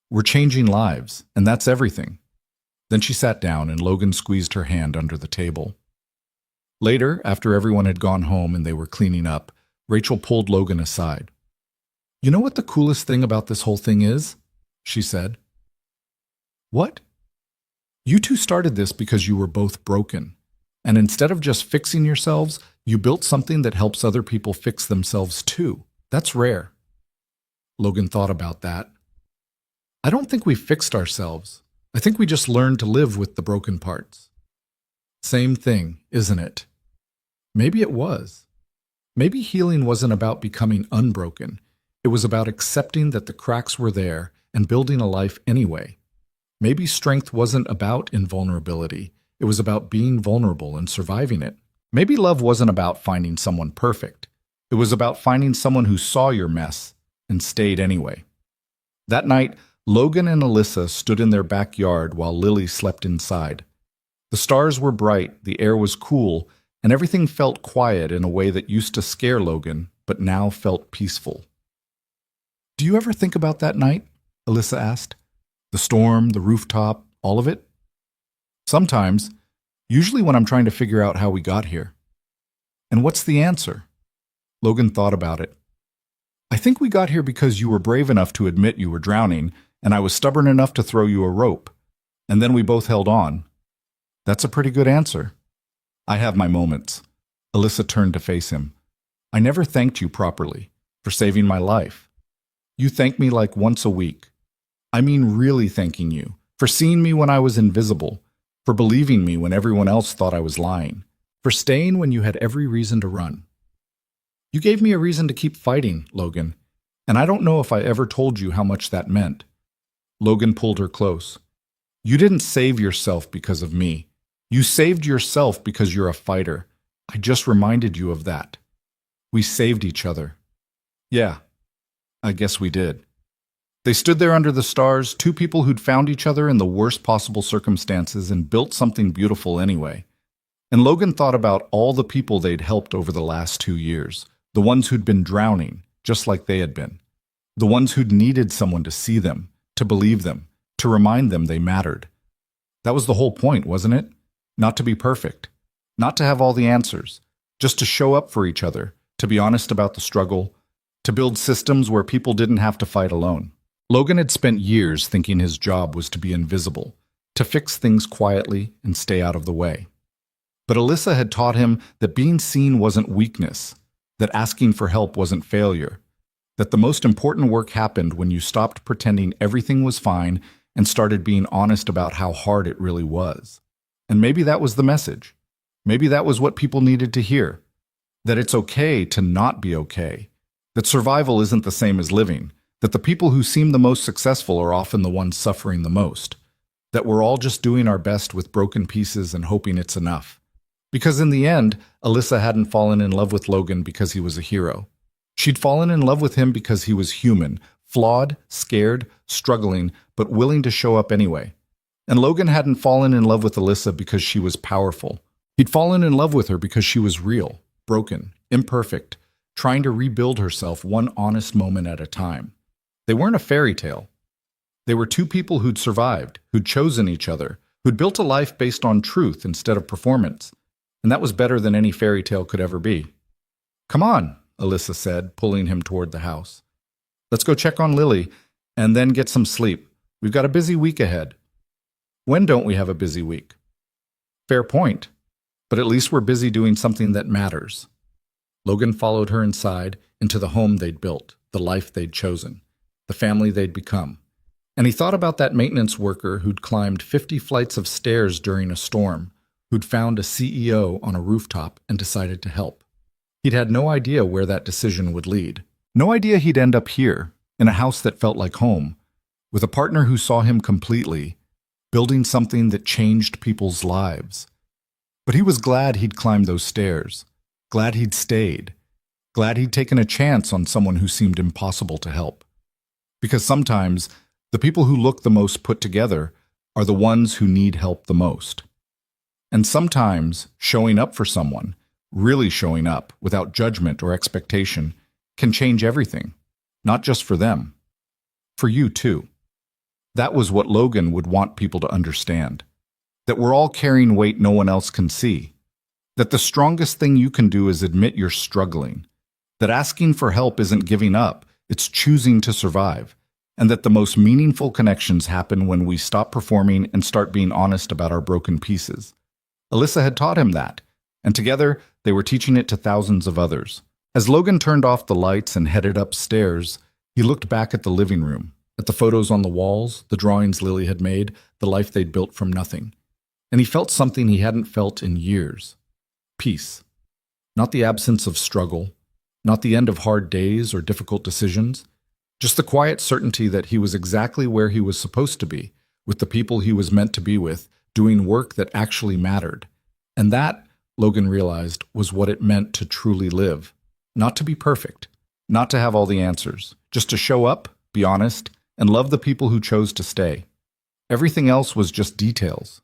We're changing lives, and that's everything." Then she sat down and Logan squeezed her hand under the table. Later, after everyone had gone home and they were cleaning up, Rachel pulled Logan aside. "You know what the coolest thing about this whole thing is?" she said. "What?" "You two started this because you were both broken. And instead of just fixing yourselves, you built something that helps other people fix themselves too. That's rare." Logan thought about that. "I don't think we fixed ourselves. I think we just learned to live with the broken parts." Same thing, isn't it? Maybe it was. Maybe healing wasn't about becoming unbroken. It was about accepting that the cracks were there and building a life anyway. Maybe strength wasn't about invulnerability. It was about being vulnerable and surviving it. Maybe love wasn't about finding someone perfect. It was about finding someone who saw your mess and stayed anyway. That night, Logan and Alyssa stood in their backyard while Lily slept inside. The stars were bright, the air was cool, and everything felt quiet in a way that used to scare Logan, but now felt peaceful. "Do you ever think about that night?" Alyssa asked. "The storm, the rooftop, all of it?" "Sometimes, usually when I'm trying to figure out how we got here." "And what's the answer?" Logan thought about it. "I think we got here because you were brave enough to admit you were drowning, and I was stubborn enough to throw you a rope. And then we both held on." "That's a pretty good answer." "I have my moments." Alyssa turned to face him. "I never thanked you properly for saving my life. You thank me like once a week. I mean really thanking you, for seeing me when I was invisible, for believing me when everyone else thought I was lying, for staying when you had every reason to run. You gave me a reason to keep fighting, Logan, and I don't know if I ever told you how much that meant." Logan pulled her close. "You didn't save yourself because of me. You saved yourself because you're a fighter. I just reminded you of that. We saved each other." "Yeah, I guess we did." They stood there under the stars, two people who'd found each other in the worst possible circumstances and built something beautiful anyway. And Logan thought about all the people they'd helped over the last 2 years, the ones who'd been drowning, just like they had been, the ones who'd needed someone to see them, to believe them, to remind them they mattered. That was the whole point, wasn't it? Not to be perfect, not to have all the answers, just to show up for each other, to be honest about the struggle, to build systems where people didn't have to fight alone. Logan had spent years thinking his job was to be invisible, to fix things quietly and stay out of the way. But Alyssa had taught him that being seen wasn't weakness, that asking for help wasn't failure, that the most important work happened when you stopped pretending everything was fine and started being honest about how hard it really was. And maybe that was the message. Maybe that was what people needed to hear. That it's okay to not be okay. That survival isn't the same as living. That the people who seem the most successful are often the ones suffering the most. That we're all just doing our best with broken pieces and hoping it's enough. Because in the end, Alyssa hadn't fallen in love with Logan because he was a hero. She'd fallen in love with him because he was human, flawed, scared, struggling, but willing to show up anyway. And Logan hadn't fallen in love with Alyssa because she was powerful. He'd fallen in love with her because she was real, broken, imperfect, trying to rebuild herself one honest moment at a time. They weren't a fairy tale. They were two people who'd survived, who'd chosen each other, who'd built a life based on truth instead of performance, and that was better than any fairy tale could ever be. "Come on," Alyssa said, pulling him toward the house. "Let's go check on Lily, and then get some sleep. We've got a busy week ahead." "When don't we have a busy week?" "Fair point. But at least we're busy doing something that matters." Logan followed her inside, into the home they'd built, the life they'd chosen, the family they'd become. And he thought about that maintenance worker who'd climbed 50 flights of stairs during a storm, who'd found a CEO on a rooftop and decided to help. He'd had no idea where that decision would lead. No idea he'd end up here, in a house that felt like home, with a partner who saw him completely, building something that changed people's lives. But he was glad he'd climbed those stairs, glad he'd stayed, glad he'd taken a chance on someone who seemed impossible to help. Because sometimes, the people who look the most put together are the ones who need help the most. And sometimes, showing up for someone, really showing up without judgment or expectation, can change everything, not just for them, for you too. That was what Logan would want people to understand. That we're all carrying weight no one else can see. That the strongest thing you can do is admit you're struggling. That asking for help isn't giving up, it's choosing to survive. And that the most meaningful connections happen when we stop performing and start being honest about our broken pieces. Alyssa had taught him that, and together they were teaching it to thousands of others. As Logan turned off the lights and headed upstairs, he looked back at the living room, at the photos on the walls, the drawings Lily had made, the life they'd built from nothing. And he felt something he hadn't felt in years. Peace. Not the absence of struggle, not the end of hard days or difficult decisions, just the quiet certainty that he was exactly where he was supposed to be, with the people he was meant to be with, doing work that actually mattered. And that, Logan realized, was what it meant to truly live. Not to be perfect, not to have all the answers, just to show up, be honest, and love the people who chose to stay. Everything else was just details.